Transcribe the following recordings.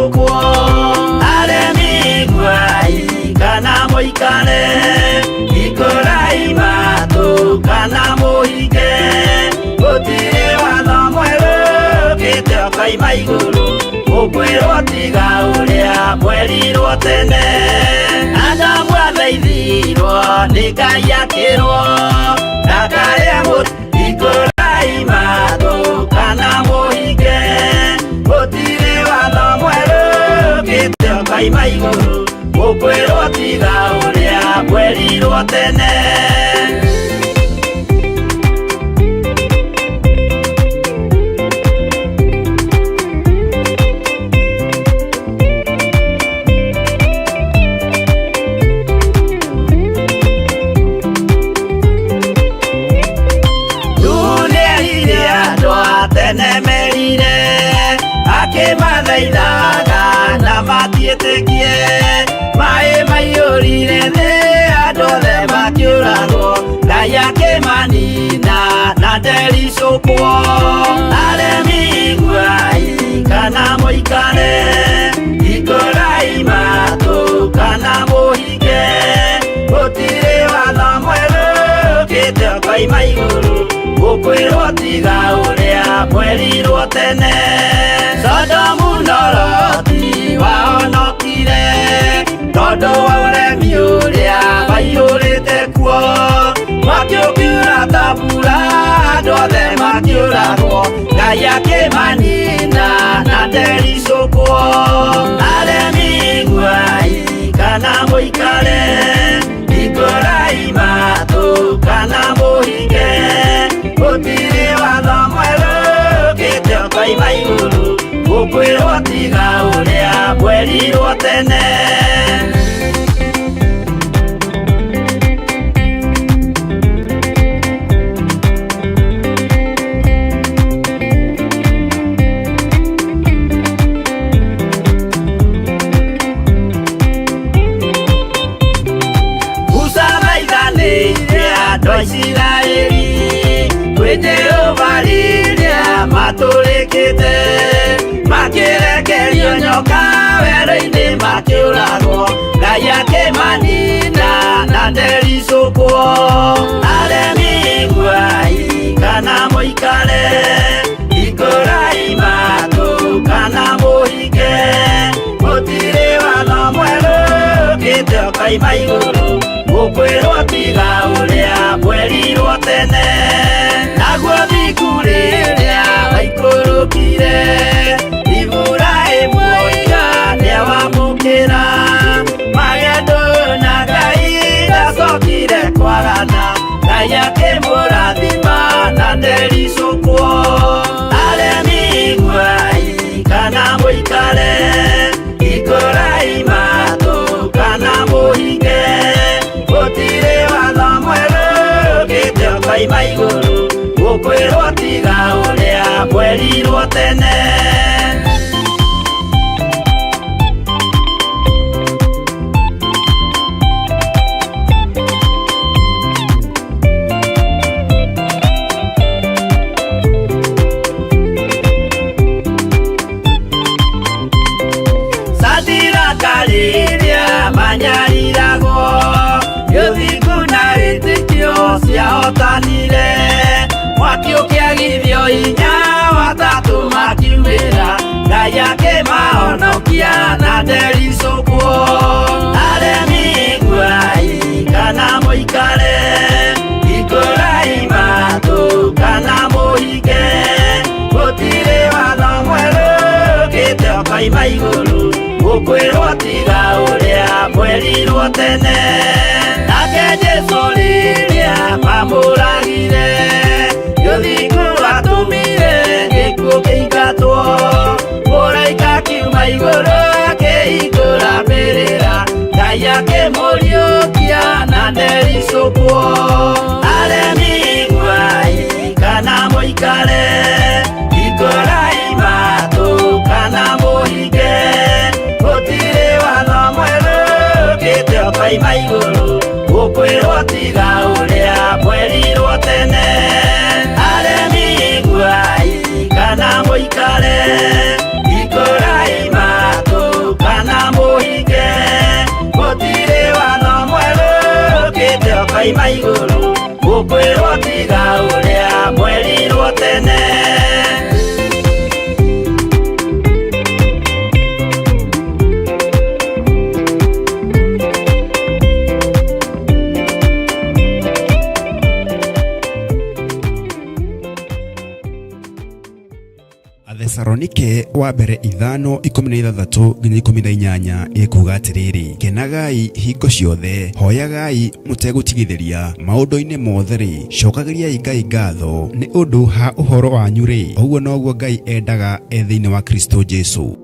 icũkwo aremi guai kana mũikare ikũrai matũ kana mũhinge gũtirĩ watho mwerũ ũkĩte ũkaima igũrũ ũkwĩrwo tiga ũrĩa mwerirwo tene Adamu athaithirwo nĩ Ngai akĩrwo ndakarĩa mũtĩ ikũrai matũ kana mũhinge gũtirĩ watho mwerũ ũkĩte ũkaima igũrũ ũkwĩrwo tiga ũrĩa mwerirwo tene Nemerire akĩmathaithaga na matiĩtĩkie maĩ maiyũrire thĩ andũ othe makĩũragwo Ngai akĩmanina na ndericũkwo aremi guai kana mũikare ikũrai matũ kana mũhinge gũtirĩ watho mwerũ ũkĩte ũkaima igũrũ ũkwĩrwo tiga ũrĩa mwerirwo tene Sodomu na Loti wahonokire tondũ wa ũremi ũrĩa waiyũrĩte kuo mwaki ũkiura ta mbura andũ othe makĩũragwo Ngai akĩmanina na ndericũkwo aremi guai kana mũikare ikũrai matũ kana mũhinge gũtirĩ watho mwerũ ũkĩte ũkaima igũrũ ũkwĩrwo tiga ũrĩa mwerirwo tene Musa maithanĩire andũ a Isiraeli kwĩ Jehova rĩrĩa matũrĩkĩte makĩrekerio nyoka werũ-inĩ makĩũragwo Ngai akĩmanina na ndericũkwo aremi guai kana mũikare ikũrai matũ kana mũhinge gũtirĩ watho mwerũ ũkĩte ũkaima igũrũ ũkwĩrwo tiga ũrĩa mwerirwo tene naguo thiku rĩrĩa waikũrũkire Iburahĩmu oiga nĩawamũkĩra magendo na Ngai ndacokire kwarana Ngai akĩmũrathima na ndericũkwo aremi guai kana mũikare ikũrai matũ kana mũhinge gũtirĩ watho mwerũ ũkĩte ũkaima igũrũ ũkwĩrwo tiga ũrĩa mwerirwo tene Sadiraka rĩrĩa manyariragwo gĩthiku na wĩtĩkio ciahotanire mwaki ũkĩagithio hinya watatũ makiumĩra Ngai akĩmahonokia na ndericũkwo aremi guai kana mũikare ikũrai matũ kana mũhinge gũtirĩ watho mwerũ ũkĩte ũkaima igũrũ ũkwĩrwo tiga ũrĩa mwerirwo tene nake Jesũ rĩrĩa mamũragire gĩthiku atũmire gĩkuũ kĩingatwo mũraika akiuma igũrũ akĩhingũra mbĩrĩra Ngai akĩmũriũkia na ndericũkwo aremi guai kana mũikare ikũrai matũ kana mũhinge gũtirĩ watho mwerũ ũkĩte ũkaima igũrũ ũkwĩrwo tiga ũrĩa mwerirwo tene aremi guai kana mũikare ikũrai matũ Ngai maiguru gukwirwo tiga uria mwerirwo tene. Athesalonike wa mbere 5:16-18 ikuga atiriri, kenagai hingo ciothe, hoyagai mutegutigithiria, maundu-ini mothe ri cokagiriai Ngai ngatho ni undu ha uhoro wanyu ri, uguo noguo Ngai endaga thiini wa Kristo Jesu.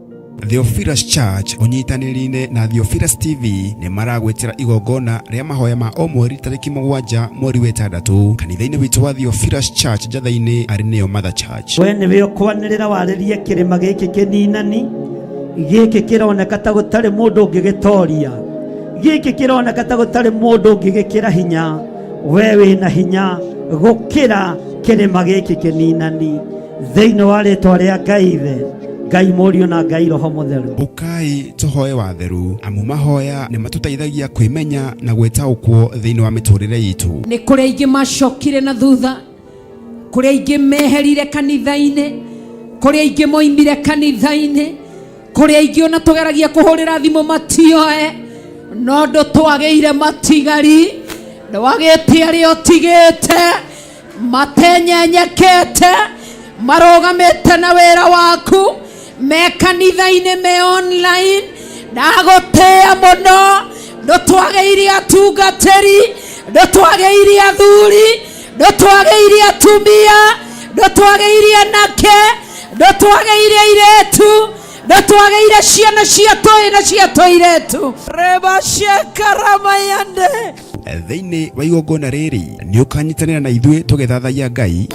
Theophilus Church unyitanirine na Theophilus TV ni maragwetera igongona ria mahoya ma o mweri tariki 7 mweri wa 6 kanitha-ini witu wa Theophilus Church njatha-ini ari niyo Mother Church. We niwe ukwanirira waririe kirima giki kininani giki kironeka ta gutari mundu ungigitoria, giki kironeka ta gutari mundu ungigikira hinya. We wina hinya gukira kirima giki kininani thiini wa ritwa ria Ngai Ithe, Ngai Mũriũ na Ngai Roho Mũtheru. Ukai tuhoe watheru, amu mahoya ni matutaithagia kwimenya na gwetaũkwo thiini wa miturire yitu. Ni kuri aingi macokire na thutha, kuri aingi meherire kanitha-ini, kuri aingi moimire kanitha-ini, kuri aingi ona tugeragia kuhurira thimu matioe, no ndo twageire matigari, ndwagite aria utigite, matenyenyekete, marogamite na wira waku, me kanitha-ini me online, ndagutia muno, ndo twageire atungatiri, ndo twageire athuri, ndo twageire atumia, ndo twageire anake, ndo twageire airetu, ndo twageire ciana cia tũĩ na cia tũirĩtu. Reba shekaramayande Thiini wa igongona riri ni ukanyitanira na ithuĩ tugethathagia Ngai.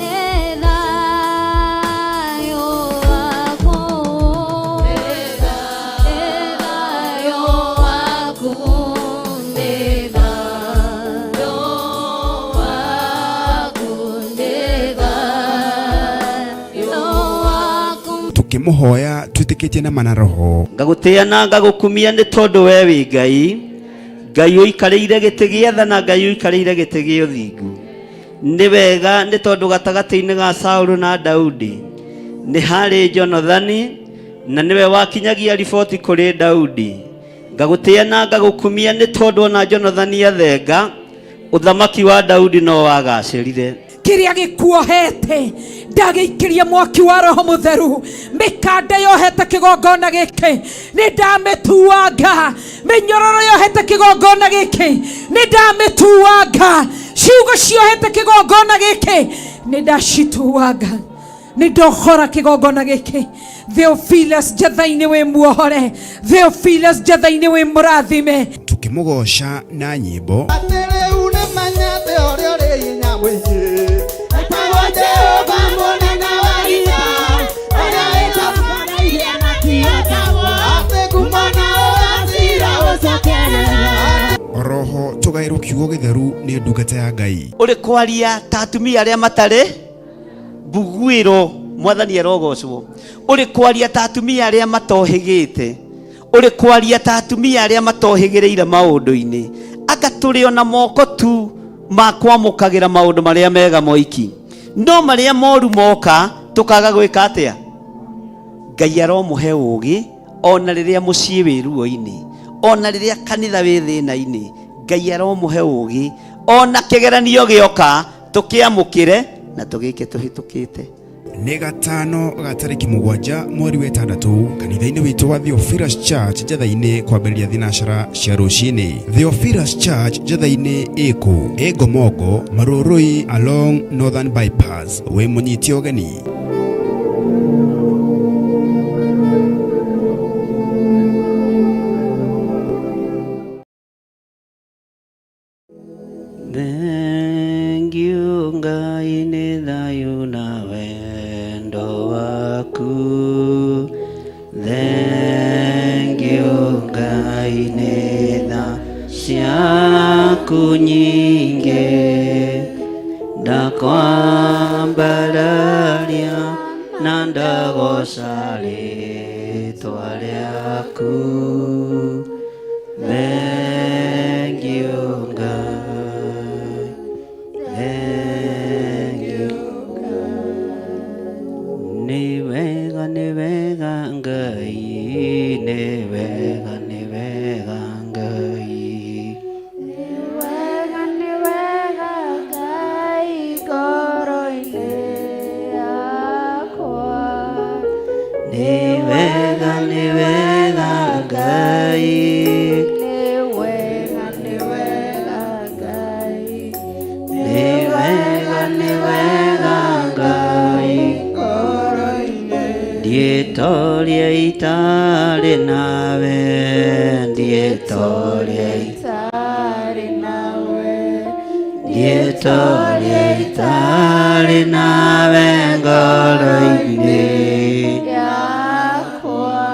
Tukimuhoya twitikitie na mana roho. Ngagutia na ngagukumia ni tondu we wi Ngai, Ngai uikarĩire gĩtĩ gĩa tha na Ngai uikarĩire gĩtĩ gĩa ũthingu. Ni wega ni tondu gatagati-inĩ ga Saũlũ na Daudi ni harĩ Jonathani, na niwe wakinyagia riboti kũrĩ Daudi. Ngagutia na ngagukumia ni tondu na Jonathani athenga, uthamaki wa Daudi no wagacĩrire. Kiria gikuohete ndagiikiria mwaki wa Roho Mutheru, mikanda yohete kigongona giki ni ndamituanga, minyororo yohete kigongona giki ni ndamituanga, ciugo ciohete kigongona giki ni ndacituanga, ni ndohora kigongona giki. Theophilus njatha-ini wi muohore, Theophilus njatha-ini wi murathime. Tukimugoca na nyimbo Roho tugairwo kiugo githeru ni ndungata ya Ngai. Uri kwaria ta atumia aria matari mbuguiro, Mwathani arogocwo. Uri kwaria ta atumia aria matohigite, uri kwaria ta atumia aria matohigireire maundu-ini, anga turi ona moko tu makwamukagira maundu maria mega moiki, no maria moru moka tukaga gwika atia. Ngai aromuhe ugi ona riria mucii wi ruo-ini, ona riria kanitha wi thina-ini, Ngai aromuhe ugi ona kigeranio gioka tukiamukire na tugike tuhitukite. Ni gatano ga tariki 7 mweri wa 6 kanitha-ini witu wa Theophilus Church njatha-ini kwambĩrĩria thinacara cia rũcinĩ. Theophilus Church njatha-ini iku Gomongo Marũrũi along Northern Bypass. We mũnyiti ũgeni. Thank you Ngai nĩ thayũ na wendo waku. Thank you Ngai nĩ tha ciaku nyingĩ, ndakwambararia na ndagoca rĩĩtwa rĩaku. Thank you Ngai. wega Ngai. Ni wega Ngai ngoro-inĩ yakwa. Ni wega Ngai. Ndietoria itari nawe, ndietoria itari nawe, ndietoria itari nawe ngoro-inĩ yakwa.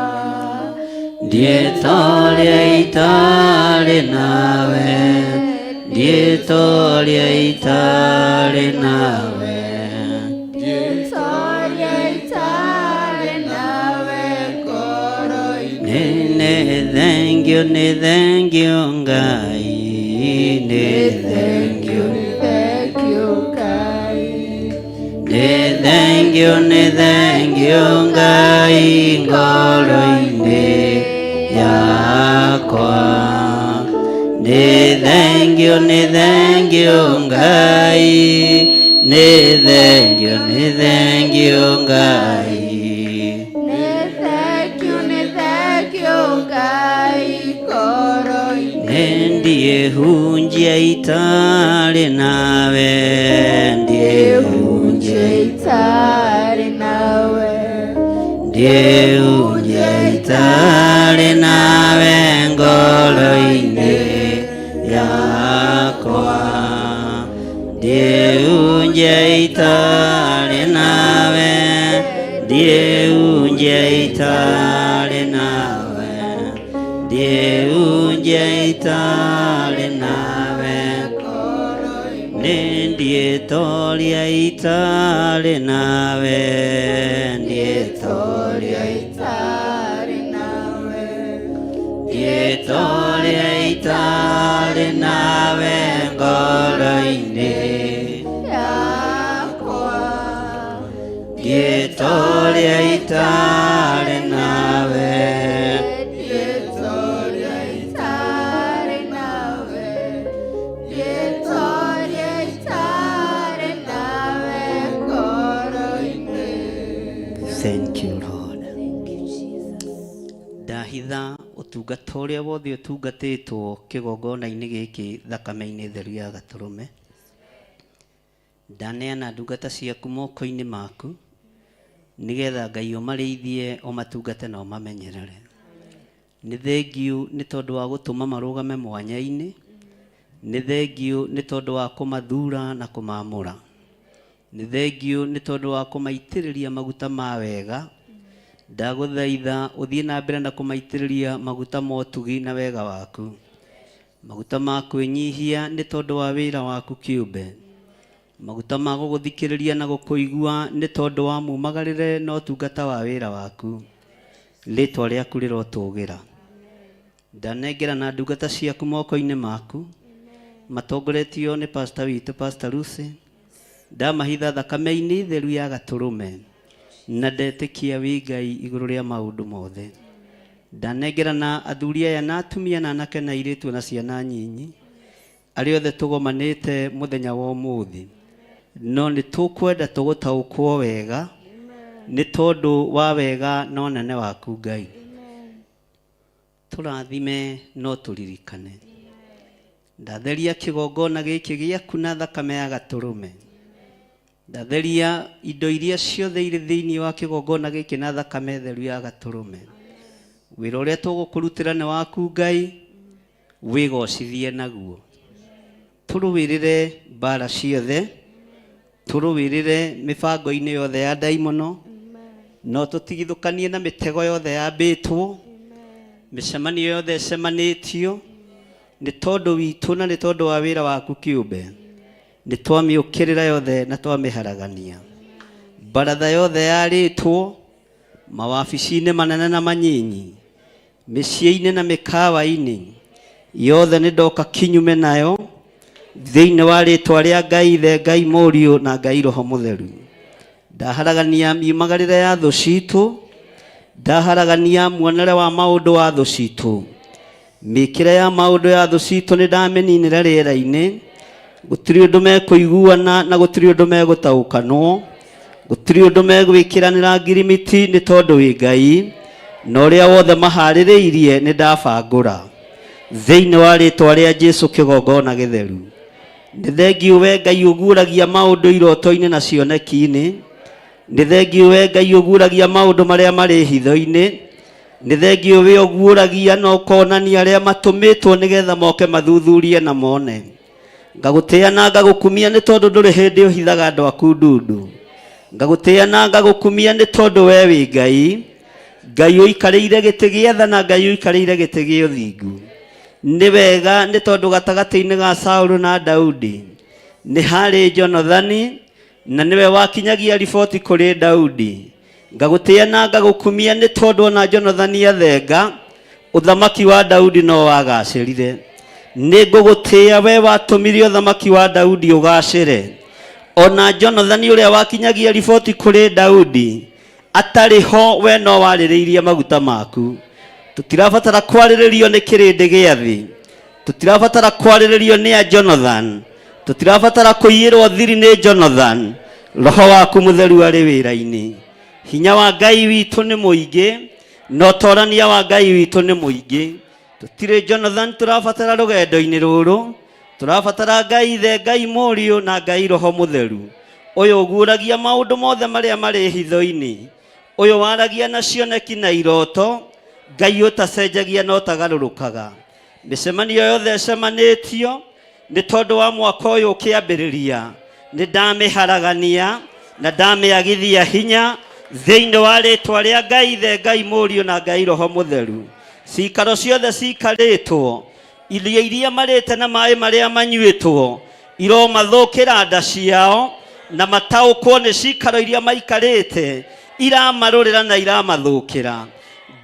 Ndietoria itari nawe, ndietoria itari nawe. Thank you Ngai, thank you Ngai, thank you Ngai ngoro-inĩ yakwa. Thank you Ngai, thank you Ngai. Ndiehunjia itari nawe, ndiehunjia itari nawe, ndiehunjia itari nawe ngoro-inĩ yakwa. Ndiehunjia itari nawe, ndiehunjia itari nawe, ndiehunjia itari nawe. Ndietoria itari nawe, ndietoria itari nawe, ndietoria itari nawe ngoro-inĩ yakwa. Ndietoria itari nawe, thank you Lord. Ndahitha ũtungata ũrĩa wothe ũtungatĩtwo kĩgongona-inĩ gĩkĩ thakame-inĩ theru ya Gatũrũme. Ndaneana ndungata ciaku moko-inĩ maku nĩgetha Ngai ũmarĩithie, ũmatungate na ũmamenyerere. Nĩ thengiũ nĩ tondũ wa gũtũma marũgame mwanya-inĩ. Nĩ thengiũ nĩ tondũ wa kũmathura na kũmaamũra. Nĩ thengiũ nĩ tondũ wa kũmaitĩrĩria maguta ma wega. Ndagũthaitha ũthiĩ na mbere na kũmaitĩrĩria maguta ma ũtugi na wega waku. Maguta ma kwĩnyihia nĩ tondũ wa wĩra waku kĩũmbe. Maguta ma gũgũthikĩrĩria na gũkũigua nĩ tondũ wa mumagarĩre na ũtungata wa wĩra waku. Rĩĩtwa rĩaku rĩrotũgĩra. Ndanengera na ndungata ciaku moko-inĩ maku, matongoretio nĩ pastor witũ Pastor Lucy. Ndamahitha thakame-inĩ theru ya Gatũrũme na ndetĩkia wĩ Ngai igũrũ rĩa maũndũ mothe. Ndanengera na athuri aya na atumia na anake na airĩtu na ciana nyinyi arĩa othe tũgomanĩte mũthenya wa ũmũthĩ, no nĩ tũkwenda tũgũtaũkwo wega nĩ tondũ wa wega na ũnene waku Ngai. Tũrathime no tũririkane. Ndatheria kĩgongona gĩkĩ gĩaku na thakame ya Gatũrũme. Ndatheria indo iria ciothe irĩ thĩinĩ wa kĩgongona gĩkĩ na thakame theru ya Gatũrũme. Wĩra ũrĩa tũgũkũrutĩra nĩ waku Ngai, wĩgocithie naguo. Tũrũwĩrĩre mbara ciothe, tũrũwĩrĩre mĩbango-inĩ yothe ya ndaimono, no tũtigithũkanie na mĩtego yothe yambĩtwo, mĩcemanio yothe ĩcemanĩtio, nĩ tondũ witũ na nĩ tondũ wa wĩra waku kĩũmbe. Nĩ twamĩũkĩrĩra yothe na twamĩharagania. Baratha yothe yarĩtwo, mawabici-inĩ manene na manyinyi, mĩciĩ-inĩ na mĩkawa-inĩ, yothe nĩ ndoka kinyume nayo thĩinĩ wa rĩĩtwa rĩa Ngai Ithe, Ngai Mũriũ na Ngai Roho Mũtheru. Ndaharagania miumagarĩre ya thũ citũ, ndaharagania muonere wa maundu wa thu citu mikire ya maundu ya thu citu ni ndameninira riera-ini gutiri undu mekuiguana na gutiri undu megutaukanwo gutiri undu megwikiranira ngirimiti ni tondu wi Ngai na uria wothe mahaririirie ni ndabangura thiini wa ritwa ria Jesu kigongona githeru. Nĩ thengiũ we Ngai ũguũragia maũndũ iroto-inĩ na cioneki-inĩ. Nĩ thengiũ we Ngai ũguũragia maũndũ marĩa marĩ hitho-inĩ. Nĩ thengiũ we ũguũragia na ũkonania arĩa matũmĩtwo nĩgetha moke mathuthurie na mone. Ngagũtĩĩa na ngagũkumia nĩ tondũ ndũrĩ hĩndĩ ũhithaga andũ aku ndundu. Ngagũtĩĩa na ngagũkumia nĩ tondũ we wĩ Ngai. Ngai ũikarĩire gĩtĩ gĩa tha na Ngai ũikarĩire gĩtĩ gĩa ũthingu. Nĩ wega nĩ tondũ gatagatĩ-inĩ ga Saũlũ na Daudi nĩ harĩ Jonathani na nĩwe wakinyagia riboti kũrĩ Daudi. Ngagũtĩĩa na ngagũkumia nĩ tondũ ona Jonathani athenga ũthamaki wa Daudi no wagacĩrire. Nĩ ngũgũtĩĩa we watũmire ũthamaki wa Daudi ũgacĩre. Ona Jonathani ũrĩa wakinyagia riboti kũrĩ Daudi atarĩ ho we no warĩrĩirie maguta maku. Tutirabatara kwarĩrĩrio nĩ kĩrĩndĩ gĩa thĩ. Tutirabatara kwarĩrĩrio nĩ a Jonathan. Tutirabatara kũiyĩrwo thiri nĩ Jonathan. Roho waku mũtheru arĩ wĩra-inĩ. Hinya wa Ngai witũ nĩ mũingĩ na ũtorania wa Ngai witũ nĩ mũingĩ. Tutirĩ Jonathan tũrabatara rũgendo-inĩ rũrũ. Tũrabatara Ngai Ithe, Ngai Mũriũ na Ngai Roho Mũtheru. Ũyũ ũguũragia maũndũ mothe marĩa marĩ hitho-inĩ. Ũyũ waragia na cioneki na iroto. Ngai ũtacenjagia na ũtagarũrũkaga. Mĩcemanio yothe ĩcemanĩtio nĩ tondũ wa mwaka ũyũ ũkĩambĩrĩria nĩ ndamĩharagania na ndamĩagithia hinya thĩinĩ wa rĩtwa rĩa Ngai Ithe, Ngai Mũriũ na Ngai Roho Mũtheru. Cikaro ciothe cikarĩtwo, iria iria marĩte na maĩ marĩa manyuĩtwo iromathũkĩra nda ciao na mataũkwo nĩ cikaro iria maikarĩte iramarũrĩra na iramathũkĩra.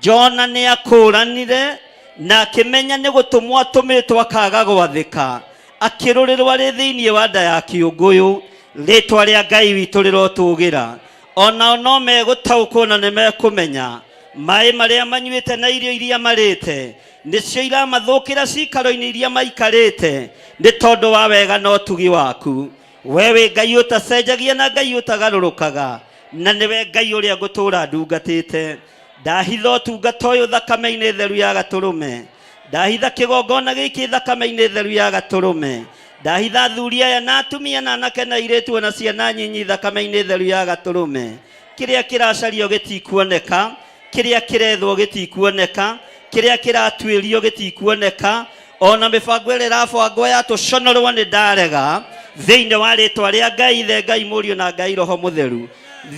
Jona nĩ akũranire na akĩmenya nĩ gũtũmwo atũmĩtwo akaga gwathĩka, akĩrũrĩrwo arĩ thĩinĩ wa nda ya kĩũngũyũ. Rĩtwa rĩa Ngai witũ rĩrotũgĩra. Onao no megũtaũkwo na nĩ mekũmenya maĩ marĩa manyuĩte na irio iria marĩte nĩcio iramathũkĩra cikaro-inĩ iria maikarĩte nĩ tondũ wa wega na ũtugi waku. We wĩ Ngai ũtacenjagia na Ngai ũtagarũrũkaga, na nĩwe Ngai ũrĩa ngũtũũra ndungatĩte. Ndahitha ũtungata ũyũ thakame-inĩ theru ya Gatũrũme. Ndahitha kĩgongona gĩkĩ thakame-inĩ theru ya Gatũrũme. Ndahitha athuri aya na atumia na anake na airĩtu na ciana nyinyi thakame-inĩ theru ya Gatũrũme. Kĩrĩa kĩracario gĩtikuoneka, kĩrĩa kĩrethwo gĩtikuoneka, kĩrĩa kĩratuĩrio gĩtikuoneka, ona mĩbango ĩrĩa ĩrabangwo ya tũconorwo nĩ ndarega thĩinĩ wa rĩtwa rĩa Ngai Ithe, Ngai Mũriũ na Ngai Roho Mũtheru.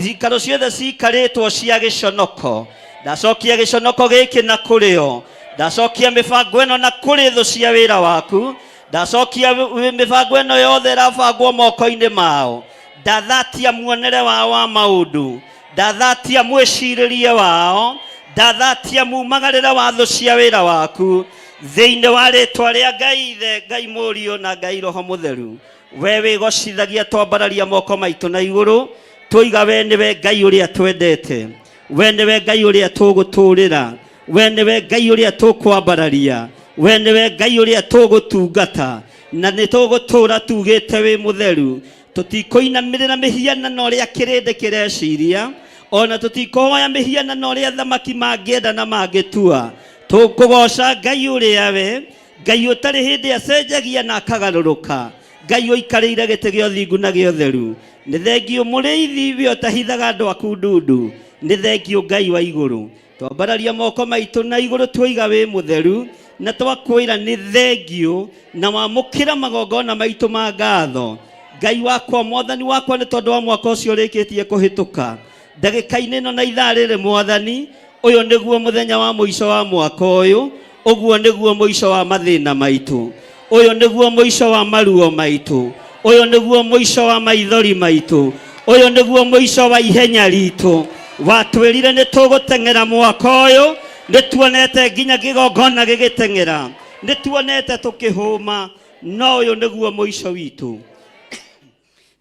Thikaro ciothe cikarĩtwo cia gĩconoko. Ndacokia gĩconoko gĩkĩ na kũrĩo. Ndacokia mĩbango ĩno na kũrĩ thũ cia wĩra waku. Ndacokia mĩbango ĩno yothe ĩrabangwo moko-inĩ mao. Ndathatia muonere wao wa maũndũ. Ndathatia mwĩcirĩrie wao. Ndathatia mumagarĩre wa thũ cia wĩra waku thĩinĩ wa rĩtwa rĩa Ngai Ithe, Ngai Mũriũ na Ngai Roho Mũtheru. We wĩgocithagia twambararia moko maitũ na igũrũ. Tũiga we nĩwe Ngai ũrĩa twendete. We nĩwe Ngai ũrĩa tũgũtũũrĩra. We nĩwe Ngai ũrĩa tũkwambararia. We nĩwe Ngai ũrĩa tũgũtungata. Na nĩ tũgũtũũra tugĩte wĩ mũtheru. Tũtikũinamĩrĩra mĩhianano ũrĩa kĩrĩndĩ kĩreciria. Ona tũtikũhoya mĩhianano ũrĩa thamaki mangĩenda na mangĩtua. Tũkũgoca Ngai ũrĩa we, Ngai ũtarĩ hĩndĩ acenjagia na akagarũrũka. Ngai ũikarĩire gĩtĩ gĩa ũthingu na gĩa ũtheru. Nĩ thengiũ mũrĩithi we ũtahithaga andũ aku ndundu. Nĩ thengiũ Ngai wa igũrũ. Twambararia moko maitũ na igũrũ twoiga wĩ mũtheru na twakwĩra nĩ thengiũ na wamũkĩra magongona maitũ ma ngatho. Ngai wakwa, Mwathani wakwa, nĩ tondũ wa mwaka ũcio ũrĩkĩtie kũhĩtũka. Ndagĩka-inĩ ĩno na ithaa rĩrĩ Mwathani, ũyũ nĩguo mũthenya wa mũico wa mwaka ũyũ. Ũguo nĩguo mũico wa mathĩna maitũ. Ũyũ nĩguo mũico wa maruo maitũ. Ũyũ nĩguo mũico wa maithori maitũ. Ũyũ nĩguo mũico wa ihenya ritũ. Watwĩrire nĩ tũgũteng'era mwaka ũyũ. Nĩ tuonete nginya kĩgongona gĩgĩteng'era. Nĩ tuonete tũkĩhũma. No ũyũ nĩguo mũico witũ.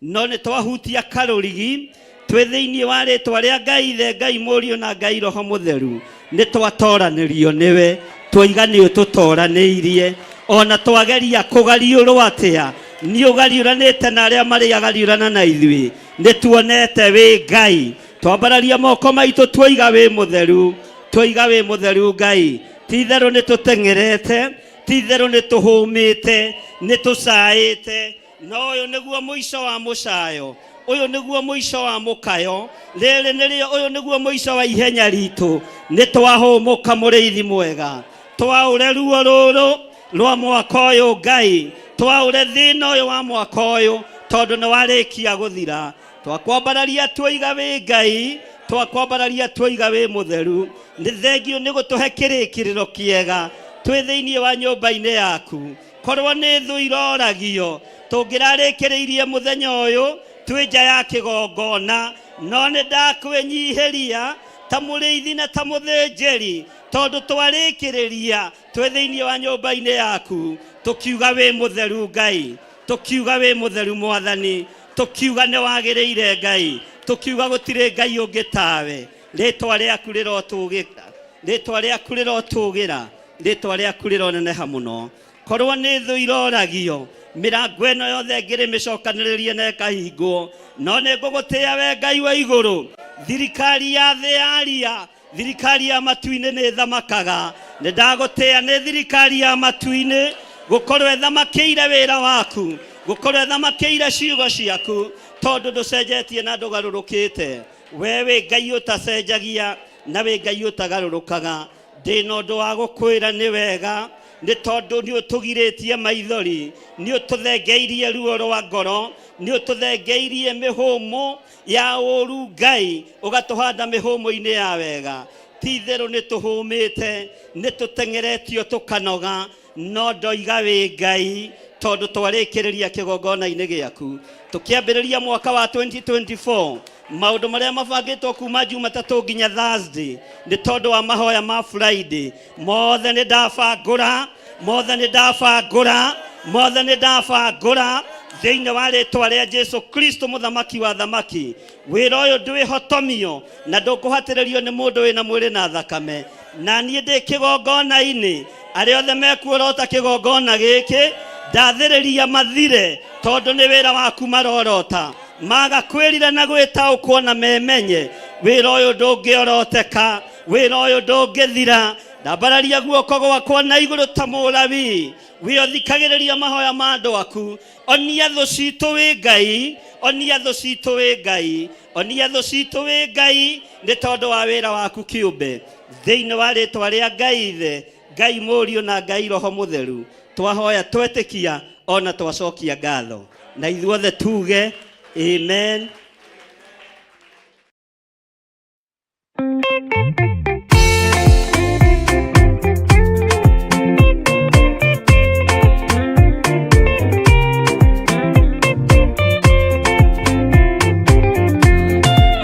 No nĩ twahutia karũrigi twĩ thĩinĩ wa rĩtwa rĩa Ngai Ithe, Ngai Mũriũ na Ngai Roho Mũtheru, nĩ twatoranĩrio nĩwe, twoiga nĩ ũtũtoranĩirie, ona twageria kũgariũrwo atĩa, nĩ ũgariũranĩte na arĩa marĩagariũrana na ithuĩ, nĩ tuonete wĩ Ngai. Twambararia moko maitũ twoiga wĩ mũtheru, twoiga wĩ mũtheru Ngai. Ti-itherũ nĩ tũteng'erete, ti-itherũ nĩ tũhũmĩte, nĩ tũcaĩte, no ũyũ nĩguo mũico wa mũcayo, ũyũ nĩguo mũico wa mũkayo, rĩrĩ nĩrĩo ũyũ nĩguo mũico wa ihenya ritũ. Nĩ twahũmũka mũrĩithi mwega, twaũre ruo rũrũ rwa mwaka ũyũ Ngai, twaũre thĩna ũyũ wa mwaka ũyũ, tondũ nĩ warĩkia gũthira. Twakwambararia twoiga wĩ Ngai, twakwambararia twoiga wĩ mũtheru. Nĩ thengio nĩ gũtũhe kĩrĩkĩrĩro kĩega twĩ thĩinĩ wa nyũmba-inĩ yaku. Korwo nĩ thũ iroragio, tũngĩrarĩkĩrĩirie mũthenya ũyũ twĩ nja ya kĩgongona, no nĩ ndakwĩnyihĩria ta mũrĩithi na ta mũthĩnjĩri, tondũ twarĩkĩrĩria twĩ thĩinĩ wa nyũmba-inĩ yaku, tũkiuga wĩ mũtheru Ngai, tũkiuga wĩ mũtheru Mwathani, tũkiuga nĩ wagĩrĩire Ngai, tũkiuga gũtirĩ Ngai ũngĩ tawe. Rĩtwa rĩaku rĩrotũgĩra, rĩtwa rĩaku rĩrotũgĩra, rĩtwa rĩaku rĩroneneha mũno. Korwo nĩ thũ iroragio, mĩrango ĩno yothe ngĩrĩmĩcokanĩrĩrie na ĩkahingwo, no nĩ ngũgũtĩĩa we Ngai wa igũrũ. Thirikari ya thĩ yaria, thirikari ya matu-inĩ nĩ thamakaga. Nĩ ndagũtĩĩa nĩ thirikari ya matu-inĩ, gũkorwo ĩthamakĩire wĩra waku, gũkorwo ĩthamakĩire ciugo ciaku, tondũ ndũcenjetie na ndũgarũrũkĩte. We wĩ Ngai ũtacenjagia na wĩ Ngai ũtagarũrũkaga. Ndĩna ũndũ wa gũkwĩra nĩ wega, nĩ tondũ nĩ ũtũgirĩtie maithori, nĩ ũtũthengeirie ruo rwa ngoro, nĩ ũtũthengeirie mĩhũmũ ya ũru Ngai, ũgatũhanda mĩhũmũ-inĩ ya wega. Ti-itherũ nĩ tũhũmĩte, nĩ tũteng'eretio tũkanoga, no ndoiga wĩ Ngai, tondũ twarĩkĩrĩria kĩgongona-inĩ gĩaku. Tũkĩambĩrĩria mwaka wa 2024, maũndũ marĩa mabangĩtwo kuma Jumatatũ nginya Thursday, nĩ tondũ wa mahoya ma Friday, mothe nĩ ndabangũra, mothe nĩ ndabangũra, mothe nĩ ndabangũra thĩinĩ wa rĩtwa rĩa Jesũ Kristo mũthamaki wa thamaki. Wĩra ũyũ ndwĩhotomio na ndũkũhatĩrĩrio nĩ mũndũ wĩna mwĩrĩ na thakame. Na niĩ ndĩ kĩgongona-inĩ, arĩa othe mekuorota kĩgongona gĩkĩ, ndathĩrĩria mathire, tondũ nĩ wĩra waku marorota. Magakwĩrire na gwĩtaũkwo na memenye, wĩra ũyũ ndũngĩoroteka, wĩra ũyũ ndũngĩthira. Ndambararia guoko gwakwa na igũrũ ta mũrabi, wĩ ũthikagĩrĩria mahoya ma andũ aku. Onia thũ citũ wĩ Ngai, onia thũ citũ wĩ Ngai, onia thũ citũ wĩ Ngai, nĩ tondũ wa wĩra waku kĩũmbe. Thĩinĩ wa rĩtwa rĩa Ngai Ithe, Ngai Mũriũ na Ngai Roho Mũtheru, twahoya twetĩkia ona twacokia ngatho. Na ithuothe tuge amen.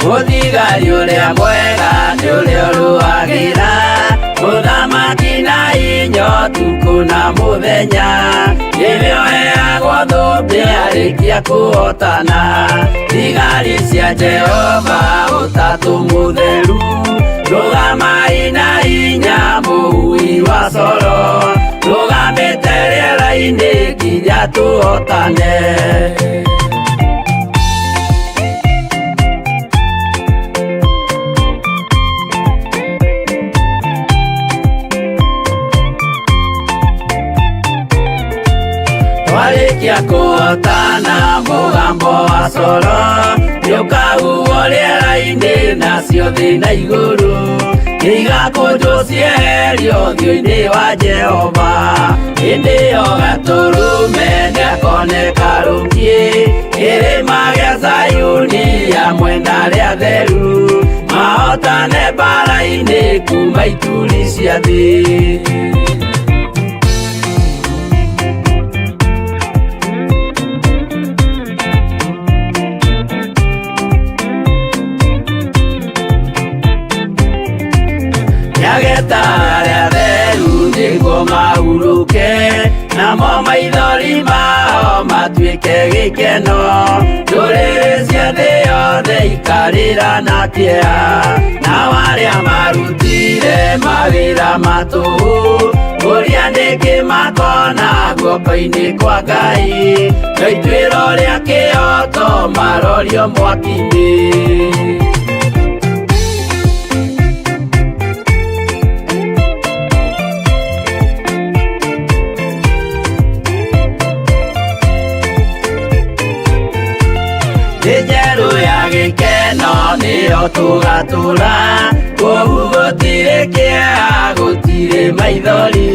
Mũthigari ũrĩa mwega nĩ ũrĩa ũrũagĩra mũthamaki na inya ũtukũ na mũthenya. Nĩwe ũheagwo thũmbĩ arĩkia kũhotana. Thigari cia Jehova ũtatũ mũtheru, rũgamai na hinya mũhui wa coro, rũgamĩte rĩera-inĩ nginya tũhotane. Twarĩkia kũhotana mũgambo wa coro, nĩũkahuhwo rĩera-inĩ nacio thĩ na igũrũ, igakũnjwo cieherio ũthiũ-inĩ wa Jehova. Hĩndĩ ĩyo gatũrũme nĩakoneka rũngiĩ, kĩrĩma gĩa Zayuni hamwe na arĩa atheru, mahotane mbara-inĩ kuma ituri cia thĩ. Nyageta arĩa atheru nĩguo mahurũke, namo maithori mao matuĩke gĩkeno. Ndũrĩrĩ cia thĩ yothe ikarĩra na kĩeha, nao arĩa marutire mawĩra matũhũ ũrĩa ndĩngĩmakona guoko-inĩ kwa Ngai, na ituĩro rĩa kĩoto marorio mwaki-inĩ. Njerũ ya gĩkeno nĩyo tũgatũra, kwoguo gũtirĩ kĩeha gũtirĩ maithori,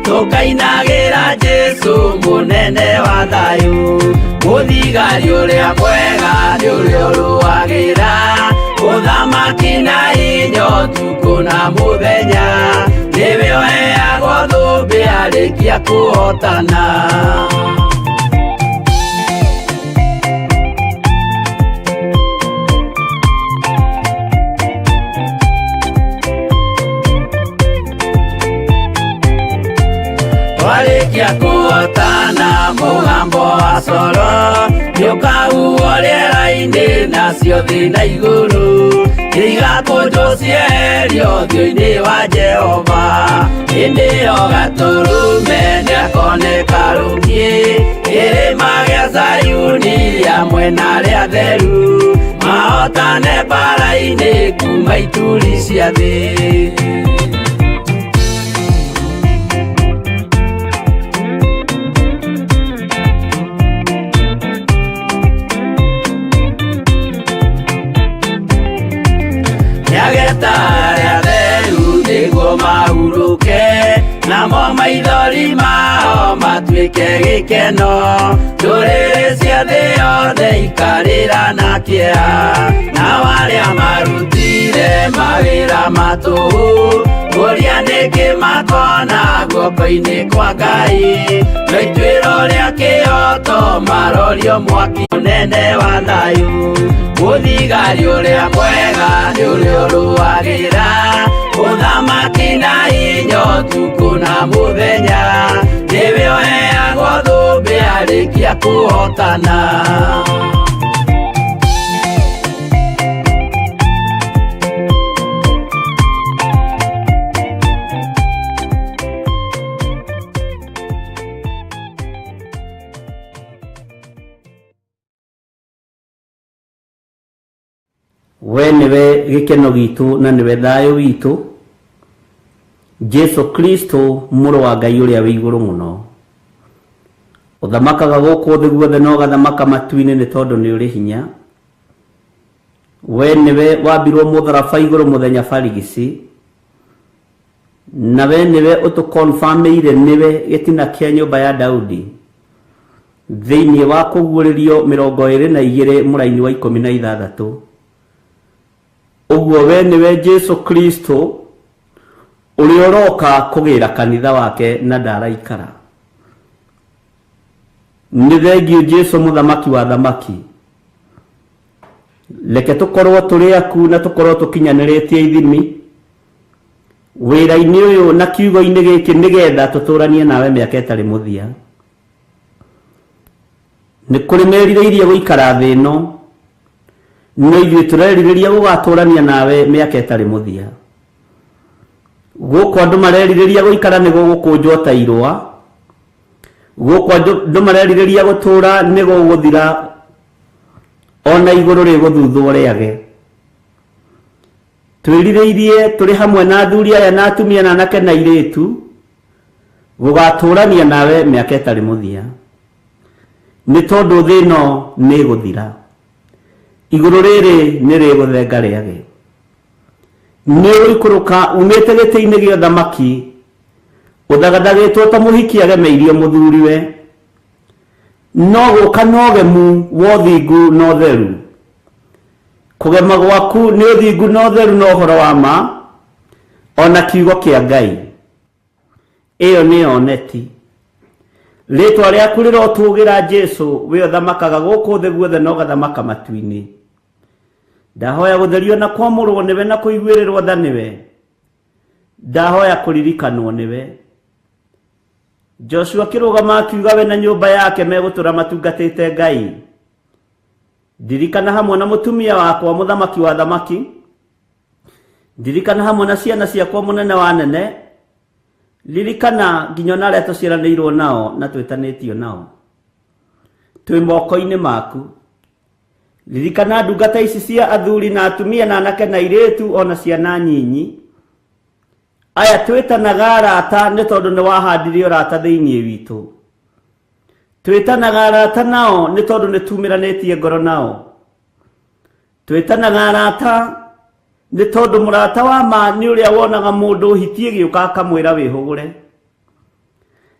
tũkainagĩra Jesũ mũnene wa thayũ. Mũthigari ũrĩa mwega nĩ ũrĩa ũrũagĩra ũthamaki na hinya ũtukũ na mũthenya, nĩwe ũheagwo thũmbĩ arĩkia kũhotana. Warĩkia kũhotana mũgambo wa coro nĩũkahuhwo rĩera-inĩ nacio thĩ na igũrũ, igakũnjwo cieherio ũthiũ-inĩ wa Jehova. Hĩndĩ ĩyo Gatũrũme nĩakoneka rũngĩ kĩrĩma gĩa Zayuni hamwe na arĩa atheru, mahotane mbara-inĩ kuma ituri cia thĩ. Nĩageta arĩa atheru nĩguo mahurũke, namo maithori mao matuĩke gĩkeno, ndũrĩrĩ cia thĩ yothe ikarĩra na kĩeha, nao arĩa marutire mawĩra matũhũ ũrĩa ndĩngĩmakona guoko-inĩ kwa Ngai, na ituĩro rĩa kĩoto marorio mwaki mũnene wa thayũ. Mũthigari ũrĩa mwega nĩ ũrĩa ũrũagĩra ũthamaki na hinya ũtukũ na mũthenya, nĩwe ũheagwo thũmbĩ arĩkia kũhotana. We niwe gĩkeno gitu na niwe thayũ witũ, Jesu Kristo mũrũ wa Ngai ũrĩa wĩ igũrũ mũno. Ũthamakaga gũkũ thĩ guothe na ũgathamaka matu-inĩ nĩ tondũ nĩ ũrĩ hinya. We niwe wambirwo mũtharaba igũrũ mũthenya barigici, na we niwe ũtũkonfamĩire nĩwe gĩtina kĩa nyũmba ya Daudi thĩinĩ wa kũguũrĩrio 22 mũraini wa 16. Ũguo we niwe Jesu Kristo ũrĩa ũroka kũgĩra kanitha wake na ndaraikara. Nĩ thengiũ Jesu mũthamaki wa thamaki. Reke tũkorwo tũrĩ aku na tũkorwo tũkinyanĩrĩtie ithimi wĩra-inĩ ũyũ na kiugo-inĩ gĩkĩ nĩgetha tũtũranie nawe mĩaka ĩtarĩ mũthia. Nĩ kũrĩ merirĩirie gũikara thĩ ĩno, no ithuĩ tũrerirĩria gũgatũrania nawe mĩaka ĩtarĩ mũthia. Gũkũ andũ marerirĩria gũikara nĩ gũgũkũnjwo ta irũa, gũkũ andũ marerirĩria gũtũra nĩ gũgũthira, ona igũrũ rĩgũthuthwo rĩage. Twĩrirĩirie tũrĩ hamwe na athuri aya na atumia na anake na airĩtu gũgatũrania nawe mĩaka ĩtarĩ mũthia, nĩ tondũ thĩ ĩno nĩ gũthira, igũrũ rĩrĩ nĩ rĩgũthenga rĩage. Nĩ ũikũrũka umĩte gĩtĩ-inĩ gĩa ũthamaki ũthagathagetwo ta mũhiki agemeirio mũthuriwe, no gũka na ũgemu wa ũthingu na ũtheru. Kũgema gwaku nĩ ũthingu na ũtheru na ũhoro wa ma, ona kiugo kĩa Ngai. Ĩyo nĩ oneti. Rĩtwa rĩaku rĩrotũgĩra Jesu, we ũthamakaga gũkũ thĩ guothe na ũgathamaka matu-inĩ. Ndahoya gũtherio na kwamũrwo nĩwe na kũiguĩrĩrwo tha nĩwe. Ndahoya kũririkanwo nĩwe. Joshua akĩrũgama akiuga we na nyũmba yake megũtũra matungatĩte Ngai. ndirikana hamwe na mutumia wakwa muthamaki wa thamaki, ndirikana hamwe na ciana ciakwa munene wa nene, ririkana nginya na aria tuciaranĩirwo nao na twĩtanĩtio nao. Twĩ moko-inĩ maku. Ririkana ndungata ici cia athuri na atumia na anake na airĩtu ona ciana nyinyi. Aya twĩtanaga arata nĩ tondũ nĩ wahandire ũrata thĩinĩ witũ. Twĩtanaga arata nao nĩ tondũ nĩ tumĩranĩtie ngoro nao. Twĩtanaga arata nĩ tondũ mũrata wa ma nĩ ũrĩa wonaga mũndũ ũhitie gĩũka akamwĩra wĩhũgũre.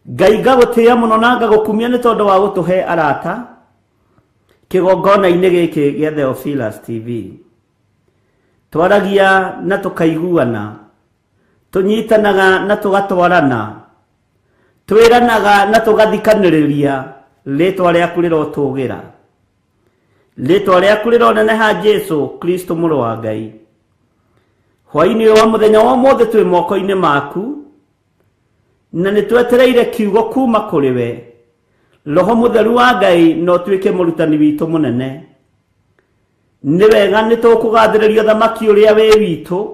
Ngai ngagũtĩĩa mũno na ngagũkumia nĩ tondũ wa gũtũhe arata kĩgongona-inĩ gĩkĩ gĩa Theophilus TV. Twaragia na tũkaiguana, tũnyitanaga na tũgatwarana, twĩranaga na tũgathikanĩrĩria, rĩtwa rĩaku rĩrotũgĩra, rĩtwa rĩaku rĩroneneha Jesu Kristo mũrũ wa Ngai. Hwaĩ-inĩ wa mũthenya wa ũmũthĩ twĩ moko-inĩ maku, na nĩ twetereire kiugo kuma kũrĩ we. Roho Mũtheru wa Ngai no tuĩke mũrutani witũ mũnene. Nĩ wega nĩ tũkũgathĩrĩria ũthamaki ũrĩa wĩ witũ,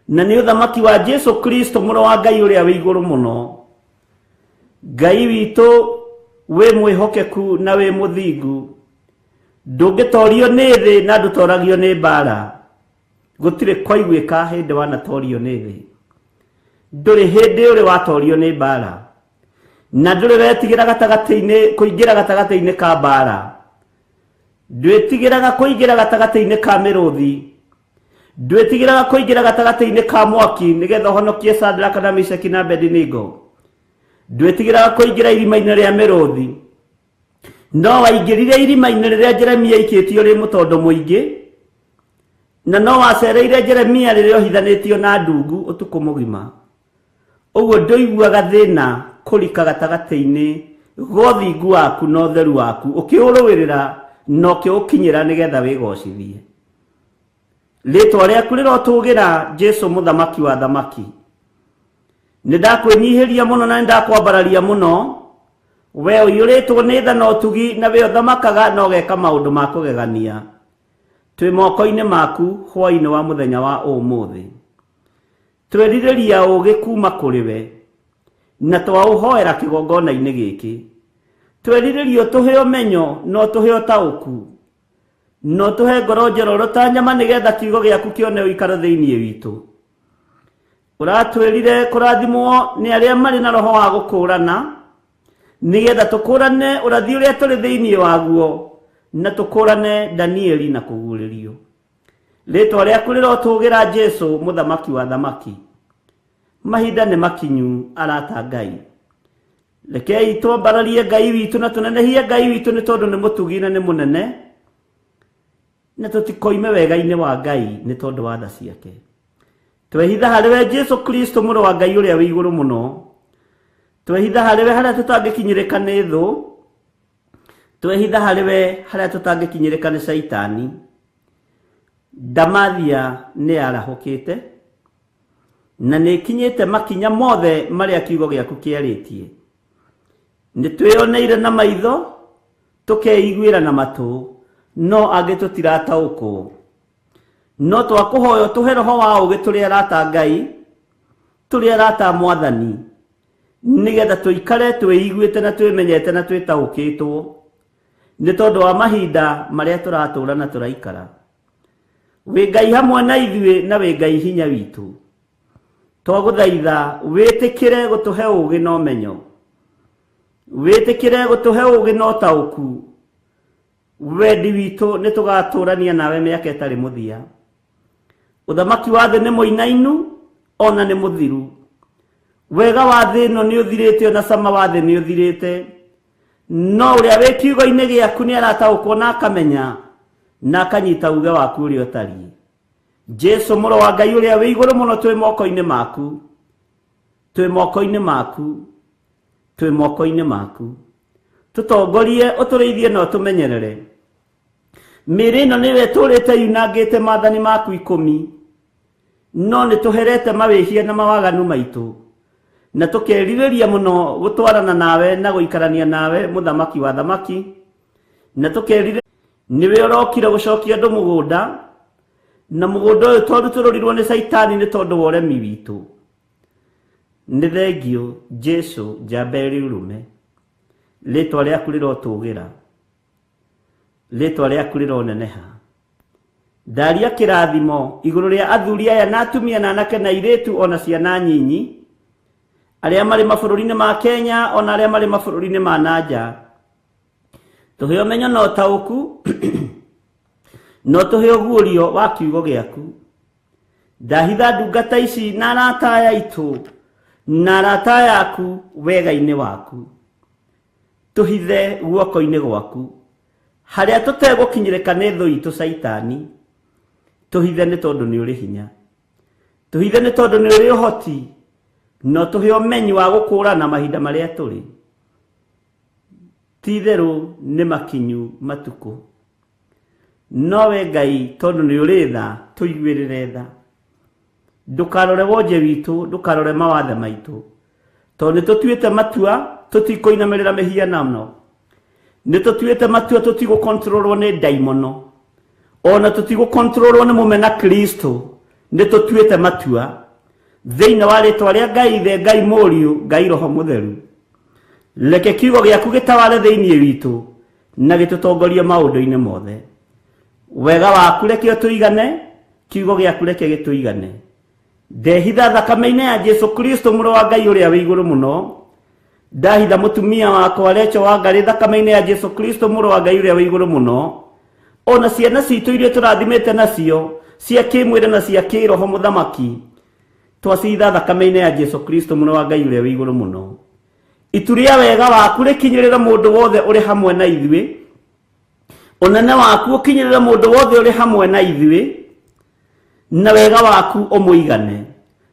na nĩ ũthamaki wa Jesu Kristo mũrũ wa Ngai ũrĩa wĩ igũrũ mũno. Ngai witũ wĩ mwĩhokeku na wĩ mũthingu, ndũngĩtorio nĩ thĩ na ndũtoragio nĩ mbara. Gũtirĩ kwaiguĩka hĩndĩ wanatorio nĩ thĩ, ndũrĩ hĩndĩ ũrĩ watorio nĩ mbara, na ndũrĩ wetigĩra gatagatĩ-inĩ kũingĩra gatagatĩ-inĩ ka mbara. Ndwĩtigĩraga kũingĩra gatagatĩ-inĩ ka mĩrũthi, ndwĩtigĩraga kũingĩra gatagatĩ-inĩ ka mwaki nĩgetha ũhonokie Shadraka na Meshaki na Abedinego. Ndwĩtigĩraga kũingĩra irima-inĩ rĩa mĩrũthi, no waingĩrire irima-inĩ rĩrĩa Jeremia aikĩtio rĩ mũtondo mũingĩ, na no wacereire Jeremia rĩrĩa ohithanĩtio na ndungu ũtukũ mũgima. Ũguo ndũiguaga thĩna kũrika gatagatĩ-inĩ gwa ũthingu waku na ũtheru waku, ũkĩũrũĩrĩra na ũkĩũkinyĩra nĩgetha wĩgocithie. Rĩtwa rĩaku rĩrotũgĩra Jesu mũthamaki wa thamaki. Nĩ ndakwĩnyihĩria mũno na nĩ ndakwambararia mũno, we ũiyũrĩtwo nĩ tha na ũtugi, na we ũthamakaga na ũgeka maũndũ ma kũgegania. Twĩ moko-inĩ maku hwaĩ-inĩ wa mũthenya wa ũmũthĩ. Twerirĩria ũũgĩ kuma kũrĩ we, na twaũhoera kĩgongona-inĩ gĩkĩ. Twerirĩria ũtũhe ũmenyo na ũtũhe ũtaũku, na ũtũhe ngoro njororo ta nyama nĩgetha kiugo gĩaku kĩone ũikaro thĩinĩ witũ. Ũratwĩrire kũrathimwo nĩ arĩa marĩ na roho wa gũkũũrana, nĩgetha tũkũũrane ũrathi ũrĩa tũrĩ thĩinĩ waguo, na tũkũũrane Danieli na kũguũrĩrio. Rĩtwa rĩaku rĩrotũgĩra Jesu mũthamaki wa thamaki. Mahinda nĩ makinyu arata Ngai. Rekei twambararie Ngai witũ na tũnenehie Ngai witũ nĩ tondũ nĩ mũtugi na nĩ mũnene, na tũtikoime wega-inĩ wa Ngai nĩ tondũ wa tha ciake. Twehitha harĩ we Jesu Kristo mũrũ wa Ngai ũrĩa wĩ igũrũ mũno. Twehitha harĩ we harĩa tũtangĩkinyĩrĩka nĩ thũ, twehitha harĩ we harĩa tũtangĩkinyĩrĩka nĩ Saitani. Ndamathia nĩ arahũkĩte na nĩ ikinyĩte makinya mothe marĩa kiugo gĩaku kĩarĩtie. Nĩ twĩoneire na maitho, tũkeiguĩra na matũ, no angĩ tũtirataũkwo. No twakũhoya tũhe roho wa ũũgĩ tũrĩ arata Ngai, tũrĩ arata Mwathani, nĩgetha tũikare twĩiguĩte na twĩmenyete na twĩtaũkĩtwo nĩ tondũ wa mahinda marĩa tũratũũra na tũraikara. Wĩ Ngai hamwe na ithuĩ na wĩ Ngai hinya witũ. Twagũthaitha wĩtĩkĩre gũtũhe ũũgĩ na ũmenyo, wĩtĩkĩre gũtũhe ũũgĩ na ũtaũku. Wendi witũ nĩ tũgatũũrania nawe mĩaka ĩtarĩ mũthia. Ũthamaki wa thĩ nĩ mũinainu ona nĩ mũthiru. Wega wa thĩ ĩno nĩ ũthirĩte na cama wa thĩ nĩ ũthirĩte, no ũrĩa wĩ kiugo-inĩ gĩaku nĩ arataũkwo na akamenya na akanyita uge waku ũrĩa ũtariĩ. Jesu mũrũ wa Ngai ũrĩa wĩ igũrũ mũno, twĩ moko-inĩ maku, twĩ moko-inĩ maku, twĩ moko-inĩ maku. Tũtongorie, ũtũrĩithie na ũtũmenyerere. Mĩĩrĩ ĩno nĩwe tũrĩte yunangĩte maathani maku 10, no nĩ tũherete mawĩhia na mawaganu maitũ, na tũkerirĩria mũno gũtwarana nawe na gũikarania nawe mũthamaki wa thamaki, na tũkerirĩria niwe urokire gucokia andu mugunda na mugunda uyu tondu tururirwo ni Saitani ni tondu wa uremi witu. Ni thengio Jesu njamba riurume, ritwa riaku rirotugira, ritwa riaku rironeneha. Ndaria kirathimo iguru ria athuri aya na atumia na anake na iritu ona ciana nyinyi aria mari mabũrũri-inĩ ma Kenya ona aria mari mabũrũri-inĩ ma nanja. Tuhe umenyo na ũtaũku no tuhe ũguũrio wa kiugo gĩaku. Ndahitha ndungata ici na arata aya aitũ na arata yaku wega-inĩ waku. Tuhithe guoko-inĩ gwaku haria tutegũkinyĩrĩka nĩ thũ itũ Saitani. Tuhithe nĩ tondũ nĩ ũrĩ hinya, tuhithe nĩ tondũ nĩ ũrĩ ũhoti, no tuhe ũmenyi wa gũkũũrana mahinda marĩa tũrĩ. Ti-itherũ nĩ makinyu matukũ, nowe Ngai tondũ nĩ ũrĩ tha tũiguĩrĩre tha. Ndũkarore wonje witũ, ndũkarore mawathe maitũ, tondũ nĩ tũtuĩte matua tũtikũinamĩrĩra mĩhianano, nĩ tũtuĩte matua tũtigũkontrolwo nĩ ndaimono, ona tũtigũkontrolwo nĩ mũmena Kristo. Nĩ tũtuĩte matua thĩinĩ wa rĩtwa rĩa Ngai Ithe, Ngai Mũriũ, Ngai Roho Mũtheru. Reke kiugo gĩaku gĩtawale thĩinĩ witũ na gĩtũtongorie maũndũ-inĩ mothe. Wega waku reke ũtũigane, kiugo gĩaku reke gĩtũigane. Ndehitha thakame-inĩ ya Jesu Kristo mũrũ wa Ngai ũrĩa wĩ igũrũ mũno. Ndahitha mũtumia wakwa Rachel Wangarĩ thakame-inĩ ya Jesu Kristo mũrũ wa Ngai ũrĩa wĩ igũrũ mũno. Ona ciana citũ iria tũrathimĩte nacio cia kĩmwĩrĩ na cia kĩroho Mũthamaki, twacitha thakame-inĩ ya Jesu Kristo mũrũ wa Ngai ũrĩa wĩ igũrũ mũno. Itu rĩa wega waku rĩkinyĩrĩre mũndũ wothe ũrĩ hamwe na ithuĩ. Ũnene waku ũkinyĩrĩre mũndũ wothe ũrĩ hamwe na ithuĩ, na wega waku ũmũigane.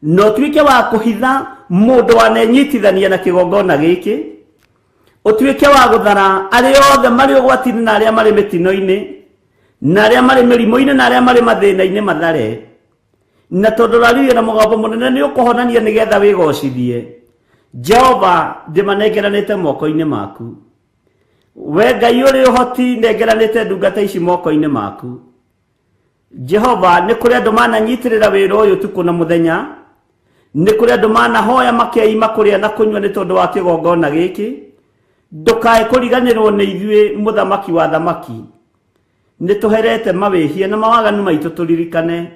No tuĩke wa kũhitha mũndũ wanenyitithania na kĩgongona gĩkĩ, ũtuĩke wa gũthara arĩa othe marĩ ũgwati-inĩ na arĩa marĩ mĩtino-inĩ na arĩa marĩ mĩrimũ-inĩ na arĩa marĩ mathĩna-inĩ mathare. Na tondũ raririe na mũgambo mũnene nĩ ũkũhonania nĩgetha wĩgocithie. Jehova ndĩmanengeranĩte moko-inĩ maku. We Ngai ũrĩ ũhoti nengeranĩte ndungata ici moko-inĩ maku. Jehova nĩ kũrĩ andũ mananyitĩrĩra wĩra ũyũ ũtukũ na mũthenya, nĩ kũrĩ andũ manahoya makeima kũrĩa na kũnyua nĩ tondũ wa kĩgongona gĩkĩ. Ndũkae kũriganĩrwo nĩ ithuĩ Mũthamaki wa thamaki. Nĩ tũherete mawĩhia na mawaganu maitũ tũririkane.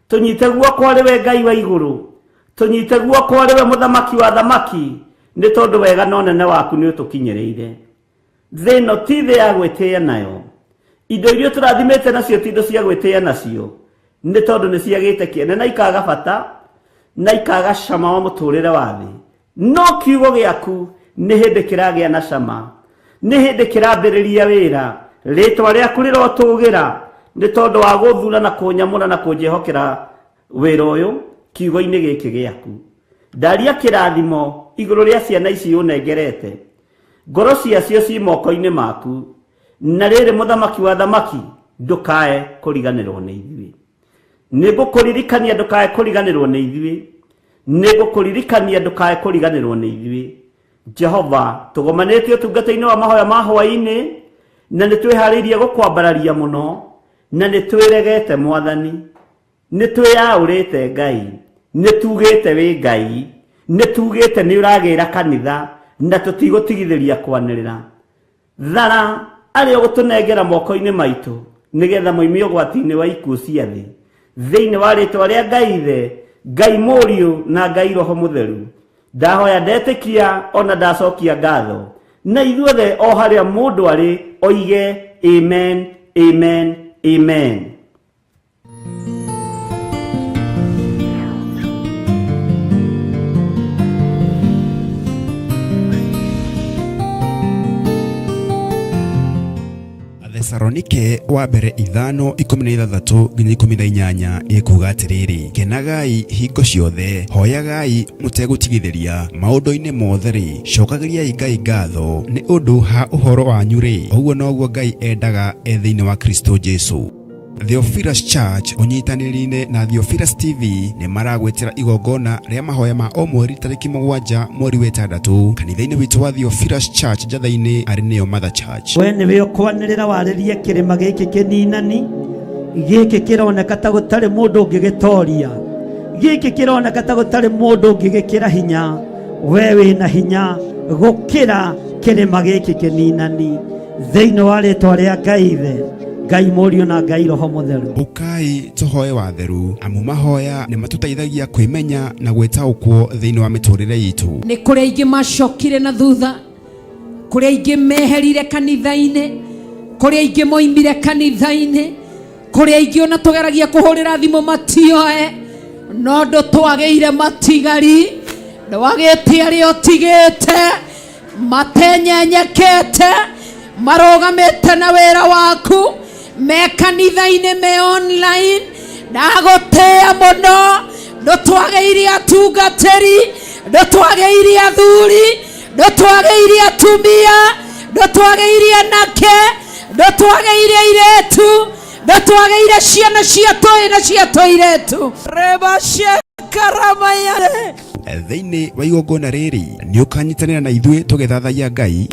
Tũnyite guoko arĩ we Ngai wa igũrũ, tũnyite guoko arĩ we Mũthamaki wa thamaki, nĩ tondũ wega na ũnene waku nĩ ũtũkinyĩrĩire. Thĩ ĩno ti thĩ ya gwĩtĩĩa nayo. Indo iria tũrathimĩte nacio ti indo cia gwĩtĩĩa nacio, nĩ tondũ nĩ ciagĩte kĩene na ikaga bata na ikaga cama wa mũtũrĩre wa thĩ. No kiugo gĩaku nĩ hĩndĩ kĩragĩa na cama, nĩ hĩndĩ kĩrambĩrĩria wĩra. Rĩtwa rĩaku rĩrotũgĩra nĩ tondũ wa gũthura na kũnyamũra na kũnjehokera wĩra ũyũ kiugo-inĩ gĩkĩ gĩaku. Ndaria kĩrathimo igũrũ rĩa ciana ici ũnengerete, ngoro ciacio ci moko-inĩ maku. Na rĩrĩ Mũthamaki wa thamaki, ndũkae kũriganĩrwo nĩ ithuĩ. Nĩngũkũririkania ndũkae kũriganĩrwo nĩ ithuĩ, nĩngũkũririkania ndũkae kũriganĩrwo nĩ ithuĩ. Jehova, tũgomanĩtie ũtungata-inĩ wa mahoya ma hwaĩ-inĩ, na nĩ twĩharĩirie gũkwambararia mũno, na nĩ twĩregete Mwathani, nĩ twĩyaũrĩte Ngai, nĩ tugĩte wĩ Ngai, nĩ tugĩte nĩ ũragĩra kanitha, na tũtigũtigithĩria kwanĩrĩra. Thara arĩa ũgũtũnengera moko-inĩ maitũ nĩgetha moime ũgwati-inĩ wa ikuũ cia thĩ, thĩinĩ wa rĩtwa rĩa Ngai Ithe, Ngai Mũriũ na Ngai Roho Mũtheru. Ndahoya ndetĩkia ona ndacokia ngatho, na ithuothe o harĩa mũndũ arĩ oige amen, amen, amen. Thesalonike wa mbere 5:16-18 ikuga atiriri, kenagai hingo ciothe, hoyagai mutegũtigithĩria, maũndũ-inĩ mothe rĩ, cokagĩriai Ngai ngatho nĩ ũndũ ha ũhoro wanyu rĩ, ũguo noguo Ngai endaga thĩinĩ wa Kristo Jesu. Theophilus Church unyitanirine na Theophilus TV ni maragwetera igongona ria mahoya ma o mweri tariki 7 mweri wa 6 kanitha-ini witu wa Theophilus Church njatha-ini ari niyo Mother Church. We niwe ukwanirira waririe kirima giki kininani giki kironeka ta gutari mundu ungigitoria giki kironeka ta gutari mundu ungigikira hinya we wina hinya gukira kirima giki kininani thiini wa ritwa ria Ngai ithe Ngai Mũriũ na Ngai Roho Mũtheru. Ukai tuhoe watheru amu mahoya ni matutaithagia kwimenya na gwetaukwo thiini wa miturire yitu. Ni kuri aingi macokire na thutha, kuri aingi meherire kanitha-ini, kuri aingi moimire kanitha-ini, kuri aingi ona tugeragia kuhurira thimu matioe, no ndo twageire matigari, ndwagite ari otigite, matenyenyekete, marogamite na wira waku, me kanitha-ini me online, ndagutea muno, ndo twageire atungatiri, ndo twageire athuri, ndo twageire atumia, ndo twageire anake, ndo twageire airetu, ndo twageire ciana cia toi na cia toiretu reba shekaramayare. Thiini wa igongona riri ni ukanyitanira na ithue tugethathagia Ngai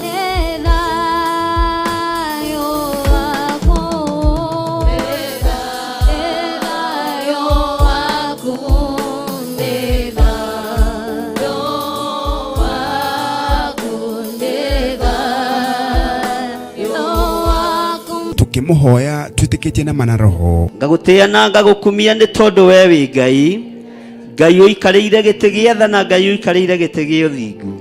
tukimuhoya twitikitie na mana roho. Ngagutia na ngagukumia ni tondu we wi Ngai, Ngai uikarĩire gĩtĩ gĩa tha na Ngai uikarĩire gĩtĩ gĩa ũthingu.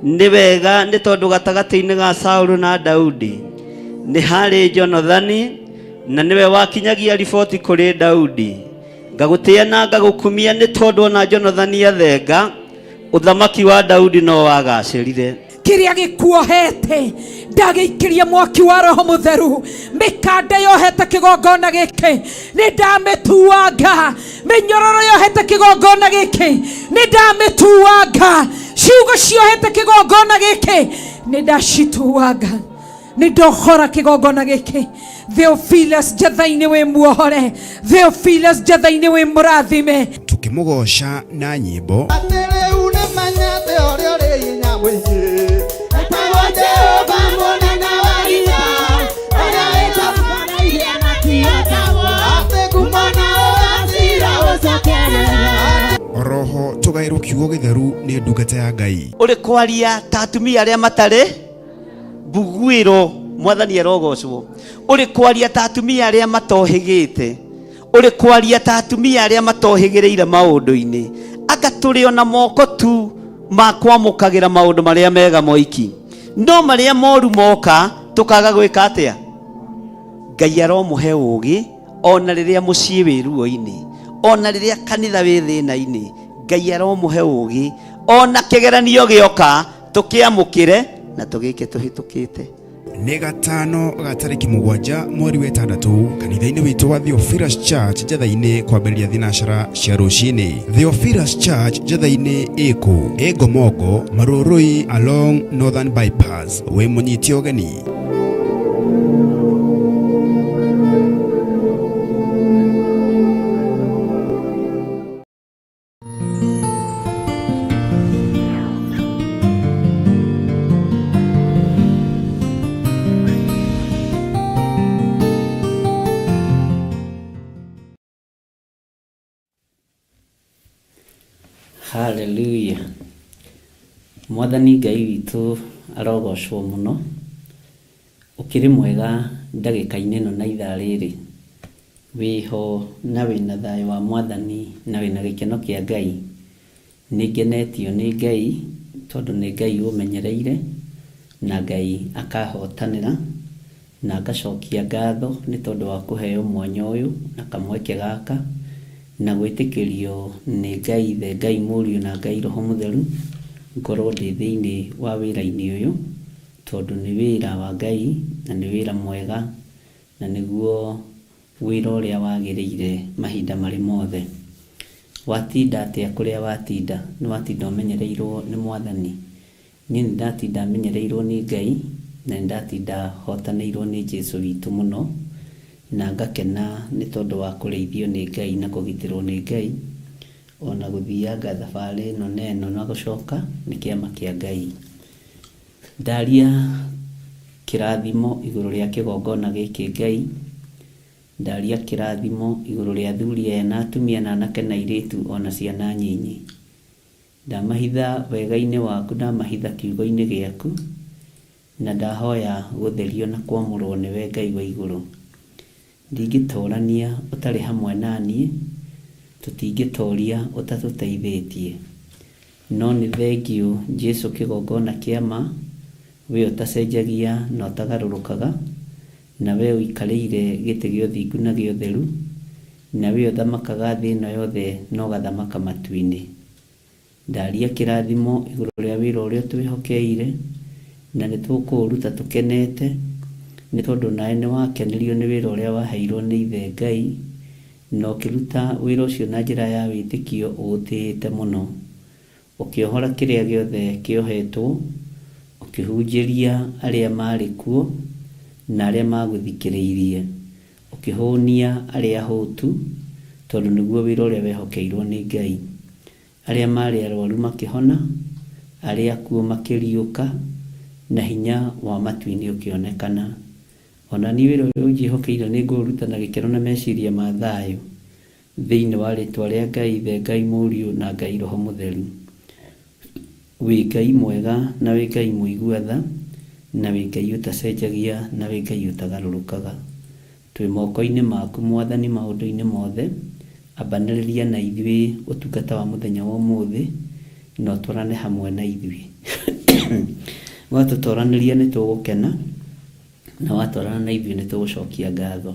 Nĩ wega nĩ tondu gatagati-inĩ ga Saũlũ na Daudi nĩ harĩ Jonathani, na niwe wakinyagia riboti kũrĩ Daudi. Ngagutia na ngagukumia nĩ tondu ona Jonathani athenga uthamaki wa Daudi no wagacĩrire. Kiria gikuohete ndagiikiria mwaki wa Roho Mutheru, mikande yohete kigongona giki ni ndamituanga, minyororo yohete kigongona giki ni ndamituanga, ciugo ciohete kigongona giki ni ndacituanga, ni ndohora kigongona giki. Theophilus njatha-ini wi muohore, Theophilus njatha-ini wi murathime. Tukimugoca na nyimbo roho tugairwo kiugo githeru ni ndungata ya Ngai. Uri kwaria ta atumia aria matari mbuguiro, mwathani arogocwo. Uri kwaria ta atumia aria matohigite, uri kwaria ta atumia aria matohigireire maundu-ini, anga turi ona moko tu makwamukagira maundu maria mega moiki, no maria moru moka tukaga gwika atia. Ngai aromuhe ugi ona riria mucii wi ruo-ini, ona riria kanitha wi thina-ini, Ngai aromuhe ugi ona kigeranio gioka tukiamukire na tugike tuhitukite. Ni gatano gatariki 7 mweri wa 6 kanitha-ini witu wa Theophilus Church njatha-ini kwambĩrĩria thinacara cia rũcinĩ. Theophilus Church njatha-ini iku Gomogo Marũrũi along Northern Bypass. We munyiti ogeni. Hallelujah. Mwathani Ngai witu arogocwo muno, ukiri mwega ndagika-ini no na ithaa riri, wiho na wina thayo wa Mwathani na wina gikeno kia Ngai. Ningenetio ni Ngai tondu ni Ngai umenyereire na Ngai akahotanira, na ngacokia ngatho ni tondu wa kuheo mwanya uyu na kamweke gaka na gwitikirio ni Ngai ithe, Ngai Mũriũ na Ngai Roho Mũtheru ngorwo ndi thiini wa wira-ini uyu, tondu ni wira wa Ngai na ni wira mwega na niguo wira uria wagiriire mahinda mari mothe. Watinda atia kuria watinda, ni watinda umenyereirwo ni Mwathani. Ni ndatinda menyereirwo ni Ngai na ndatinda hotaniirwo ni Jesu witu muno, na ngakena nĩ tondũ wa kũrĩithio nĩ Ngai na kũgitĩrwo nĩ Ngai, ona gũthianga thabarĩ ĩno neno na gũcoka nĩ kĩama kĩa Ngai. Ndaria kĩrathimo igũrũ rĩa kĩgongona gĩkĩ Ngai, ndaria kĩrathimo igũrũ rĩa athuri aya na atumia na anake na airĩtu ona ciana nyinyi. Ndamahitha wega-inĩ waku, ndamahitha kiugo-inĩ gĩaku, na ndahoya gũtherio na kwamũrwo nĩwe Ngai wa igũrũ. Ndingĩtorania ũtarĩ hamwe naniĩ, tũtingĩtoria ũtatũteithĩtie, no nĩ thengiũ Jesũ kĩgongona kĩama, we ũtacenjagia na ũtagarũrũkaga, na we ũikarĩire gĩtĩ gĩa ũthingu na gĩa ũtheru, na we ũthamakaga thĩ ĩno yothe na ũgathamaka matu-inĩ. Ndaria kĩrathimo igũrũ rĩa wĩra ũrĩa twĩhokeire, na nĩ tũkũũruta tũkenete, nĩ tondũ nawe nĩ wakenirio nĩ wĩra ũrĩa waheirwo nĩ Ithe Ngai, na ũkĩruta wĩra ũcio na njĩra ya wĩtĩkio ũũtĩĩte mũno, ũkĩohora kĩrĩa gĩothe kĩohetwo, ũkĩhunjĩria arĩa marĩ kuo na arĩa magũthikĩrĩirie, ũkĩhũnia arĩa ahũtu, tondũ nĩguo wĩra ũrĩa wehokeirwo nĩ Ngai. Arĩa marĩ arwaru makĩhona, arĩa akuũ makĩriũka, na hinya wa matu-inĩ ũkĩonekana. Ona niĩ wĩra ũrĩa ũnjĩhokeire nĩ ngũũruta na gĩkeno na meciria ma thayũ, thĩinĩ wa rĩtwa rĩa Ngai, Ithe, Ngai Mũriũ na Ngai Roho Mũtheru. Wĩ Ngai mwega na wĩ Ngai mũigua tha, na wĩ Ngai ũtacenjagia na wĩ Ngai ũtagarũrũkaga. Twĩ moko-inĩ maku Mwathani maũndũ-inĩ mothe, ambanĩrĩria na ithuĩ ũtungata wa mũthenya wa ũmũthĩ, na ũtwarane hamwe na ithuĩ. Watũtwaranĩria nĩ tũgũkena, na watwarana na ithuĩ nĩ tũgũcokia ngatho.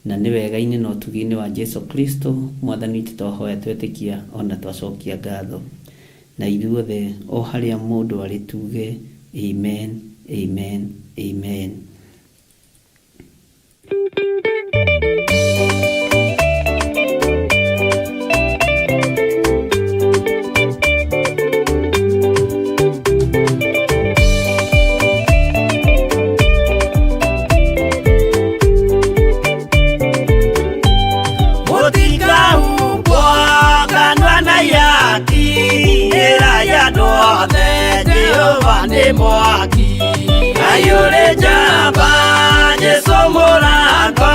Na nĩ wega-inĩ na ũtugi-inĩ wa Jesũ Kristo Mwathani witũ twahoya twetĩkia ona twacokia ngatho. Na ithuothe o harĩa mũndũ arĩ tuge amen, amen, amen. Mwaki ayure jamba Jesũ mũrango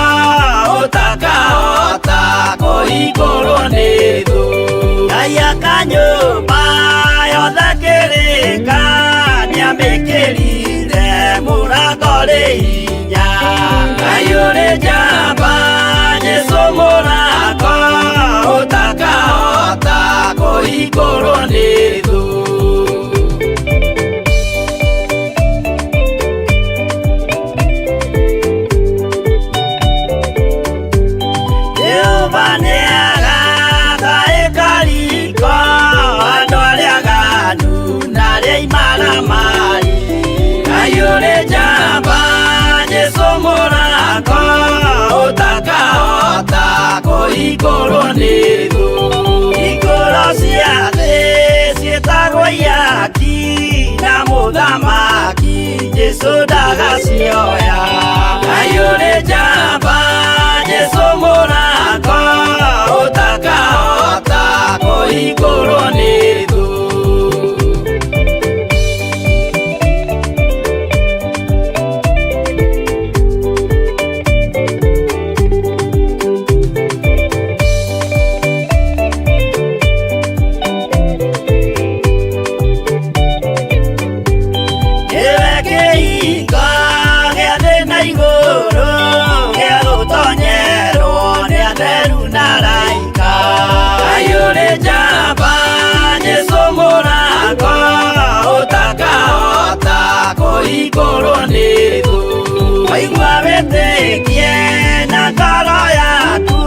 ũtakahota kũhingũrwo nĩ thũ. Ngai akanyũmba yothe kĩrĩka nĩamĩkĩrire mũrango rĩ hinya. Ayure jamba Jesũ mũrango ũtakahota kũhingũrwo nĩ thũ. Ayure jamba Jesũ mũrango ũtakahota kũhingũrwo nĩ thũ. Hingũro cia thĩ ciĩtagwo ihaki na mũthamaki Jesũ ndagacioya. Ayure jamba Jesũ mũrango ũtakahota kũhingũrwo nĩ thũ. Kũhingũrwo nĩ thũ. Waigua wĩtĩkie na ngoro yaku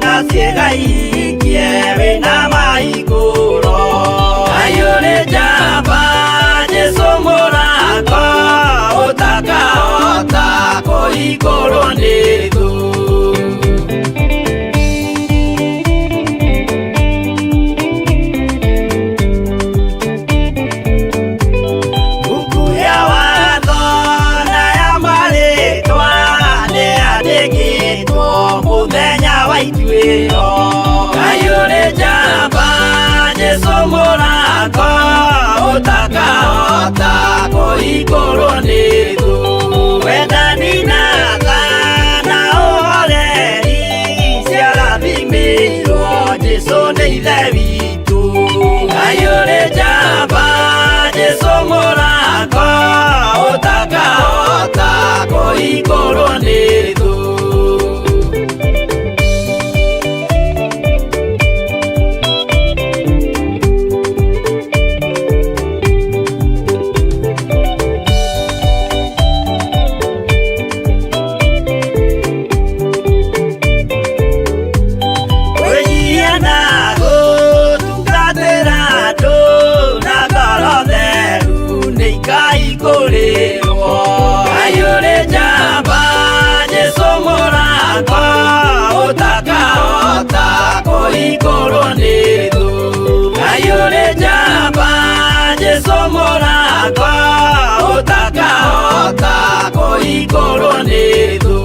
na ciĩga ihikie wĩna mahingũro. Ayure jamba Jesũ mũrango ũtakahota kũhingũrwo nĩ thũ. Buku ya watho na ya marĩtwa nĩyandĩkĩtwo Ngai kũrĩrwo Ngai ũrĩ njamba Jesũ mũrango ũtakahota kũhingũrwo nĩ thũ Ngai ũrĩ njamba Jesũ mũrango ũtakahota kũhingũrwo nĩ thũ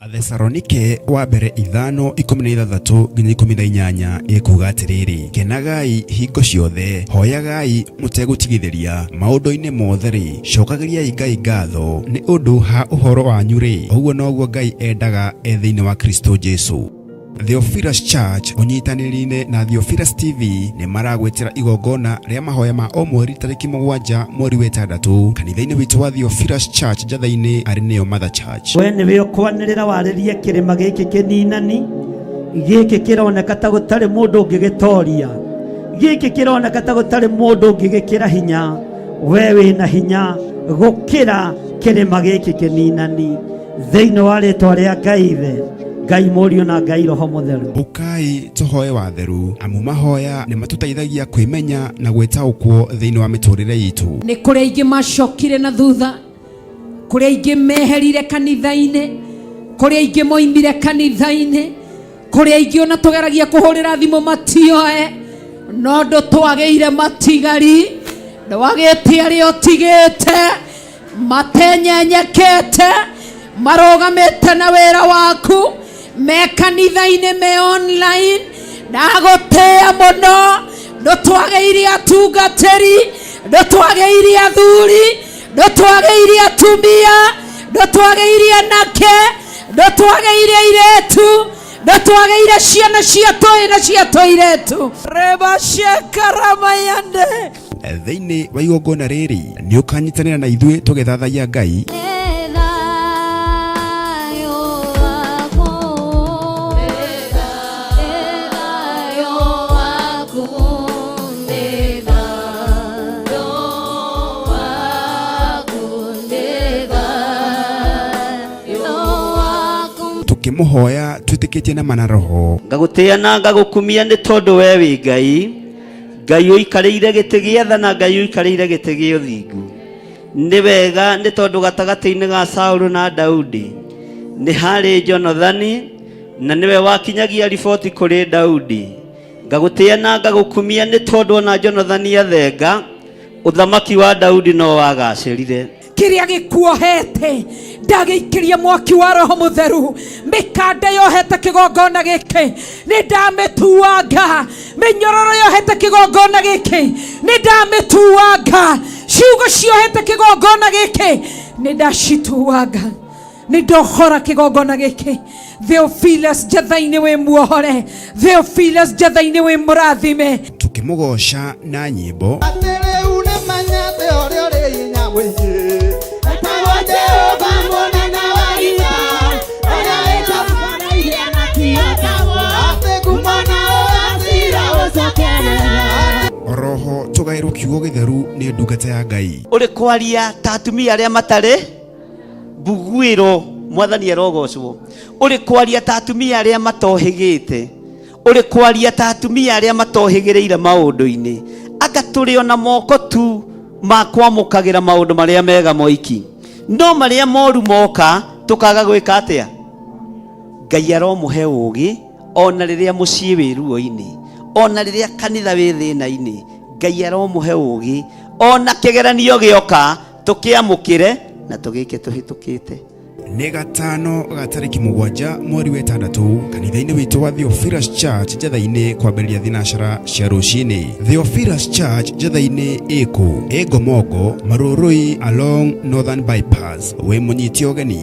Athesalonike wa mbere 5:16 nginya 18 ikuga atiriri kenagai hingo ciothe hoyagai mutegutigithiria maundu-ini mothe ri cokagiriai Ngai ngatho ni undu ha uhoro wanyu ri uguo noguo Ngai endaga thiini wa Kristo Jesu. Theophilus Church unyitanirine na Theophilus TV ni maragwetera igongona ria mahoya ma o mweri tariki 7 mweri wa 6 kanitha-ini witu wa Theophilus Church njatha-ini ari niyo Mother Church. We niwe ukwanirira waririe kirima giki kininani giki kironeka ta gutari mundu ungigitoria giki kironeka ta gutari mundu ungigikira hinya we wina hinya gukira kirima giki kininani thiini wa ritwa ria Ngai ithe Ngai Mũriũ na Ngai Roho Mũtheru. Ukai tuhoe watheru amu mahoya ni matutaithagia kwimenya na gwetaũkwo thiini wa miturire itu. Ni kuri aingi macokire na thutha, kuri aingi meherire kanitha-ini, kuri aingi moimire kanitha-ini, kuri aingi ona tugeragia kuhurira thimu matioe, no ndo twageire matigari, ndwagite ari otigite, matenyenyekete, marogamite na wira waku. Me kanitha-ini me online ndagutea muno ndotwageire atungatiri ndotwageire athuri ndotwageire atumia ndotwageire anake ndotwageire airetu ndotwageire ciana cia toi na cia toiretu reba shekaramayande thiini wa igongona riri ni ukanyitanira na ithuĩ tũgĩthathaiya Ngai. Tukimuhoya twitikitie na mana roho ngagutia na ngagukumia ni tondu we wi Ngai Ngai uikarĩire gĩtĩ gĩa tha na Ngai uikarĩire gĩtĩ gĩa ũthingu ni wega ni tondu gatagati-inĩ ga Saũlũ na Daudi ni harĩ Jonathani na niwe wakinyagia riboti kũrĩ Daudi ngagutia na ngagukumia ni tondu na Jonathani athenga uthamaki wa Daudi no wagacĩrire kiria gikuohete ndagiikiria mwaki wa Roho Mutheru mikanda yohete kigongona giki ni ndamituanga minyororo yohete kigongona giki ni ndamituanga ciugo ciohete kigongona giki ni ndacituanga ni ndohora kigongona giki Theophilus njatha-ini wi muohore Theophilus njatha-ini wi murathime tukimugoca na nyimbo Roho tugairwo kiugo githeru ni ndungata ya Ngai uri kwaria ta atumia aria matari mbuguiro mwathani arogocwo uri kwaria ta atumia aria matohigite uri kwaria ta atumia aria matohigireire maundu-ini anga turi ona moko tu makwamukagira maundu maria mega moiki no maria moru moka tukaga gwika atia Ngai aromuhe ugi ona riria mucii wi ruo-ini ona riria kanitha wi thina-ini Ngai aromuhe ugi ona kigeranio gioka tukiamukire na tugike tuhitukite nĩ gatano ga tarĩki 7 mweri wa 6 kanitha-inĩ witũ wa Theophilus Church Njatha-inĩ kwambĩrĩria thinacara cia rũcinĩ. Theophilus Church Njatha-inĩ ĩkũ Ngomongo Marũrũi along Northern Bypass. Wĩ mũnyiti ũgeni.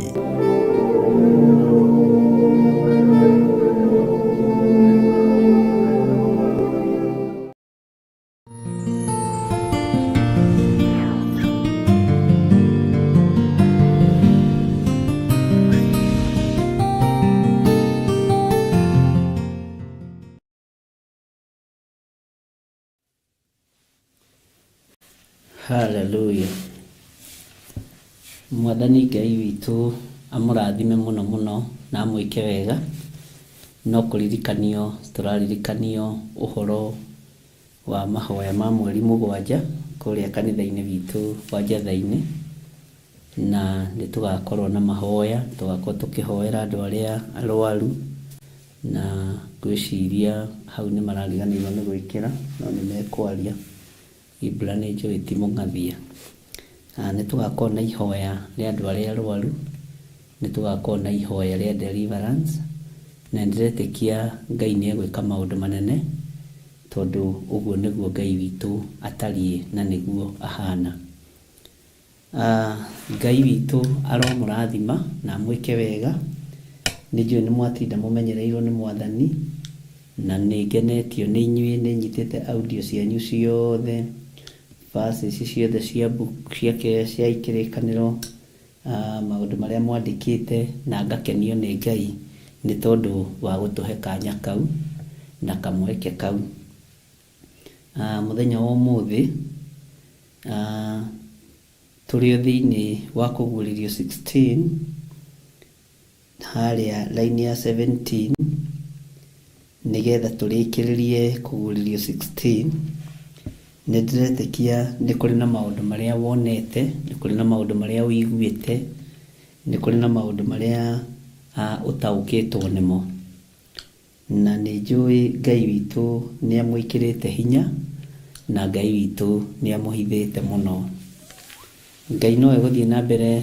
Hallelujah. Mwathani Ngai witũ amũrathime mũno mũno na amwĩke wega. No kũririkanio tũraririkanio ũhoro wa mahoya ma mweri 7 kũrĩa kanitha-inĩ witũ wa Njatha-inĩ, na nĩ tũgakorwo na mahoya, tũgakorwo tũkĩhoera andũ arĩa arwaru, na gwĩciria hau nĩ marariganĩirwo nĩ gwĩkĩra no nĩ mekwaria Ibra nĩ njũĩ ti mũng'athia. Nĩ tũgakorwo na ihoya rĩa andũ arĩa arwaru, nĩ tũgakorwo na ihoya rĩa deliverance, na ndĩretĩkia Ngai nĩ egwĩka maũndũ manene tondũ ũguo nĩguo Ngai witũ atariĩ na nĩguo ahana. Ngai witũ aromũrathima na mwĩke wega. Nĩ njũĩ nĩ mwatinda mũmenyereirwo nĩ Mwathani, na nĩ ngenetio nĩ inyuĩ, nĩ nyitĩte audio cianyu ciothe, verses ciothe cia book ciake cia ikĩrĩkanĩro, maũndũ marĩa mwandĩkĩte, na ngakenio nĩ Ngai nĩ tondũ wa gũtũhe kanya kau na kamweke kau. Mũthenya wa ũmũthĩ tũrĩ thĩinĩ wa kũguũrĩrio 16 harĩa line ya 17 nĩgetha tũrĩkĩrĩrie kũguũrĩrio 16. Nĩ ndĩretĩkia nĩ kũrĩ na maũndũ marĩa wonete, nĩ kũrĩ na maũndũ marĩa ũiguĩte, nĩ kũrĩ na maũndũ marĩa ũtaũkĩtwo nĩmo, na nĩ njũĩ Ngai witũ nĩ amwĩkĩrĩte hinya na Ngai witũ nĩ amũhithĩte mũno. Ngai no egũthiĩ na mbere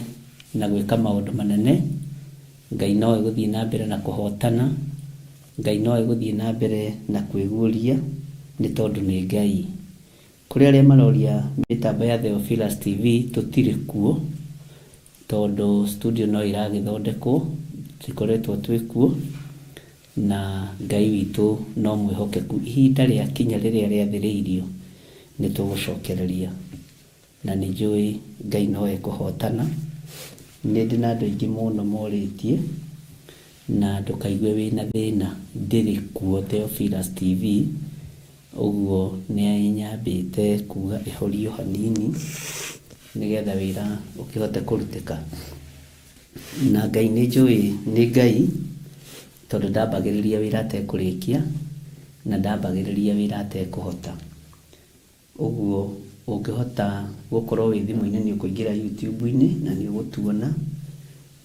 na gwĩka maũndũ manene. Ngai no egũthiĩ na mbere na kũhotana. Ngai no egũthiĩ na mbere na kwĩguũria nĩ tondũ nĩ Ngai. Kũrĩ arĩa maroria mĩtambo ya Theophilus TV tũtirĩ kuo tondũ studio no iragĩthondekwo, tikoretwo twĩ kuo, na Ngai witũ no mwĩhokeku. Ihinda rĩa kinya rĩrĩa rĩathĩrĩirio nĩ tũgũcokereria, na nĩ njũĩ Ngai no ekũhotana. Nĩ ndĩ na andũ aingĩ mũno morĩtie, na ndũkaigue wĩna thĩna, ndĩrĩ kuo Theophilus TV. Ũguo nĩ nyambĩte kuga ehorio hanini nĩgetha wĩra ũkĩhote kũrutĩka. Na Ngai nĩ njũĩ nĩ Ngai tondũ ndambagĩrĩria wĩra atekũrĩkia na ndambagĩrĩria wĩra atekũhota. Ũguo ũngĩhota gũkorwo wĩ thimũ-inĩ nĩ ũkũingĩra YouTube-inĩ na nĩ ũgũtuona,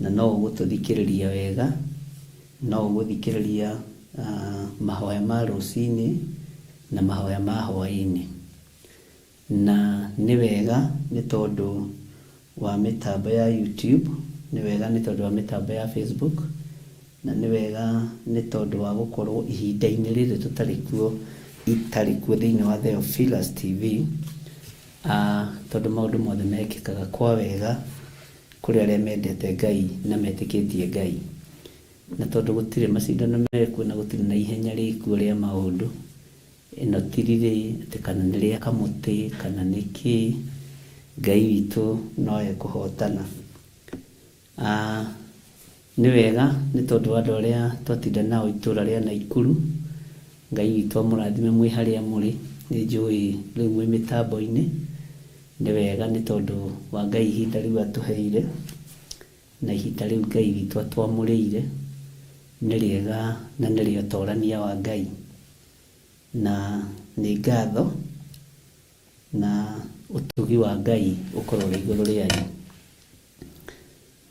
na no ũgũtũthikĩrĩria wega, no ũgũthikĩrĩria mahoya ma rũcinĩ na mahoya ma hwaĩ-inĩ. Na nĩ wega nĩ tondũ wa mĩtambo ya YouTube, nĩ wega nĩ tondũ wa mĩtambo ya Facebook, na nĩ wega nĩ tondũ wa gũkorwo ihinda-inĩ rĩrĩ itarĩ kuo thĩinĩ wa Theophilus TV, tondũ maũndũ mothe mekĩkaga kwa wega kũrĩ arĩa mendete Ngai na metĩkĩtie Ngai, na tondũ gũtirĩ macindano mekuo na gũtirĩ na ihenya rĩkuo rĩa maũndũ. Ĩno tirirĩ atĩ kana nĩ rĩa kamũtĩ kana nĩkĩ, Ngai witũ no ekũhotana. Nĩ wega nĩ tondũ wa andũ arĩa twatinda nao itũũra rĩa Naikuru, Ngai witũ amũrathime mwĩ harĩa mũrĩ. Nĩ njũĩ rĩu mwĩ mĩtambo-inĩ, nĩ wega nĩ tondũ wa Ngai ihinda rĩu atũheire, na ihinda rĩu Ngai witũ atwamũrĩire nĩ rĩega na nĩ rĩo ũtorania wa Ngai, na nĩ ngatho na ũtugi wa Ngai ũkorwo ũrĩ igũrũ rĩanyu.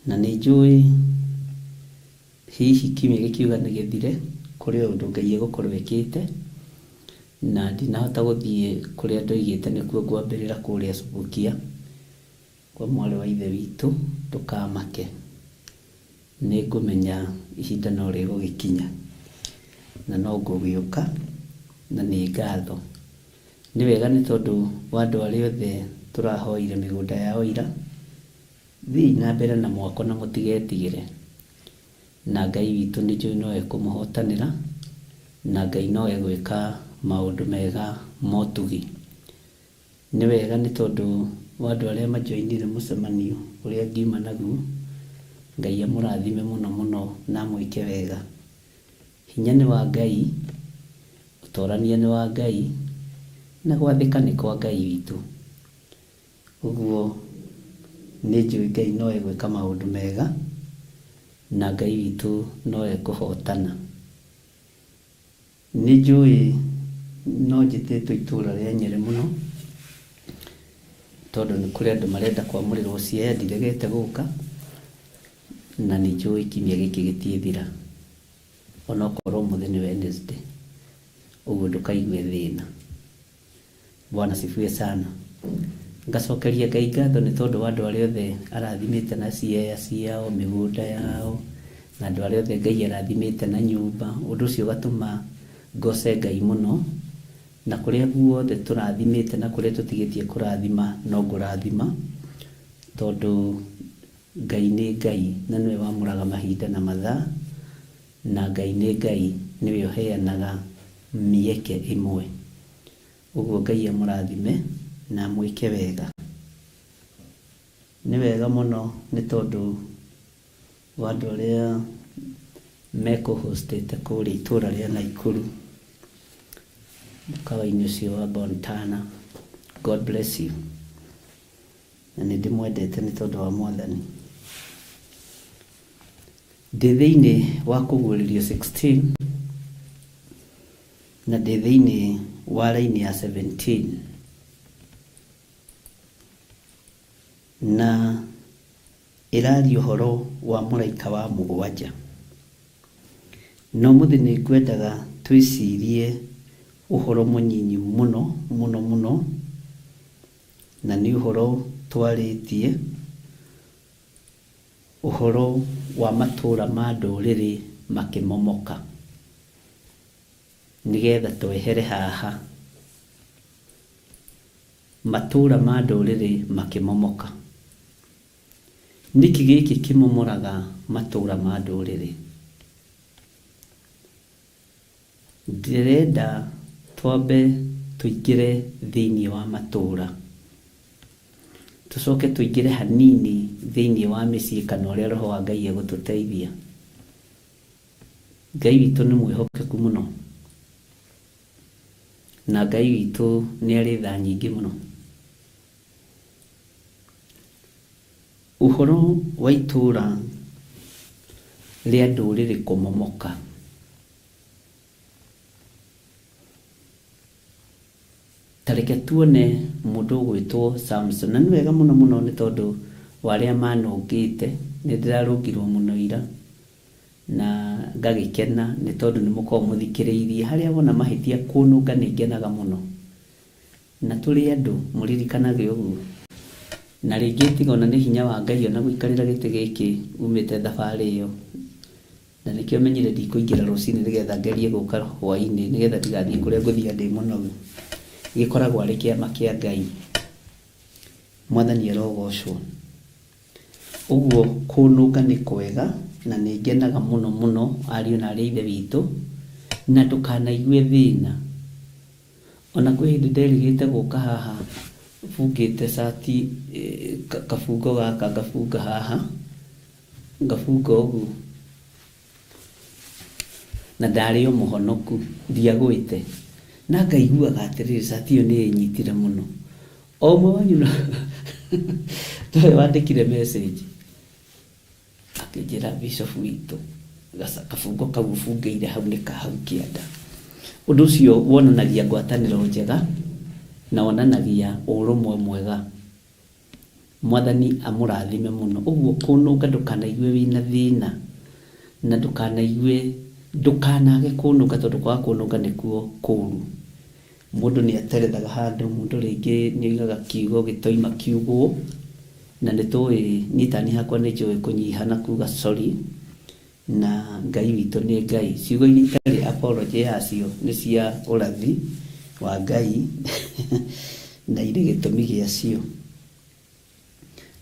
Na nĩ njũĩ hihi kiumia gĩkiuga nĩ gĩthire, kũrĩ ũndũ Ngai egũkorwo ekĩte, na ndinahota gũthiĩ kũrĩa ndoigĩte nĩkuo ngwambĩrĩra kũrĩa Subukia kwa mwarĩ wa ithe witũ ndũkamake. nĩ ngũmenya ihinda no rĩgũgĩkinya na no ngũgĩũka na nĩ ngatho. Nĩ wega nĩ tondũ wa andũ arĩa othe tũrahoire mĩgũnda yao ira, thiĩ na mbere na mwako na mũtigetigĩre, na Ngai witũ nĩ njũĩ no ekũmũhotanĩra, na Ngai no egwĩka maũndũ mega motugi. Nĩ wega nĩ tondũ wa andũ arĩa majoinire mũcemanio ũrĩa ngiuma naguo, Ngai amũrathime mũno mũno na mwĩke wega. Hinya nĩ wa Ngai, ũtorania nĩ wa Ngai, na gwathĩka nĩ kwa Ngai witũ. Ũguo nĩ njũĩ Ngai no egwĩka maũndũ mega, na Ngai witũ no ekũhotana. Nĩ njũĩ no njĩtĩtwo itũra rĩa Nyerĩ mũno, tondũ nĩ kũrĩ andũ marenda kwamũrĩrwo Siaya, ndiregete gũka, na nĩ njũĩ kiumia gĩkĩ gĩtiĩthira, onokorwo mũthĩ nĩ Wednesday. Ũguo ndũkaigue thĩna. Bwana sifiwe sana. Ngacokeria Ngai ngatho nĩ tondũ wa andũ arĩa othe arathimĩte na Siaya ciao, mĩgũnda yao, na andũ arĩa othe Ngai arathimĩte na nyũmba. Ũndũ ũcio ũgatũma ngoce Ngai mũno, na kũrĩa guothe tũrathimĩte na kũrĩa tũtigĩtie kũrathima no ngũrathima, tondũ Ngai nĩ Ngai na nĩwe wamũraga mahinda na mathaa, na Ngai nĩ Ngai nĩwe ũheanaga mĩeke ĩmwe. Ũguo Ngai amũrathime na mwĩke wega. Nĩ wega mũno nĩ tondũ wa andũ arĩa mekũhostete kũrĩa itũra rĩa Naikuru, mũkawa-inĩ ũcio wa Bontana. God bless you. Na nĩ ndĩmwendete nĩ tondũ wa Mwathani. Ndĩ thĩinĩ wa kũguũrĩrio 16 na ndĩ thĩinĩ wa raini ya 17, na ĩraria ũhoro wa mũraika wa mũgwanja. No mũthĩ nĩ ngwendaga twĩcirie ũhoro mũnyinyi mũno mũno mũno, na nĩ ũhoro twarĩtie, ũhoro wa matũũra ma ndũrĩrĩ makĩmomoka, nĩgetha twehere haha. Matũũra ma ndũrĩrĩ makĩmomoka. Nĩkĩ gĩkĩ kĩmomoraga matũũra ma ndũrĩrĩ? Ndĩrenda twambe tũingĩre thĩinĩ wa matũũra, tũcoke tũingĩre hanini thĩinĩ wa mĩciĩ kana ũrĩa Roho wa Ngai egũtũteithia. Ngai witũ nĩ mwĩhokeku mũno, na Ngai witũ nĩ arĩ tha nyingĩ mũno. Ũhoro wa itũũra rĩa ndũrĩrĩ kũmomoka. Tareke tuone mũndũ ũgwĩtwo Samson, na nĩ wega mũno mũno nĩ tondũ wa arĩa manũngĩte. Nĩ ndĩrarũngirwo mũno ira na ngagĩkena nĩ tondũ nĩ mũkorwo mũthikĩrĩirie. Harĩa wona mahĩtia kũnũnga nĩ ngenaga mũno, na tũrĩ andũ mũririkanage ũguo. Na rĩngĩ tiga ona nĩ hinya wa Ngai ona gũikarĩra gĩtĩ gĩkĩ umĩte thabarĩ ĩyo, na nĩkĩo menyire ndikũingĩra rũcinĩ nĩgetha ngerie gũka hwainĩ, nĩgetha ndigathiĩ kũrĩa ngũthiĩ ndĩ mũnogu. Gĩkoragwo arĩ kĩama kĩa Ngai. Mwathani arogocwo. Ũguo kũnũnga nĩ kwega, na nĩ ngenaga mũno mũno ariũ na arĩa ithe witũ, na ndũkanaigue thĩna. Ona kwĩ hĩndĩ nderĩgĩte gũka haha bungĩte cati, kabungo gaka ngabunga haha, ngabunga ũguo, na ndarĩ o mũhonoku, ndiagwĩte, na ngaiguaga atĩrĩrĩ cati ĩyo nĩ ĩnyitire mũno. O ũmwe wanyu nĩwe wandĩkire message akĩnjĩra Bishop witũ kabungo kau ũbungĩire hau nĩ ka hau kĩanda. Ũndũ ũcio wonanagia ngwatanĩro njega na wonanagia ũrũmwe mwega. Mwathani amũrathime mũno. Ũguo kũnũnga ndũkanaigue wĩna thĩna, na ndũkanage kũnũnga, tondũ kwaga kũnũnga nĩkuo kũũru. Mũndũ nĩ aterethaga handũ, mũndũ rĩngĩ nĩ oigaga kiugo gĩtoima kiugwo, na nĩ tũĩ niĩ tani hakwa nĩ njũĩ kũnyiha na kuga sorry, na Ngai witũ nĩ Ngai. Ciugo iria itarĩ apology yacio nĩ cia ũrathi wa Ngai na irĩ gĩtũmi gĩacio.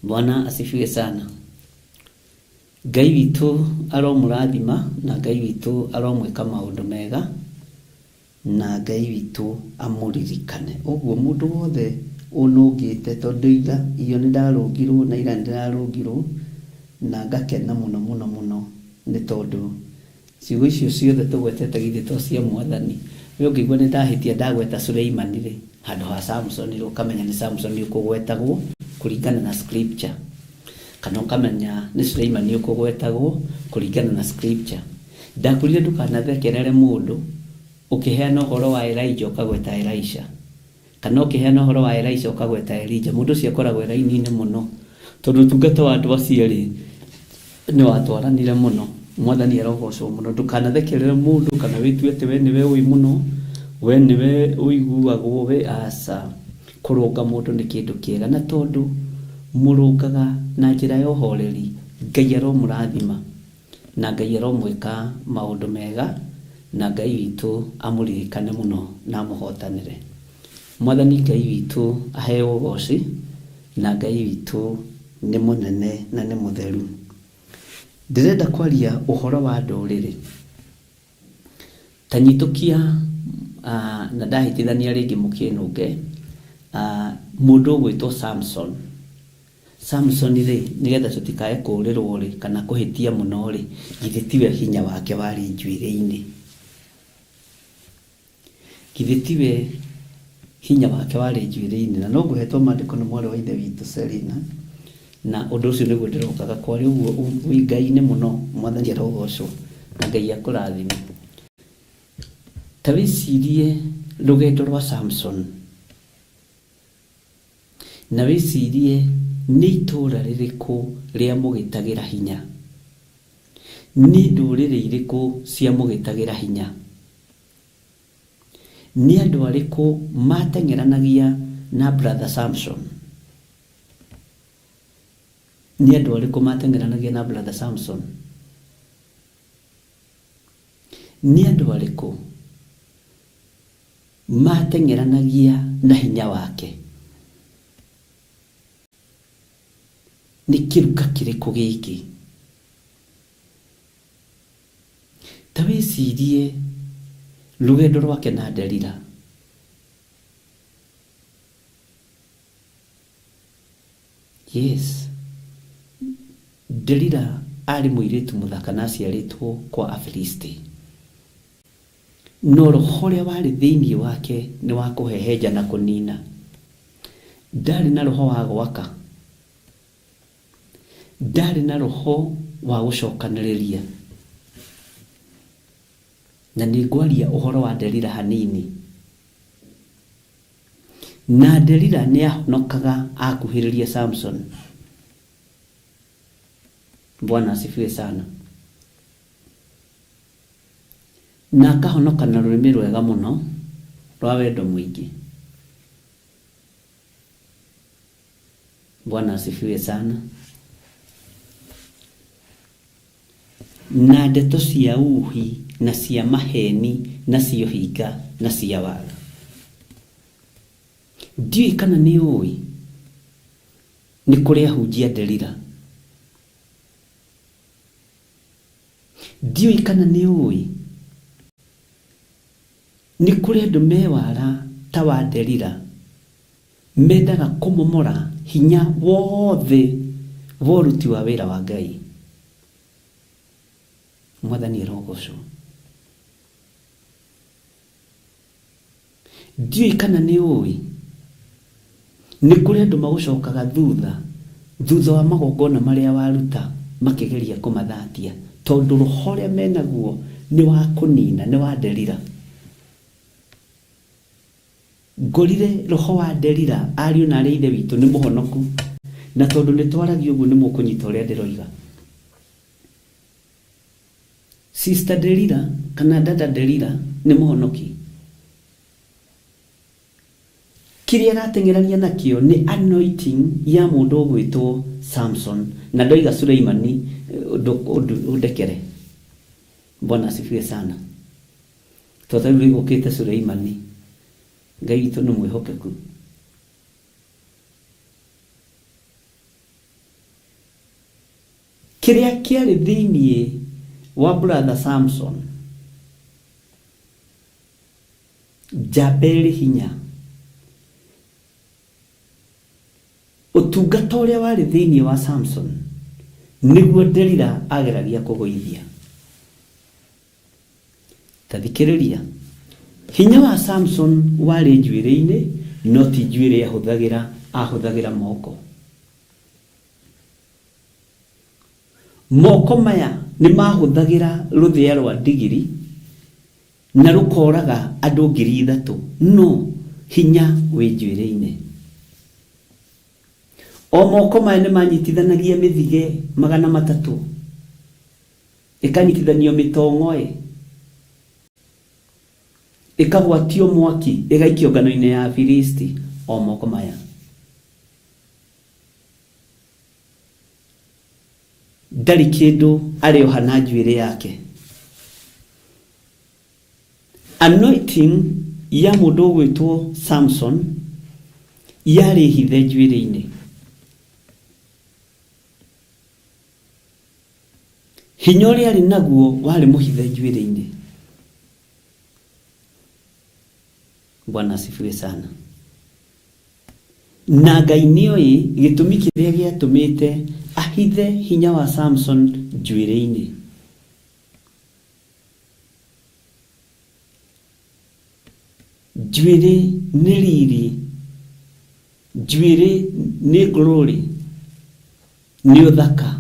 Bwana asifiwe sana. Ngai witũ aromũrathima na Ngai witũ aromwĩka maũndũ mega na Ngai witũ amũririkane. Ũguo mũndũ wothe ũnũngĩte tondũ iyo nĩ ndarũngirwo na ira ndarũngirwo na ngakena mũno mũno mũno nĩ tondũ ciugo icio ciothe tũgwetete githĩ to cia Mwathani. We ũngĩigua nĩ ndahĩtia ndagweta Suleiman rĩ handũ ha Samson rĩ ũkamenya nĩ Samson ũkũgwetagwo kũringana na scripture, kana ũkamenya nĩ Suleiman ũkũgwetagwo kũringana na scripture. Ndakwĩrire ndũkanathekerere mũndũ ũkĩheana ũhoro wa Elijah ũkagweta Elisha, kana ũkĩheana ũhoro wa Elisha ũkagweta Elijah. Mũndũ ũcio akoragwo raini-inĩ mũno tondũ ũtungata wa andũ acio rĩ nĩ watwaranire mũno. Mwathani arogocwo mũno. Ndũkanathekerere mũndũ kana wĩtue atĩ we nĩwe ũĩ mũno, we nĩwe ũiguagwo, we aca. Kũrũnga mũndũ nĩ kĩndũ kĩega, na tondũ mũrũngaga na njĩra ya ũhoreri, Ngai aromũrathima na Ngai aromwĩka maũndũ mega na Ngai witũ amũririkane mũno na amũhotanĩre. Mwathani Ngai witũ aheo ũgooci na Ngai witũ nĩ mũnene na nĩ mũtheru. Ndĩrenda kwaria ũhoro wa ndũrĩrĩ. Tanyitũkia na ndahĩtithania rĩngĩ mũkĩnũnge mũndũ ũgwĩtwo Samson. Samson rĩ nĩgetha tũtikae kũũrĩrwo rĩ kana kũhĩtia mũno rĩ, githĩ tiwe hinya wake warĩ njuĩrĩ-inĩ. Githĩ tiwe hinya wake warĩ njuĩrĩ-inĩ. Na no ngũhetwo maandĩko nĩ mwarĩ wa ithe witũ Selina, na ũndũ ũcio nĩguo ndĩrokaga kwarĩ ũguo wĩ Ngai-inĩ mũno. Mwathani arogocwo na Ngai akũrathime. Ta wĩcirie rũgendo rwa Samson na wĩcirie nĩ itũũra rĩrĩkũ rĩa mũgĩtagĩra hinya, nĩ ndũrĩrĩ irĩkũ cia mũgĩtagĩra hinya, nĩ andũ arĩkũ mateng'eranagia na brother Samson, nĩ andũ arĩkũ mateng'eranagia na brother Samson, nĩ andũ arĩkũ mateng'eranagia na hinya wake. Nĩ kĩruka kĩrĩkũ gĩkĩ? Ta wĩcirie rũgendo rwake na Delila. Yes, Delila arĩ mũirĩtu mũthaka na aciarĩtwo kwa Afilisti, no roho ũrĩa warĩ thĩinĩ wake nĩ wa kũhehenja na kũnina. Ndarĩ na roho wa gwaka, ndarĩ na roho wa gũcokanĩrĩria. Na nĩ ngwaria ũhoro wa Delila hanini. Na Delila nĩ ahonokaga akuhĩrĩria Samson. Bwana asifiwe sana. Na akahonoka na rũrĩmĩ rwega mũno rwa wendo mũingĩ. Bwana asifiwe sana. Na ndeto cia uhi na cia maheni na cia hinga na cia waga. Ndiũĩ kana nĩ ũĩ nĩ kũrĩ ahunjia Delila. Ndiũĩ kana nĩ ũĩ nĩ kũrĩ andũ mewara ta wa Delila mendaga kũmomora hinya wothe wa ũruti wa wĩra wa Ngai. Mwathani arogocwo. Ndiũĩ kana nĩ ũĩ nĩ kũrĩ andũ magũcokaga thutha wa magongona marĩa waruta makĩgeria kũmathatia tondũ roho ũrĩa menaguo nĩ wa kũnina, nĩ wa Delila. Ngorire roho wa Delila ariũ na arĩa ithe witũ nĩ mũhonoku, na tondũ nĩ twaragio ũguo nĩ mũkũnyita ũrĩa ndĩroiga. Sister Delila kana dada Delila nĩ mũhonoki. Kĩrĩa arateng'erania nakĩo nĩ anointing ya mũndũ ũgwĩtwo Samson, na ndoiga Suleimani ũndekere. Bwana asifiwe sana. Tota rĩu gũkĩte Suleimani, Ngai witũ nĩ mwĩhokeku. Kĩrĩa kĩarĩ thĩinĩ wa brother Samson, njamba hinya, ũtungata ũrĩa warĩ thĩinĩ wa Samson nĩguo Delila ageragia kũgũithia. Tathikĩrĩria, hinya wa Samson warĩ njuĩrĩ-inĩ, no ti njuĩrĩ ahũthagĩra moko. Moko maya nĩ mahũthagĩra rũthĩa rwa ndigiri na rũkoraga andũ 3,000, no hinya wĩ njuĩrĩ-inĩ. O moko maya nĩ manyitithanagia mĩthige 300, ĩkanyitithanio mĩtong'oe, ĩkagwatio mwaki, ĩgaikio ngano-inĩ ya Filisti. O moko maya ndarĩ kĩndũ arĩoha na njuĩrĩ yake. Anointing ya mũndũ ũgwĩtwo Samson yarĩ hithe njuĩrĩ-inĩ. Hinya ũrĩa arĩ naguo warĩ mũhithe njuĩrĩ-inĩ. Bwana asifiwe sana. Na Ngai nĩoĩ gĩtũmi kĩrĩa gĩatũmĩte ahithe hinya wa Samson njuĩrĩ-inĩ. Njuĩrĩ nĩ riri, njuĩrĩ nĩ glory, nĩ ũthaka,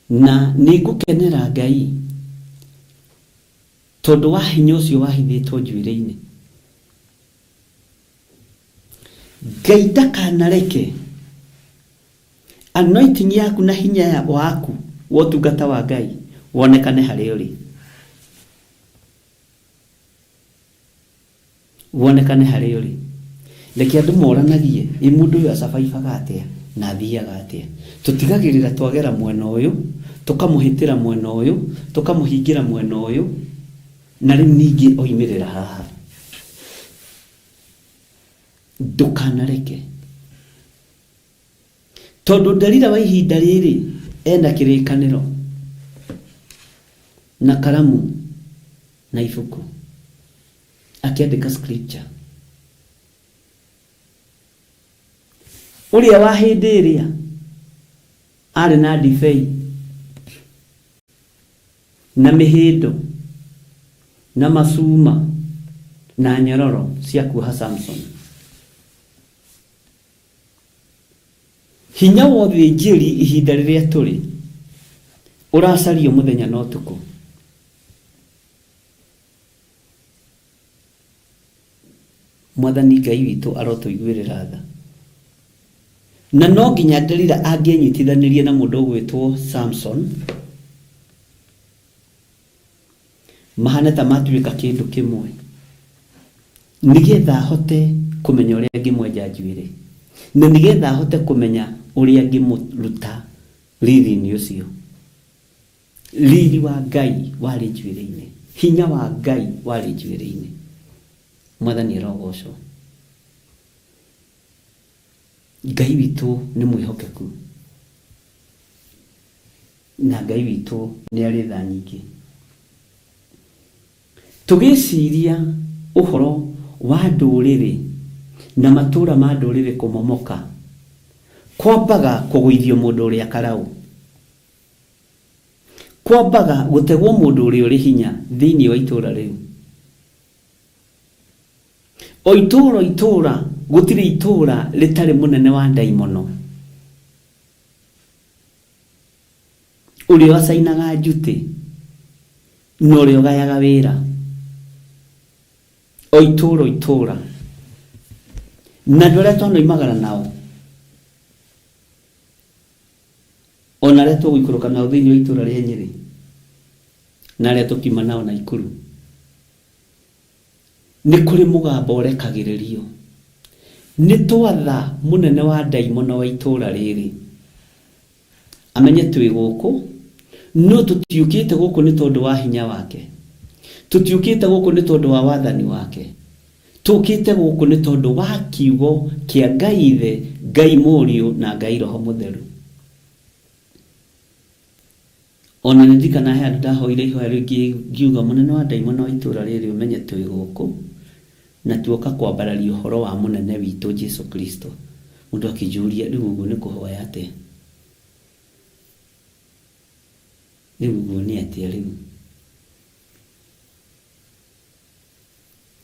na nĩ ngũkenera Ngai tondũ wa hinya ũcio wahithĩtwo njuĩrĩ-inĩ. Ngai ndakanareke anointing yaku na hinya waku wa ũtungata wa Ngai wonekane harĩa ũrĩ. Wonekane harĩa ũrĩ. Reke andũ moranagie, mũndũ ũyũ acabaibaga atĩa na athiaga atĩa. Tũtigagĩrĩra twagera mwena ũyũ, tũkamũhĩtĩra mwena ũyũ, tũkamũhingĩra mwena ũyũ, na rĩu ningĩ oimĩrĩra haha. Ndũkanareke. Tondũ Delila wa ihinda rĩrĩ enda kĩrĩkanĩro na karamu na ibuku, akiandĩka scripture. Ũrĩa wa hĩndĩ ĩrĩa arĩ na ndibei na mĩhĩndo na macuma na nyororo cia kuoha Samson. Hinya wothe njĩri ihinda rĩrĩa tũrĩ ũracario mũthenya na ũtukũ. Mwathani Ngai witũ arotũiguĩrĩra tha. Na no nginya Delila angĩenyitithanĩrie na mũndũ ũgwĩtwo Samson, mahane ta matuĩka kĩndũ kĩmwe, nĩgetha ahote kũmenya ũrĩa angĩmwenja njuĩrĩ, na nĩgetha ahote kũmenya ũrĩa angĩmũruta riri-inĩ ũcio. Riri wa Ngai warĩ njuĩrĩ-inĩ, hinya wa Ngai warĩ njuĩrĩ-inĩ. Mwathani arogocwo. Ngai witũ nĩ mwĩhokeku, na Ngai witũ nĩ arĩ tha nyingĩ. Tũgĩciria ũhoro wa ndũrĩrĩ na matũũra ma ndũrĩrĩ kũmomoka, kwambaga kũgũithio mũndũ ũrĩa karaũ, kwambaga gũtegwo mũndũ ũrĩa ũrĩ hinya thĩinĩ wa itũũra rĩu. O itũũra gũtirĩ itũũra rĩtarĩ mũnene wa ndaimono, ũrĩa wacainaga njutĩ na ũrĩa ũgayaga wĩra. O itũũra na andũ arĩa twanoimagara nao, ona arĩa tũgũikũrũka nao thĩinĩ wa itũũra rĩa Nyĩrĩ, na arĩa tũkiuma nao Naikuru, nĩ kũrĩ mũgambo ũrekagĩrĩrio. Nĩ twatha mũnene wa ndaimono wa itũũra rĩrĩ amenye twĩ gũkũ no tũtiũkĩte gũkũ nĩ tondũ wa hinya wake, tũtiũkĩte gũkũ nĩ tondũ wa wathani wake, tũkĩte gũkũ nĩ tondũ wa kiugo kĩa Ngai Ithe, Ngai Mũriũ na Ngai Roho Mũtheru. Ona nĩndirikana he andũ ndahoire ihoya rĩngĩ ngiuga mũnene wa ndaimono wa itũũra rĩrĩ ũmenye twĩ gũkũ na tuoka kwambararia ũhoro wa mũnene witũ Jesu Kristo. Mũndũ akĩnjũria rĩu ũguo nĩ kũhoya atĩa? Rĩu ũguo nĩ atĩa rĩu?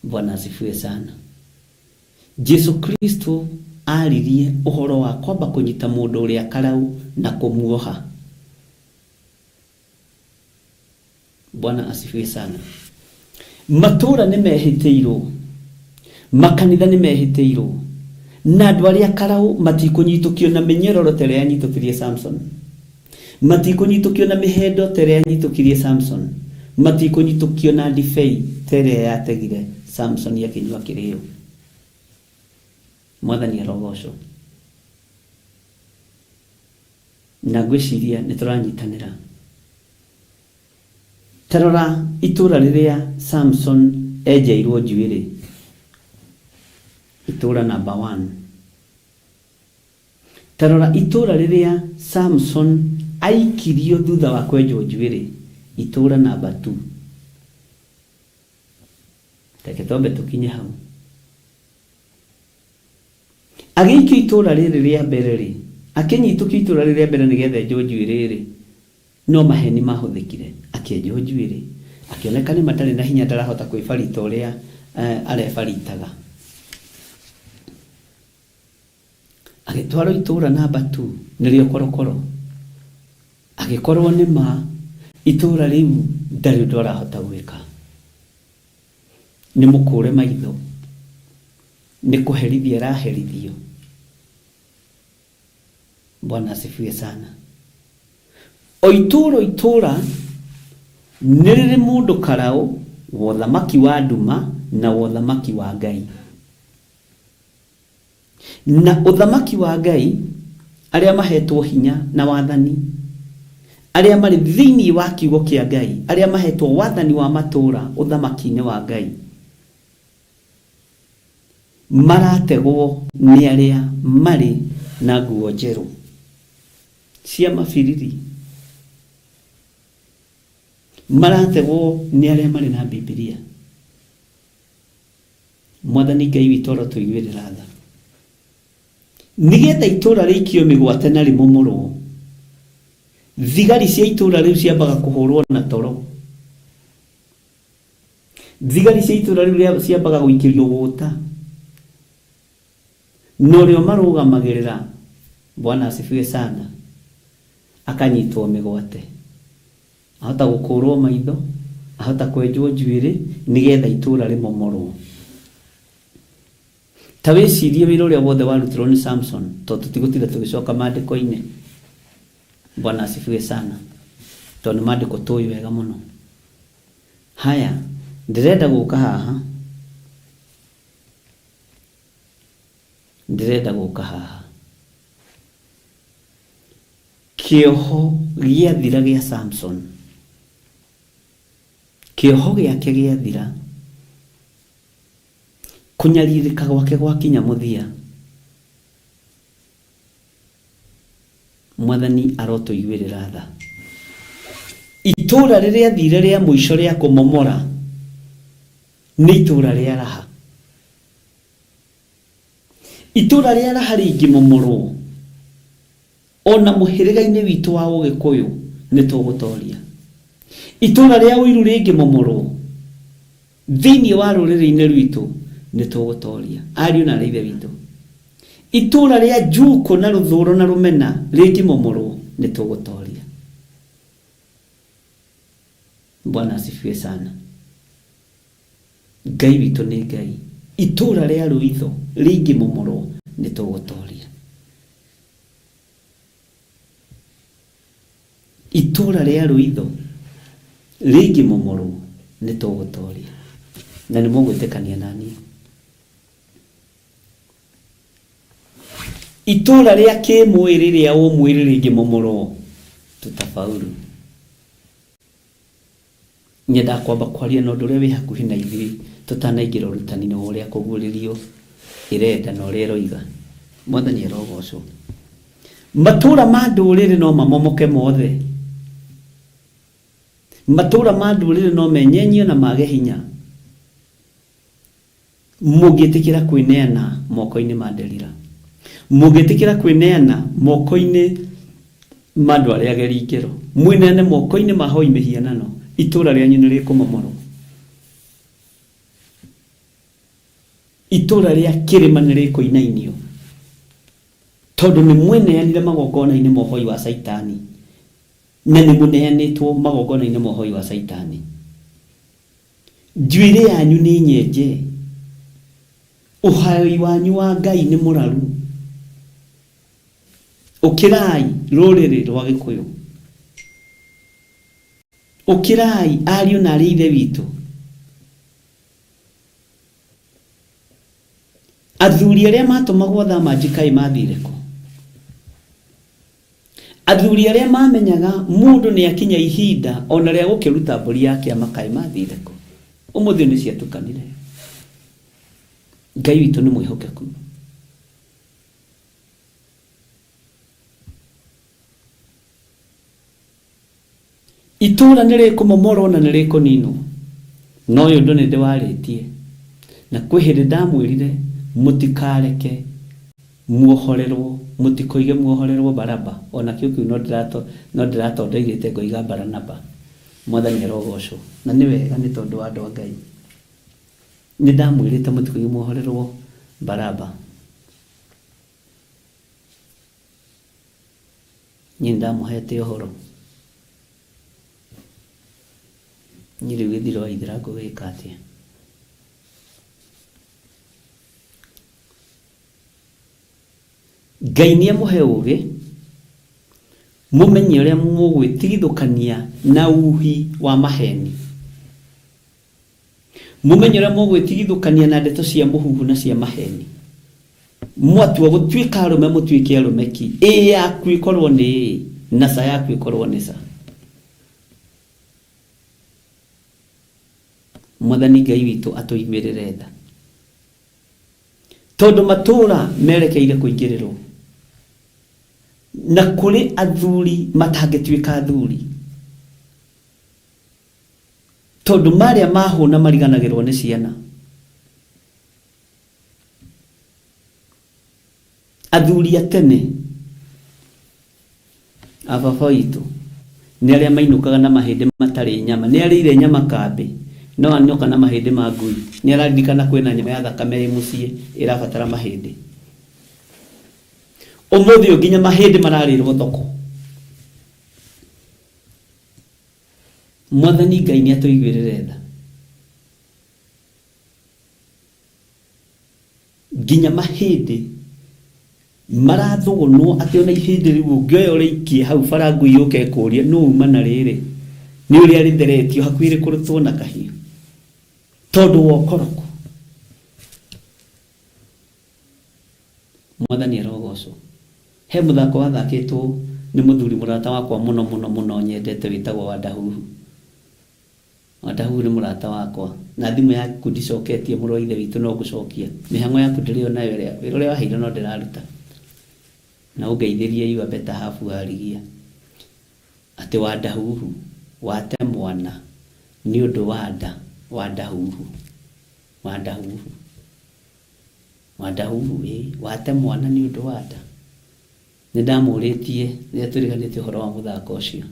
Bwana asifiwe sana. Jesu Kristo aririe ũhoro wa kwamba kũnyita mũndũ ũrĩa karau na kũmuoha. Bwana asifiwe sana. Matũũra nĩ mehĩtĩirwo, makanitha nĩ mehĩtĩirwo, na andũ arĩa karau matikũnyitũkio na mĩnyororo ta ĩrĩa yanyitũkirie Samson, matikũnyitũkio na mĩhendo ta ĩrĩa yanyitũkirie Samson, matikũnyitũkio na ndibei ta ĩrĩa yategire Samson akĩnyua kĩrĩo. Mwathani arogocwo. Na ngwĩciria nĩ tũranyitanĩra. Tarora itũũra rĩrĩa Samson enjairwo njuĩrĩ, itũũra number 1. Tarora itũũra rĩrĩa Samson aikirio thutha wa kwenjwo njuĩrĩ, itũũra number 2. Reke twambe tũkinye hau. Agĩikio itũũra rĩrĩ rĩa mbere rĩ, akĩnyitũkio itũũra rĩrĩ rĩa mbere nĩgetha enjwo njuĩrĩ rĩ, no maheni mahũthĩkire, akĩenjwo njuĩrĩ, akĩoneka nĩ matarĩ na hinya, ndarahota kwĩbarita ũrĩa arebaritaga. Agĩtwarwo itũũra number 2 nĩrĩo korokoro. Agĩkorwo nĩ ma itũũra rĩu ndarĩ ũndũ arahota gwĩka, nĩ mũkũre maitho, nĩ kũherithia araherithio. Bwana asifiwe sana. O itũũra nĩ rĩrĩ mũndũ karau wa ũthamaki wa nduma na wa ũthamaki wa Ngai. Na ũthamaki wa Ngai, arĩa mahetwo hinya na wathani, arĩa marĩ thĩinĩ wa kiugo kĩa Ngai, arĩa mahetwo wathani wa matũũra ũthamaki-inĩ wa Ngai, marategwo nĩ arĩa marĩ na nguo njerũ cia mabiriri, marategwo nĩ arĩa marĩ na Biblia. Mwathani Ngai witũ arotũiguĩrĩra tha, nĩgetha itũũra rĩikio mĩgwate na rĩmomorwo, thigari cia itũũra rĩu ciambaga kũhũrwo na toro, thigari cia itũũra rĩu ciambaga gũikĩrio gũta, no rĩo marũgamagĩrĩra. Bwana asifiwe sana. Akanyitwo mĩgwate, ahota gũkũrwo maitho, ahota kwenjwo njuĩrĩ, nĩgetha itũũra rĩmomorwo. Ta wĩcirie wĩra ũrĩa wothe warutirwo nĩ Samson, tondũ tũtigũtinda tũgĩcoka maandĩko-inĩ. Bwana asifiwe sana, tondũ nĩ maandĩko tũĩ wega mũno. Haya, ndĩrenda gũka haha, kĩoho gĩathira gĩa Samson, kĩoho gĩake gĩathira, kũnyarirĩka gwake gwakinya mũthia. Mwathani arotũiguĩrĩra tha. Itũũra rĩrĩa thire rĩa mũico rĩa kũmomora nĩ itũũra rĩa raha. Itũũra rĩa raha rĩngĩmomorwo, ona mũhĩrĩga-inĩ witũ wa Ũgĩkũyũ nĩ tũgũtoria. Itũũra rĩa ũiru rĩngĩmomorwo, thĩinĩ wa rũrĩrĩ-inĩ rwitũ nĩ tũgũtoria. Ariũ na aithe witũ, itũũra rĩa njuko na rũthũũro na rũmena rĩngĩmomorwo nĩ tũgũtoria. Bwana asifiwe sana. Ngai witũ nĩ Ngai. Itũũra rĩa rũitho rĩngĩmomorwo nĩ tũgũtoria. Itũũra rĩa rũitho rĩngĩmomorwo nĩ tũgũtoria. Na nĩ mũgwĩtĩkania naniĩ. Itũũra rĩa kĩmwĩrĩ rĩa ũmwĩrĩ rĩngĩmomorwo tutafaulu. Nyenda kwamba kwaria na ndore we hakuhi na ithuĩ tutanaingĩra ũrutani-inĩ ũrĩa kũguũrĩrio irenda na ũrĩa roiga. Mwathani arogocwo. Matũũra ma ndũrĩrĩ no mamomoke mothe. Matũũra ma ndũrĩrĩ no menyenyio na mage hinya mũngĩtĩkĩra kwĩneana moko-inĩ ma Delila, mũngĩtĩkĩra kwĩneana moko-inĩ ma andũ arĩa ageri ngero, mwĩneane moko-inĩ ma hoi mĩhianano, itũũra rĩanyu nĩ rĩkũmomorwo. Itũũra rĩa kĩrĩma nĩ rĩkũinainio tondũ nĩ mwĩneanire magongona-inĩ ma ũhoi wa Saitani, na nĩ mũneanĩtwo magongona-inĩ ma ũhoi wa Saitani. Njuĩrĩ yanyu nĩ nyenje, ũhai wanyu wa Ngai nĩ mũraru. Ũkĩrai rũrĩrĩ rwa Gĩkũyũ, ũkĩrai ariũ na arĩ ithe witũ. Athuri arĩa matũmagwo thamani kaĩ mathire kũ? Athuri arĩa mamenyaga mũndũ nĩ akinya ihinda ona rĩa gũkĩruta mbũri yake amakaĩ mathire kũ? Ũmũthĩ nĩ ciatukanire. Ngai witũ nĩ mwĩhokeku. Itũũra nĩ rĩkũmomorwo na nĩ rĩkũninwo, no ũyũ ũndũ nĩ ndĩwarĩtie, na kwĩ hĩndĩ ndamwĩrire mũtikareke muohorerwo, mũtikoige muohorerwo Baraba, ona kĩu no ndĩratondeirĩte ngoiga Baranaba. Mwathani arogocwo, na nĩ wega nĩ tondũ wa andũ a Ngai. Nĩ ndamwĩrĩte mũtikoige muohorerwo Baraba. Nĩ ndamũhete ũhoro. Nĩ rĩu gĩthiro ithira ngũgĩka atĩa? Ngai nĩ amũhe ũũgĩ, mũmenye ũrĩa mũgwĩtigithũkania na uhi wa maheni, mũmenye ũrĩa mũgwĩtigithũkania na ndeto cia mũhuhu na cia maheni. Mwatua gũtuĩka arũme mũtuĩke arũme ki, ĩ yaku ĩkorwo nĩ ĩ, na ca yaku ĩkorwo nĩ ca. Mwathani Ngai witũ atũiguĩrĩre tha, tondũ matũũra merekeire kũingĩrĩrwo, na kũrĩ athuri matangĩtuĩka athuri, tondũ marĩa mahũna mariganagĩrwo nĩ ciana. Athuri a tene a baba witũ nĩ arĩa mainũkaga na mahĩndĩ matarĩ nyama, nĩ arĩire nyama kambĩ, no anoka na mahĩndĩ ma ngui. Nĩ araririkana kwĩna nyama ya thakame ĩ mũciĩ ĩrabatara mahĩndĩ. Ũmũthĩ ũyũ nginya mahĩndĩ mararĩrwo thoko. Mwathani Ngai nĩ atũiguĩrĩre tha, nginya mahĩndĩ marathũgũnwo atĩ ona ihĩndĩ rĩu ũngĩoya ũrĩikie hau bara ngui yũke ĩkũrie nũ uma na rĩrĩ, nĩ ũrĩa rĩtheretio hakuhĩ rĩkũrũtwo na kahiũ tondũ wa ũkoroku. Mwathani arogocwo. He mũthako wathakĩtwo nĩ mũthuri mũrata wakwa mũno mũno mũno nyendete wĩtagwo Wadahuhu. Wadahuhu nĩ mũrata wakwa, na thimũ yaku ndicoketie mũrũ wa ithe witũ no gũcokia. Mĩhang'o yaku ndĩrĩ onayo wĩra ũrĩa waheire no ndĩraruta, na ũngeithĩrie you are better half warigia atĩ Wadahuhu wate mwana nĩ ũndũ wa nda. Wadahuhu wate mwana nĩ ũndũ wa nda. Nĩ ndamũrĩtie rĩrĩa tũriganĩtie ũhoro wa mũthako ũcio.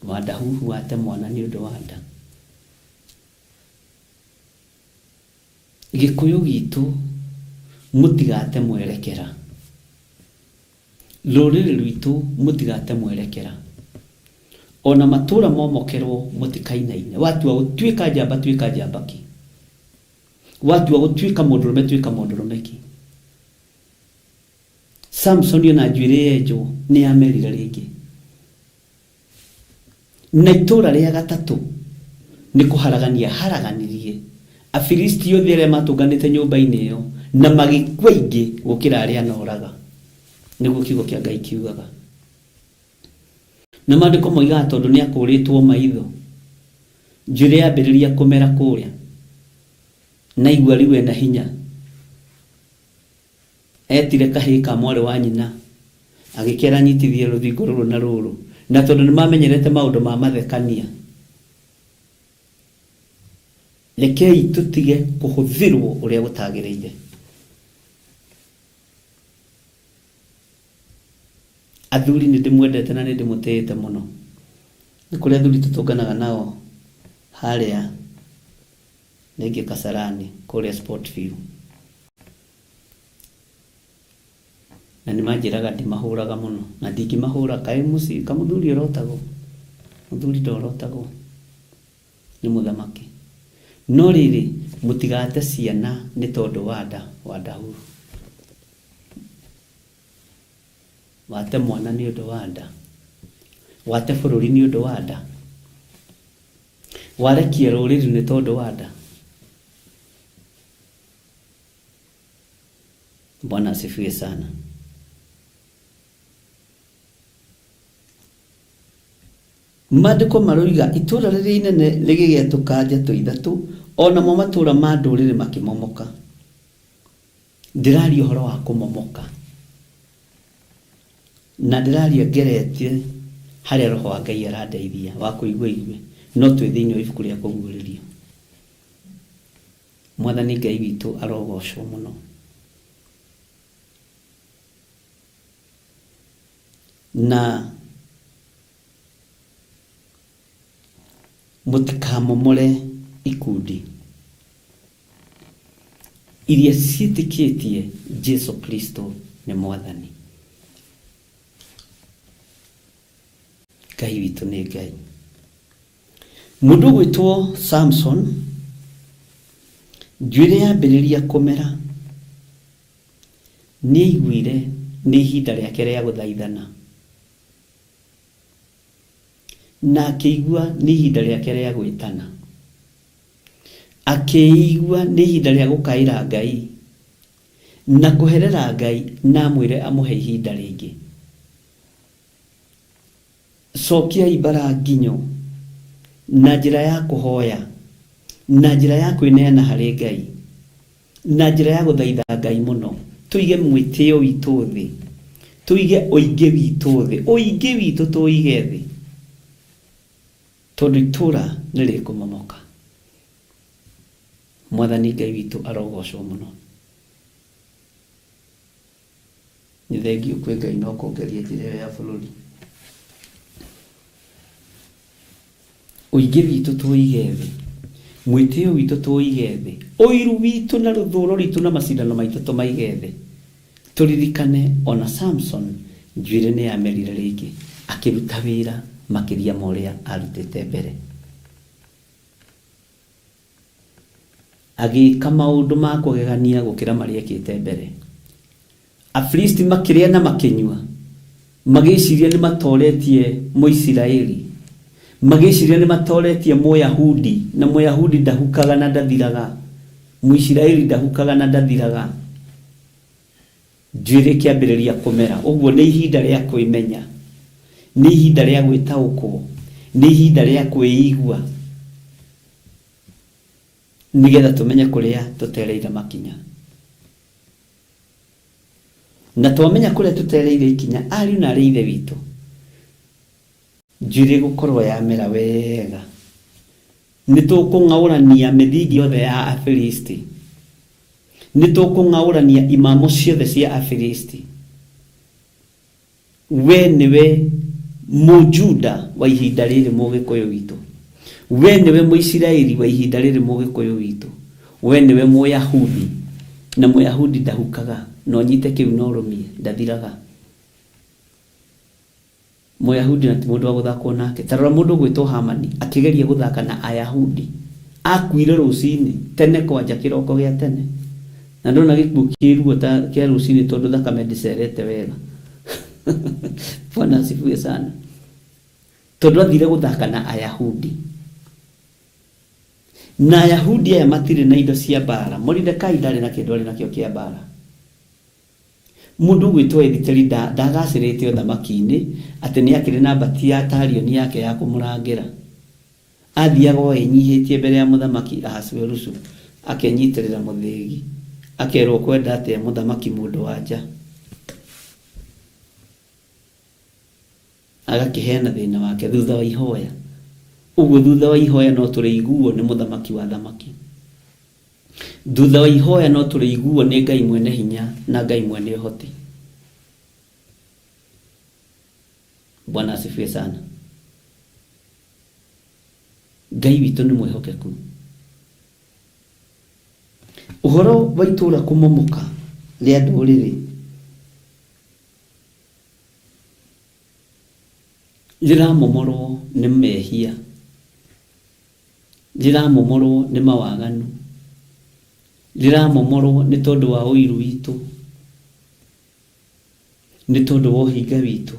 Wadahuhu wate mwana nĩ ũndũ wa nda. Gĩkũyũ gitũ mũtigate mwerekera, rũrĩrĩ rwitũ mũtigate mwerekera, ona matũũra momokerwo mũtikainaine. Watua gũtuĩka njamba tuĩka njamba ki, watua gũtuĩka mũndũrũme tuĩka mũndũrũme ki. Samson ona njuĩrĩ yenjwo nĩ yamerire rĩngĩ, na itũũra rĩa gatatũ nĩ kũharagania haraganirie Afilisti othe arĩa matũnganĩte nyũmba-inĩ ĩyo na magĩkua aingĩ gũkĩra arĩa anoraga. niguo kiugo kia Ngai kiugaga. Na maandiko moigaga tondu ni akuritwo maitho njuire yambiriria kumera kuria na igua riu ena hinya etire kahii ka mwari wa nyina agikera nyitithie ruthingo ruru na ruru, na tondu ni mamenyerete maundu ma mathekania, rekei tutige kuhuthirwo uria gutagiriire. Athuri ni ndimwendete na ni ndimutete muno. Ni kuri athuri tutunganaga nao haria negi Kasarani kuria Sportview, na ni manjiraga ndimahuraga muno na ndingimahura kai muci kamuthuri orotago muthuri ndorotago ni muthamaki. No riri mutigate ciana ni tondu wa ndahuru, wate mwana ni undu wa nda, wate bururi ni undu wa nda, warekie ruriri ni tondu wa nda. Bwana asifiwe sana. Maandiko maroiga itura riri inene rigigetukanja tuithatu ona mo matura ma nduriri makimomoka. Ndiraria uhoro wa kumomoka na ndiraria ngeretie haria roho wa Ngai arandeithia wa kuigua igwe no twi thiini wa ibuku ria kuguririo. Mwathani Ngai witu arogocwo muno. Na mutikamomore ikundi iria ciitikitie Jesu Kristo ni Mwathani. Ngai witu ni Ngai. Mundu gwitwo Samson njuire yambiriria kumera ni igwire ni ihinda riake ria guthaithana, na akĩigua ni ihinda riake ria gwĩtana, akĩigua ni ihinda ria gukaira Ngai na kuherera Ngai na mwire amuhe ihinda ringi. Cokia ibara nginyo na njira ya kuhoya, na njira ya kwineana hari Ngai, na njira ya guthaitha Ngai muno. Tuige mwitio witu thi, tuige oingi witu thi, oingi witu tuige thi, tondu itura nirikumomoka. Mwathani Ngai witu arogocwo muno. Ni thengio kwi Ngai no kuongeria njira ya bururi. Oingi witu tuige thi, mwitio witu tuige thi, oiru witu na ruthuro ritu na macindano maitu tumaige thi. Turirikane ona Samson njuire ni amerire ringi akiruta wira makiria moria arutite mbere, agika maundu ma kugegania gukira maria ekite mbere. Afilisti makiria na makinyua, magiciria ni matoretie Muisiraeli, magiciria ni matoretie Muyahudi, na Muyahudi ndahukaga na ndathiraga, Muisiraeli ndahukaga na ndathiraga. Njuire kiambiriria kumera. Uguo ni ihinda ria kwimenya, ni ihinda ria gwitaukwo, ni ihinda ria kwiigua, nigetha tumenye kuria tutereire makinya. Na twamenya kuria tutereire ikinya ariu na ari ithe witu, njuire gukorwo yamera wega. Nitukung'aurania mithingi yothe ya Afilisti, nitukung'aurania imamo ciothe cia Afilisti. We niwe Mujuda wa ihinda riri Mugikuyu witu, we niwe Muisiraeli wa ihinda riri Mugikuyu witu, we niwe Muyahudi, na Muyahudi ndahukaga no nyite kiu no rumie ndathiraga. Muyahudi na ti mundu wa guthakwo nake. Tarora mundu gwitwo Hamani akigeria guthaka na Ayahudi, akuire rucini tene kwanja kiroko gia tene, na ndona gikuo kiruo ta kia rucini tondu thakame ndicerete wega. Bwana asifiwe sana. Tondu athire guthaka na Ayahudi, na Ayahudi aya matire na indo cia mbara. Mordekai ndari na kindu ari nakio kia mbara. mundu gwitwa editeri ndagacirite uthamaki-ini ati ni akiri na mbati ya tarioni yake ya kumurangira athiaga o enyihitie mbere ya muthamaki Ahasuerusu akenyitirira muthigi akerwo kwenda atia muthamaki mundu wanja agakiheana thina wake thutha wa ihoya. Uguo thutha wa ihoya no turiiguo ni muthamaki wa thamaki, thutha wa ihoya no turiiguo ni Ngai mwene hinya na Ngai mwene hoti. Bwana asifiwe sana. Ngai witu ni mwihokeku. Uhoro wa itura kumomoka ria nduriri riramomorwo ni mehia, riramomorwo ni mawaganu, riramomorwo ni tondu wa uiru witu, ni tondu wa uhinga witu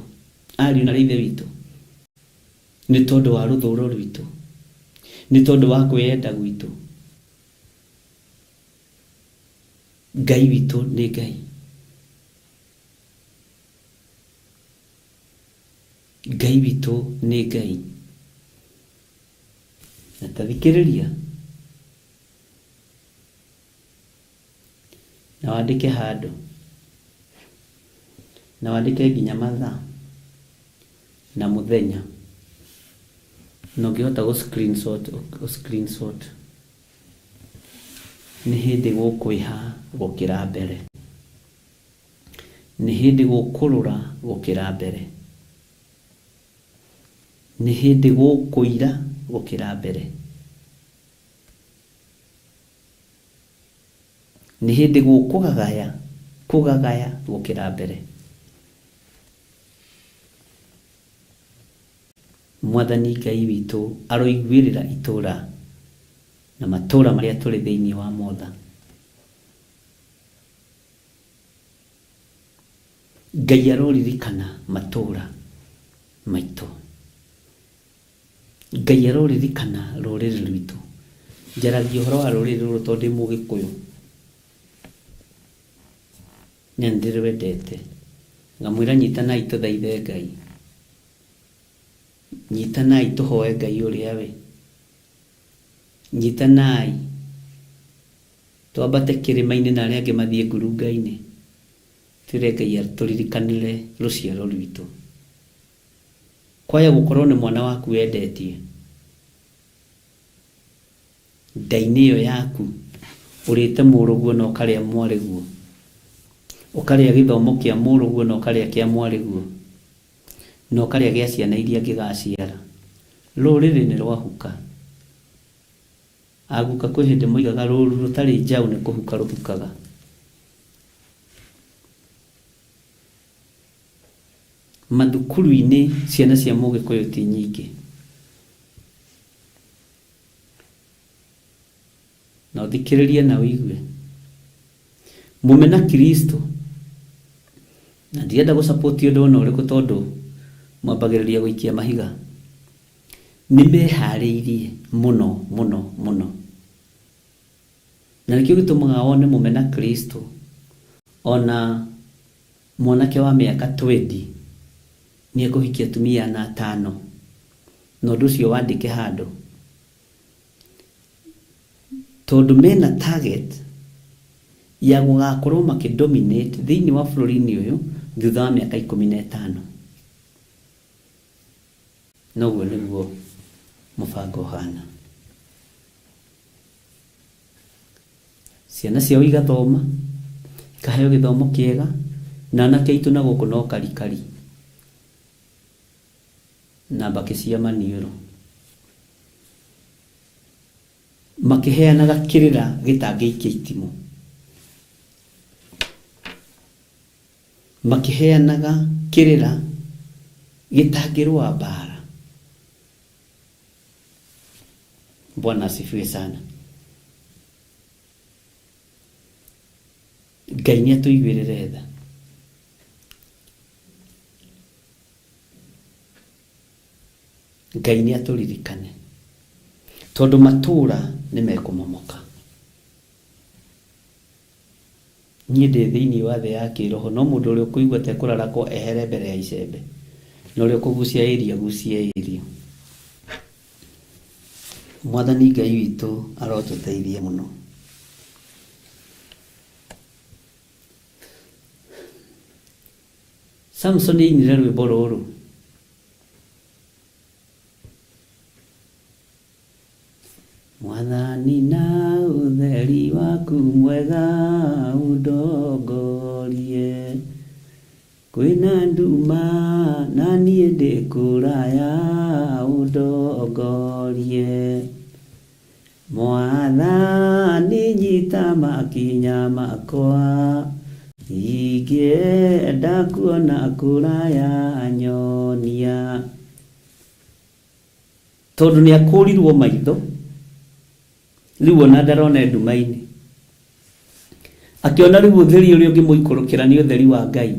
ariu na rithe witu, ni tondu wa ruthuro rwitu, ni tondu wa kwiyenda gwitu. Ngai witu ni Ngai. Ngai witu ni Ngai. Na tathikiriria na wandike handu na wandike nginya mathaa na muthenya no ngihota go screenshot ni hindi gukwiha gukira mbere, ni hindi gukurura gukira mbere, ni hindi gukuira gukira mbere, ni hindi gukugagaya gukira mbere. Mwathani Ngai witu aroigwirira itura na matura maria turi thiini wa motha. Ngai aroririkana matura maitu, Ngai aroririkana ruriri rwitu. Njaragia uhoro wa ruriri ruru tondu ndi Mugikuyu na ndirwendete, ngamwira nyitanai tuthaithe Ngai, nyitanai tuhoe Ngai uria we, nyitanai twambate kirima-ini na aria angi mathie ngurunga-ini twire Ngai atũririkanire ruciaro rwitu. Kwaya gukorwo ni mwana waku wendetie ndaini iyo yaku urite muruguo na ukaria mwariguo, ukaria githomo kia muruguo na ukaria kia mwariguo, na ukaria gia ciana iria ngigaciara. Ruriri ni rwahuka, aguka kwi hindi moigaga ruru rutari njau ni kuhuka ruthukaga. Mathukuru-ini ciana cia Mugikuyu ti nyingi, na uthikiririe na uigue mumena Kristo. Na ndienda gusupport undu ona uriku tondu mwambagiriria guikia mahiga. Ni mehariirie muno muno muno, na nikio gitumaga wone mumena Kristo ona mwanake wa miaka 20 ni ekuhikia atumia na 5 na undu ucio wandike handu, tondu mena target ya gugakorwo makidominate thiini wa bururi-ini uyu thutha wa miaka 15. Noguo niguo mubango hana. Ciana ciao igathoma, ikaheo githomo kiega, na anake aitu na guku no karikari na bakisia maniuro makiheanaga kirira gitangiikia itimu, makiheanaga kirira gitangirwa bara. Bwana asifiwe sana. Ngai ni atuigwirire tha. Ngai ni aturirikane tondu matura ni mekumomoka. niĩ ndĩ thĩinĩ wa thĩ ya kĩroho, no mũndũ ũrĩa ũkũigua ta ekũrarakwo ehere mbere ya icembe, na ũrĩa ũkũgucia ĩri agucie ĩri. Mwathani Ngai witũ arotũteithie mũno. Samson ainire rwĩmbo rũrũ, Mwathani na ũtheri waku mwega ũndongorie, kwĩna nduma na niĩ ndĩ kũraya ũndongorie, Mwathani nyita makinya makwa, ingĩenda kuona kũraya nyonia. Tondũ nĩ akũrirwo maitho, rĩu ona ndarona nduma-inĩ, akĩona rĩu ũtheri ũrĩa ũngĩmũikũrũkĩra nĩ ũtheri wa Ngai,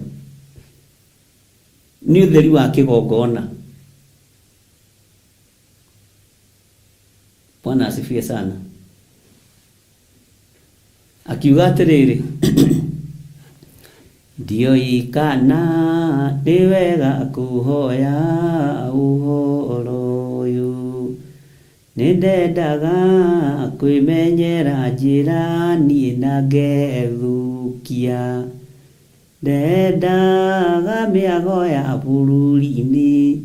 nĩ ũtheri wa kĩgongona. Bwana asifiwe sana. Akiuga atĩrĩrĩ, ndioi kana nĩ wega kũhoya ũhoro ũyũ, nĩ ndendaga kwĩmenyera njĩra niĩ na ngethũkia, ndendaga mĩago ya bũrũri-inĩ,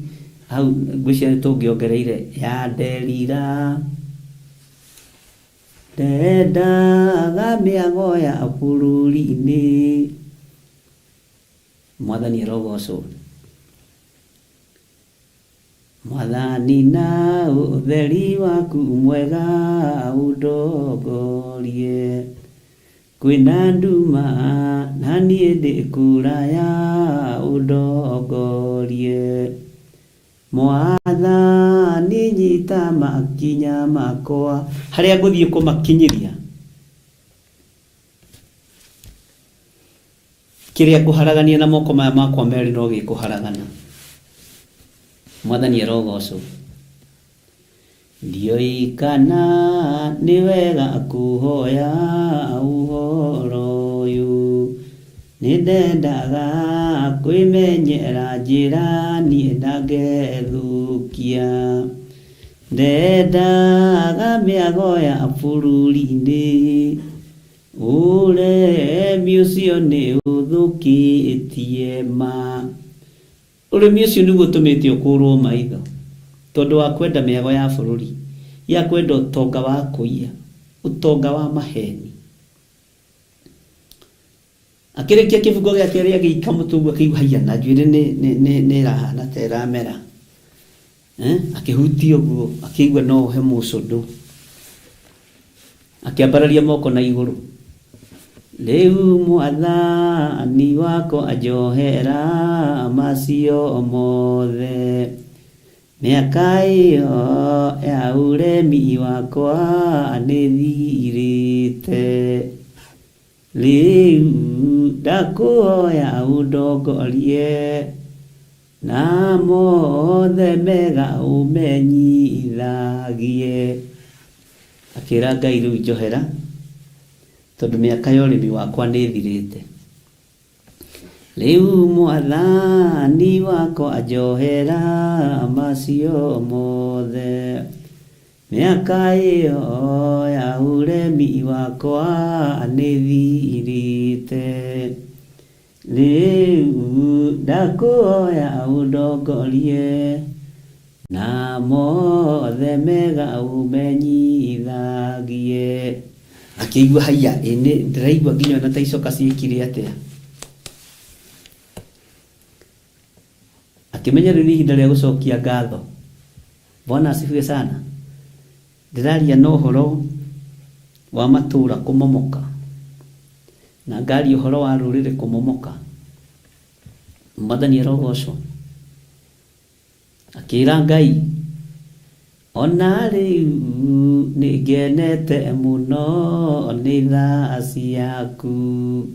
hau ngwĩciria tũngĩongereire ya Delila, ndendaga mĩago ya bũrũri-inĩ. Mwathani arogocwo. Mwathani na ũtheri waku mwega ũndongorie, kwĩna nduma na niĩ ndĩ kũraya ũndongorie, Mwathani nyita makinya makwa, harĩa ngũthiĩ kũmakinyĩria, kĩrĩa ngũharagania na moko maya makwa merĩ no gĩkũharagana. Mwathani arogocwo. Ndioi kana nĩ wega kũhoya ũhoro ũyũ, nĩ ndendaga kwĩmenyera njĩra niĩ na ngethũkia, ndendaga mĩago ya bũrũri-inĩ, ũremi ũcio nĩ ũthũkĩtie ma. Ũremi ũcio nĩguo ũtũmĩte ũkũrwo maitho, tondũ wa kwenda mĩago ya bũrũri, ya kwenda ũtonga wa kũiya, ũtonga wa maheni. Akĩrĩkia kĩbungo gĩake rĩa gĩika mũtũgũ akĩigua haiya na njuĩrĩ nĩ ĩrahana ta ĩramera, akĩhutia ũguo akĩigua no he mũcũndũ, akĩambararia moko na igũrũ, rĩu Mwathani wakwa anjohera macio mothe, mĩaka ĩyo ya ũremi wakwa nĩthirĩte, rĩu ndakũhoya ũndongorie, na mothe mega ũmenyithagie. Akĩra Ngai rĩu njohera, tondũ mĩaka ya ũremi wakwa nĩthirĩte, rĩu Mwathani wakwa anjohera macio mothe, mĩaka ĩyo ya ũremi wakwa nĩthirĩte, rĩu ndakũhoya ũndongorie, na mothe mega ũmenyithagie. Akĩigua haiya ndĩraigua nginya na ta icoka ciĩkire atĩa. Akĩmenya rĩu ihinda rĩa gũcokia ngatho. Bwana asifiwe sana. Ndĩraria na ũhoro wa matũũra kũmomoka, na ngaria ũhoro wa rũrĩrĩ kũmomoka. Mwathani arogocwo. Akĩra Ngai, ona rĩu nĩngenete mũno nĩ tha ciaku,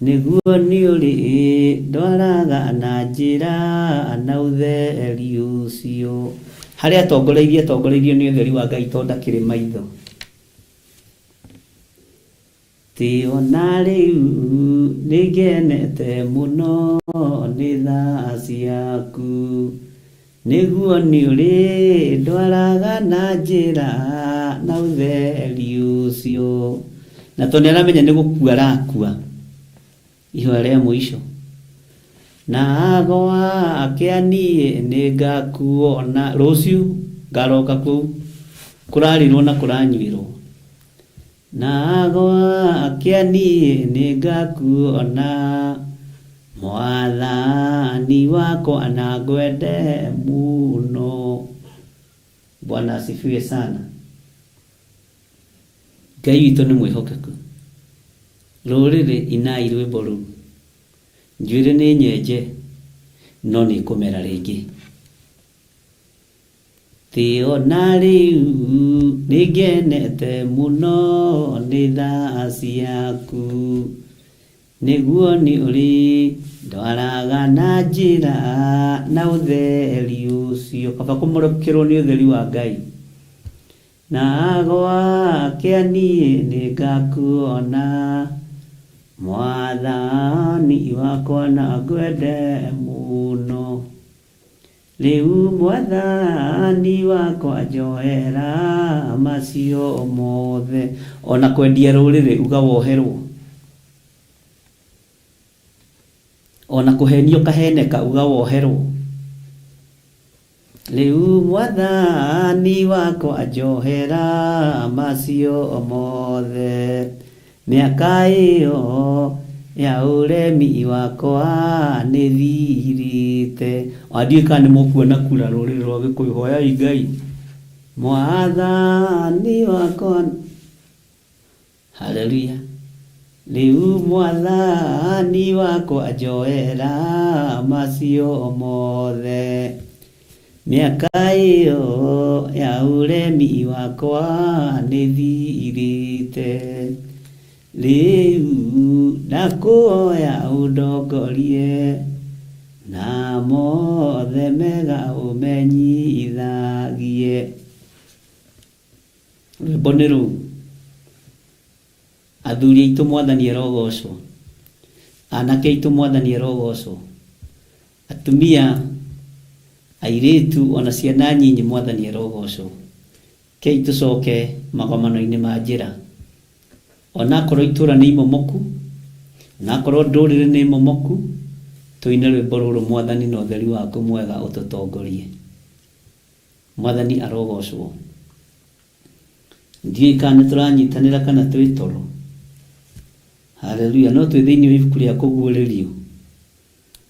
nĩguo nĩũrĩ ndwaraga na njĩra na ũtheri ũcio. Harĩa atongoreirio nĩ ũtheri wa Ngai tondũ ndakĩrĩ maitho. ti ona riu nigenete muno ni thaa ciaku niguo ni uri ndwaraga na njira na utheri ucio na tondu aramenya ni gukua arakua ihwa ria mwisho na agwa akianie ni ngakuona ruciu ngaroka kuu kurarirwo na kuranyuirwo na agwa akianie ni ngakuona Mwathani wakwa na ngwende muno. Bwana asifiwe sana. Ngai witũ nĩ mwĩhokeku. Rũrĩrĩ inai rwĩmbo rũu. Njuĩrĩ nĩ nyenje no nĩ kũmera rĩngĩ. Ti ona rĩu nĩngenete mũno nĩ thaa ciaku nĩguo nĩ ũrĩ ndwaraga na njĩra na ũtheri ũcio. Kaba kũmũrũkĩrwo nĩ ũtheri wa Ngai. Na gwake niĩ nĩ ngakuona Mwathani wakwa na ngwende mũno. Rĩu Mwathani wakwa njohera macio mothe. Ona kwendia rũrĩrĩ uga woherwo. Ona kuhenio kaheneka uga woherwo. Rĩu Mwathani wakwa njohera macio mothe. Mĩaka ĩyo ya ũremi wakwa nĩ thirĩte. Ndiũĩ kana nĩ mũkuona kura rũrĩrĩ rwa Gĩkũyũ, hoyai Ngai. Mwathani wakwa. Haleluya. Rĩu Mwathani wakwa njohera macio mothe. Mĩaka ĩyo ya ũremi wakwa nĩ thirĩte. Rĩu ndakuoya ũndongorie na mothe mega ũmenyithagie. Rwĩmbo nĩ rũu. Athuri aitũ Mwathani erogocwo. Anake aitũ Mwathani erogocwo. Atumia, airĩtu ona ciana nyinyi Mwathani erogocwo. Kei tũcoke magomano-inĩ ma njĩra. Ona korwo itũra nĩ imomoku, ona korwo ndũrĩrĩ nĩ imomoku, tũine rwĩmbo rũrũ Mwathani na ũtheri waku mwega ũtũtongorie. Mwathani arogocwo. Ndiũĩ kana nĩtũranyitanĩra kana twĩ toro. Haleluya. No twĩ thĩinĩ wa ibuku rĩa kũguũrĩrio.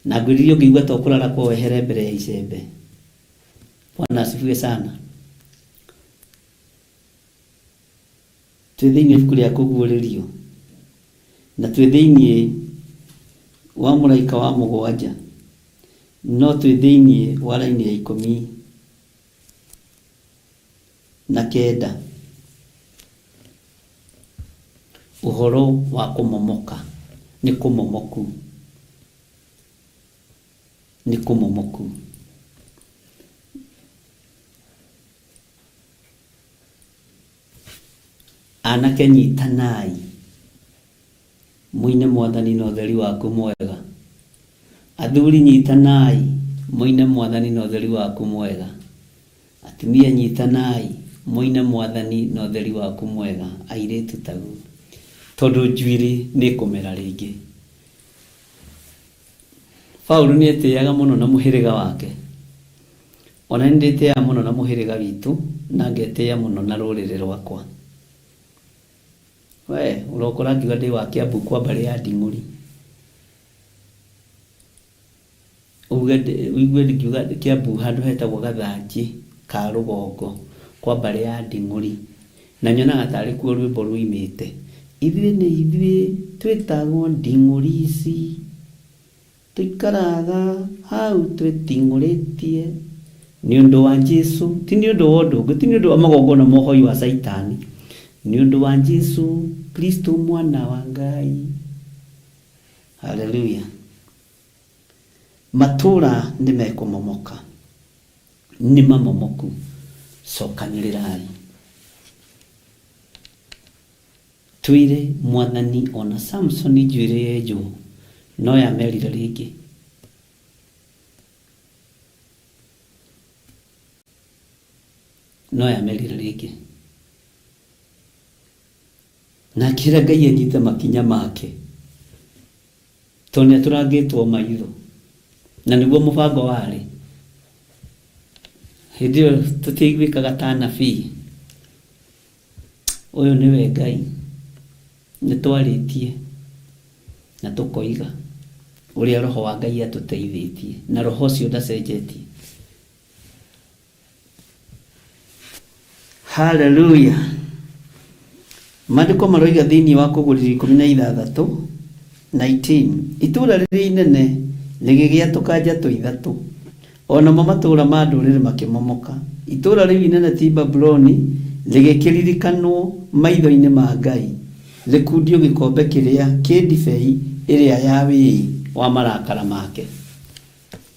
Na ngwĩrĩrio ngĩigua ta ũkũrara kwa wehere mbere ya icembe. Bwana asifiwe sana. Twĩ thĩinĩ wa ibuku rĩa kũguũrĩrio. Na twĩ thĩinĩ wa mũraika wa mũgwanja. No twĩ thĩinĩ wa raini ya 19. Ũhoro wa kũmomoka. Nĩ kũmomoku. Nĩ kũmomoku. Anake nyitanai. Mũine Mwathani na ũtheri waku mwega. Athuri nyitanai. Mũine Mwathani na ũtheri waku mwega. Atumia nyitanai. Mũine Mwathani na ũtheri waku mwega. Airĩtu taguo. Tondũ njuĩrĩ nĩ kũmera rĩngĩ. Paulo nĩ etĩaga mũno na mũhĩrĩga wake. Ona nĩ ndĩtĩaga mũno na mũhĩrĩga witũ na ngetĩĩa mũno na rũrĩrĩ rwakwa. We, ũrokora ngiuga ndĩ wa Kĩambu kwa mbarĩ ya Nding'ũri. Ũigue ngiuga Kĩambu handũ hetagwo Gathanjĩ ka rũgongo kwa mbarĩ ya Nding'ũri. Na nyonaga tarĩ kuo rwĩmbo rũimĩte. Ithuĩ nĩ ithuĩ twĩtagwo Nding'ũri ici. Tũikaraga hau twĩting'ũrĩtie. Nĩ ũndũ wa Jesũ, ti nĩ ũndũ wa ũndũ ũngĩ, ti nĩ ũndũ wa magongona mohoi wa Saitani. Nĩ ũndũ wa Jesũ Kristo mwana wa Ngai. Haleluya. Matũra nĩ mekũmomoka. Nĩ mamomoku. Cokanĩrĩrai. twire mwathani ona Samson njuire yenjo no ya merire ringi na kira Ngai anyite makinya make tone turangitwo maitho na niguo mubango wari hindi tutiigwikaga ta nabii uyu niwe Ngai nitwaritie na tukoiga uria roho wa Ngai atuteithitie na roho ucio ndacenjetie. Hallelujah. Maandiko maroiga thiini wa Kuguriri 16:19 itura riri inene rigigia tukanja tuithatu onamo matura ma ndurire makimomoka itura riu inene ti Babuloni rigikiririkanwo maitho-ini ma Ngai rikundio gikombe kiria kindibei iria ya wii wa marakara make.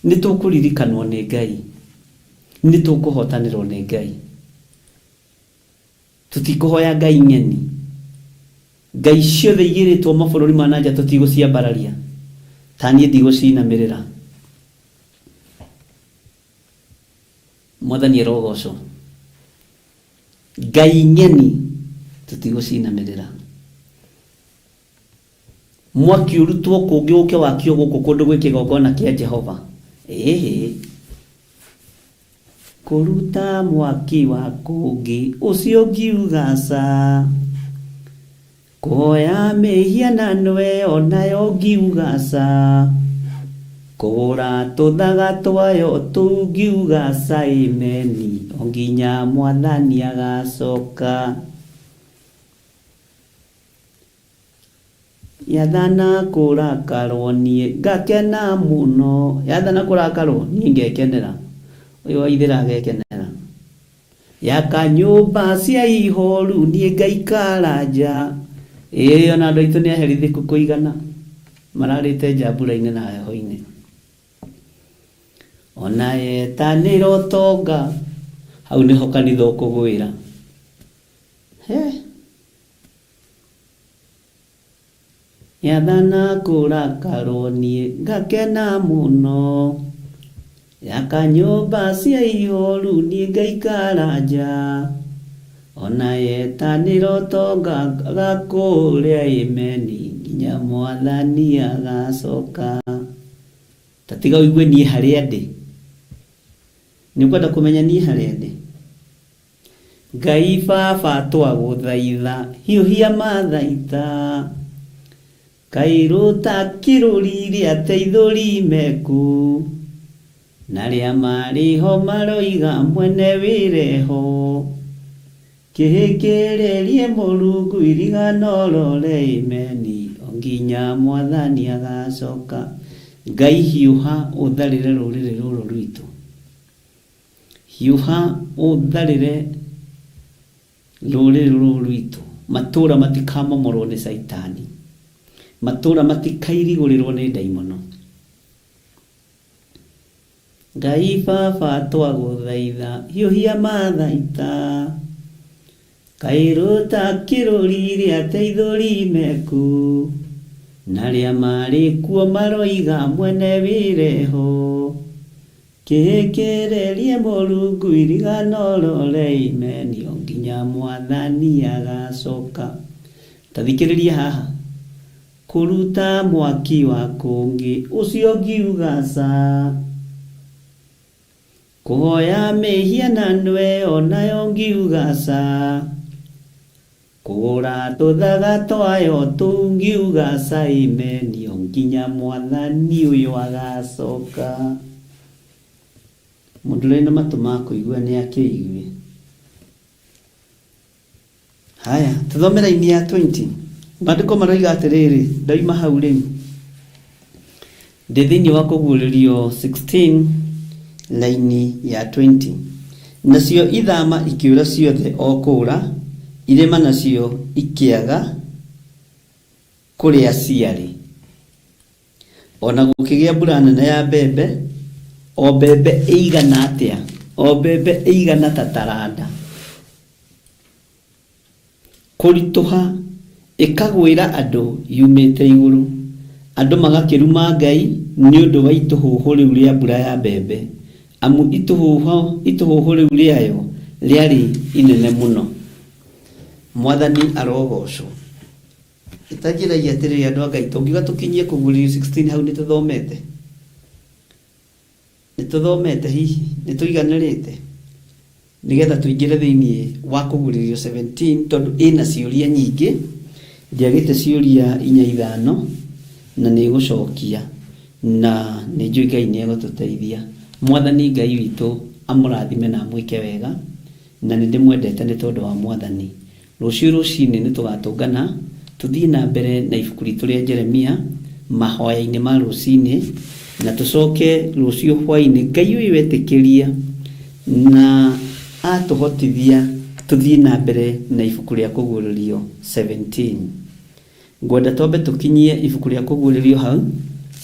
Nitukurikanwo ni Ngai, nitukuhotanirwo ni Ngai, tutikuhoya Ngai ng'eni. Ngai ciothe igiritwo mabururi ma nanja tutiguciambararia tanie ndigũcinamirĩra. Mwathani erogoco Ngai ng'eni tutigucinamirĩra. Mwaki urutwo kũngĩ ũke wakio gũkũ kũndũ gwĩ kĩgongona kĩa Jehova. Kuruta mwaki wa kũngĩ ũcio ngiugaca, kuoya mĩhianano ĩyo nayo ngiugaca, kũgũra tũthaga twayo tũu ngiugaca ameni, o nginya Mwathani agacoka. Yathana kũrakarwo niĩ ngakena mũno, yathana kũrakarwo niĩ ngekenera, ũyũ waithĩra agekenera. Yaka nyũmba cia ihoru niĩ ngaikara nja, ona andũ aitũ nĩ aherithĩku kũigana mararĩte nja mbura-inĩ na heho-inĩ. Ona yetanĩra ũtonga hau nĩho kanitha ũkũgwĩra. Yathana kũrakarwo niĩ ngakena mũno, yaka nyũmba cia ihoru niĩ ngaikara nja, ona yetanĩra ũtonga gakũrĩa ameni, nginya Mwathani agacoka. Tatiga ũigue niĩ harĩa ndĩ, nĩ ũkwenda kũmenya niĩ harĩa ndĩ. Ngai Baba twagũthaitha hiũhia mathaita, kairuta kĩrũri rĩa teithũri meku, na rĩa marĩho maroiga mwene wĩreho, kĩhĩkĩrĩrie Mũrungu irigano rore ameni, o nginya Mwathani agacoka. Ngai hiũha ũtharĩre rũrĩrĩ rũrũ rwitũ, hiũha ũtharĩre rũrĩrĩ rũrũ rwitũ, matũra matikamomorwo nĩ Saitani, matũra matikairigũrĩrwo nĩ ndaimono. Ngai Baba twagũthaitha hiũhia mathaita, kairuta kĩrũri rĩa teithũri meku, na rĩa marĩkuo maroiga mwene wĩreho, kĩhĩkĩrĩrie Mũrungu irigano rore ameni, o nginya Mwathani agacoka. Tathikĩrĩria haha, kuruta mwaki wa kũngĩ ũcio ngiugaca, kuoya mĩhianano ĩyo nayo ngiugaca, kũgũra tũthaga twayo tũu ngiugaca ameni, o nginya Mwathani ũyũ agacoka. Mũndũ ũrĩ na matũ ma kũigua nĩ akĩigue. Haya, tuthome raini ya 20. Maandĩko maroiga atĩrĩrĩ, ndaima hau rĩu ndĩ thĩinĩ wa Kũguũrĩrio 16 raini ya 20. Nacio ithama ikĩũra ciothe o kũũra, irĩma nacio ikĩaga kũrĩa ciarĩ. Ona gũkĩgĩa mbura nene ya mbembe, o mbembe ĩigana atĩa? O mbembe ĩigana ta taranda. Kũritũha ikagwira andu yumite iguru andu magakiruma Ngai ni undu wa ituhuhu riu ria mbura ya mbembe amu ituhuhu riu riayo riari inene muno. Mwathani arogocwo. Itajiragia atiriri andu a Ngai tungiuga tukinyie kuguririo 16 hau nituthomete hihi nituiganirite nigetha tuingire thiini wa kuguririo 17 tondu ina ciuria nyingi ndiagite ciuria 4-5 na ni gucokia na ni njui Ngai ni egututeithia. Mwathani Ngai witu amurathime na mwike wega na ni ndimwendete ni tondu wa Mwathani. Rucini ni tugatungana tuthii na mbere na ibuku ritu ria Jeremia mahoya-ini ma rucini na tucoke rucio hwaini Ngai uyu wetikiria na atuhotithia tuthii na mbere na ibuku ria kuguririo 17. Ngwenda tombe tukinyie ibuku ria kuguririo hau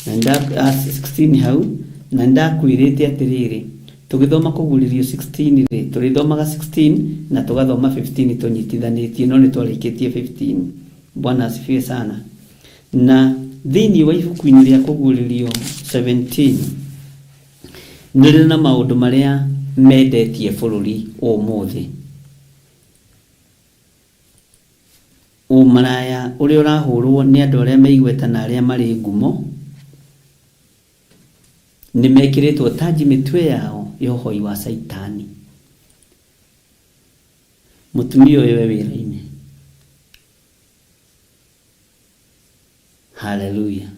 na 16 hau na ndakwirite atiriri tugithoma kuguririo 16 ri turithomaga 16 na tugathoma 15 tunyitithanitie no ni twarikitie 15. Bwana asifiwe sana. Na thiini wa ibuku-ini ria kuguririo 17 nire na maundu maria mendetie bururi umuthi. Umaraya uria urahurwo ni andu aria meigweta na aria mari ngumo ni mekiritwo taji mitwe yao yohoi wa Saitani. Mutumia uyu wira-ini. Hallelujah.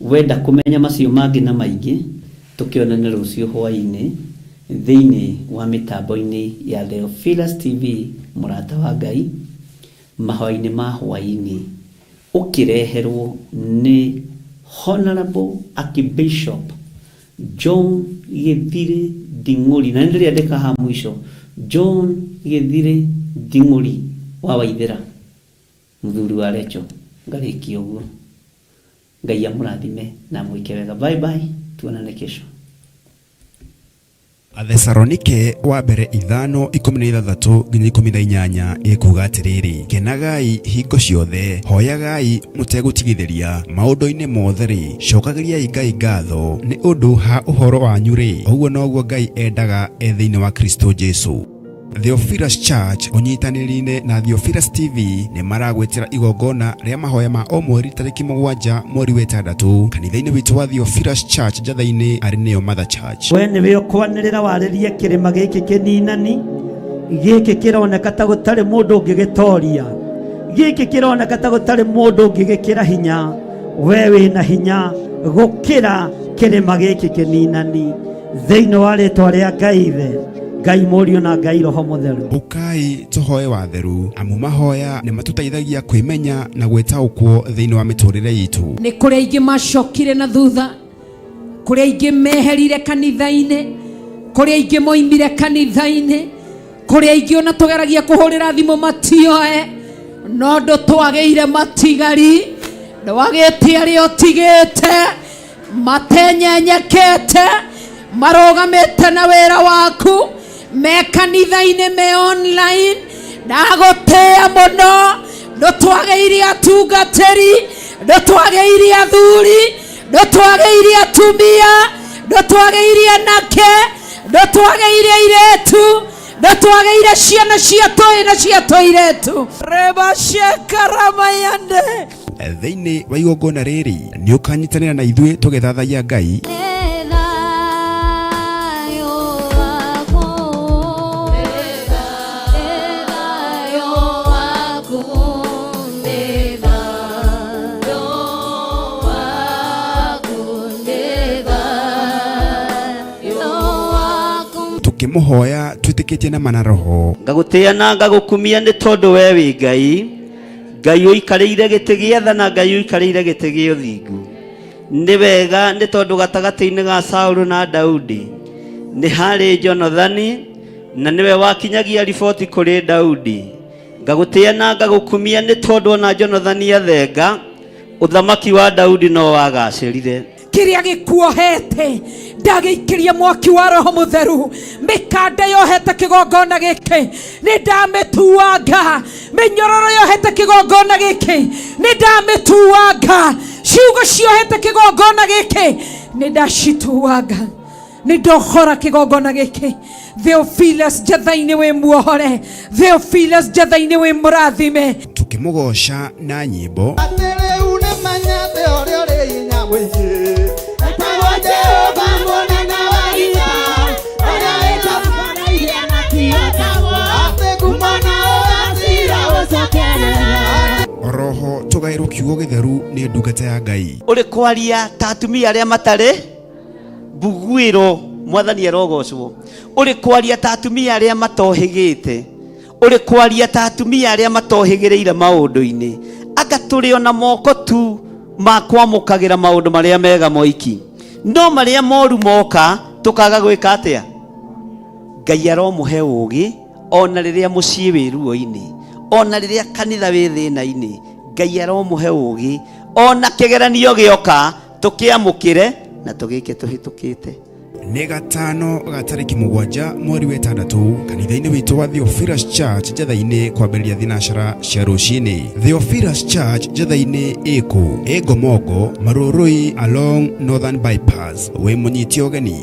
Wenda kumenya macio mangi na maingi tukionana rucio hwaini thiini wa mitambo-ini ya Theophilus TV murata wa Ngai mahoya-ini ma hwaini ukireherwo ni Honorable Archbishop John Githire Nding'uri na ndiria ndeka ha mwisho John Githire Nding'uri wa Waithera muthuri wa Lecho ngariki uguo. Ngai amurathime na mwike wega. Bye bye, tuonane kesho. Athesalonike wa mbere 5:16 nginya 18 ikuga atiriri kenagai hingo ciothe hoyagai mutegutigithiria maundu-ini mothe ri cokagiriai Ngai ngatho ni undu ha uhoro wanyu ri uguo noguo Ngai endaga thiini wa Kristo Jesu. Theophilus Church unyitanirine na Theophilus TV ni maragwetira igongona ria mahoya ma o mweri tariki 7 mweri wa 6 kanitha-ini witu wa Theophilus Church njatha-ini ari niyo Mother Church. We ni we ukwanirira waririe kirima giki kininani giki kironeka ta gutari mundu ungigitoria giki kironeka ta gutari mundu ungigikira hinya we wina hinya gukira kirima giki kininani thiini wa ritwa ria Ngai the Ngai Murio na Ngai Roho Mutheru. Ukai tuhoe watheru amu mahoya ni matutaithagia kwimenya na gwetaukwo thiini wa miturire yitu. Ni kuria ingi macokire na thutha, kuria ingi meherire kanitha-ini, kuria ingi moimire kanitha-ini, kuria ingi ona tugeragia kuhurira thimu matioe no ndo twageire matigari ndwagite ari otigite matenyenyekete marogamete na wira waku me kanitha-ini me online ndagutea muno ndo twageire atungatiri ndo twageire athuri ndo twageire atumia ndo twageire anake ndo twageire airetu ndo twageire ciana cia toi na cia toiretu reba shekarama yande thiini wa igongona riri ni ukanyitanira na ithui tugethathagia Ngai tukimuhoya twitikitie na mana roho. Ngagutia na ngagukumia ni tondu we wi Ngai Ngai uikarire giti gia tha na Ngai uikarire giti gia uthingu. Ni wega ni tondu gatagati-ini ga Saulu na Daudi ni hari Jonathani na niwe wakinyagia riboti kuri Daudi. Ngagutia na ngagukumia ni tondu na Jonathani athenga uthamaki wa Daudi no wagacirire. kiria gikuohete ndagiikiria mwaki wa roho mutheru mikande yohete kigongona giki nindamituanga minyororo yohete kigongona giki nindamituanga ciugo ciohete kigongona giki nindacituanga nindohora kigongona giki Theophilus jathaini we muohore Theophilus jathaini we murathime tukimugosha na nyimbo oroho tugairwo kiugo githeru ni ndungata ya Ngai uri kwaria ta atumia aria matari mbuguiro mwathani erogocwo uri kwaria ta atumia aria matohigite uri kwaria ta atumia aria matohigireire maundu-ini anga turi ona moko tu makwamukagira maundu maria mega moiki no maria moru moka tukaga gwika atia Ngai aromuhe ugi ona riria mucii wi ruo-ini ona riria kanitha wi thina-ini Ngai aromuhe ugi ona kigeranio gioka tukiamukire na tugike tuhitukite nĩ gatano ga tarĩki 7 mweri wa 6 kanitha-inĩ witũ wa Theophilus Church Njatha-inĩ kwambĩrĩria thinacara cia rũcinĩ. Theophilus Church Njatha-inĩ ĩkũ Ngomongo Marũrũi along Northern Bypass wĩ mũnyiti ũgeni.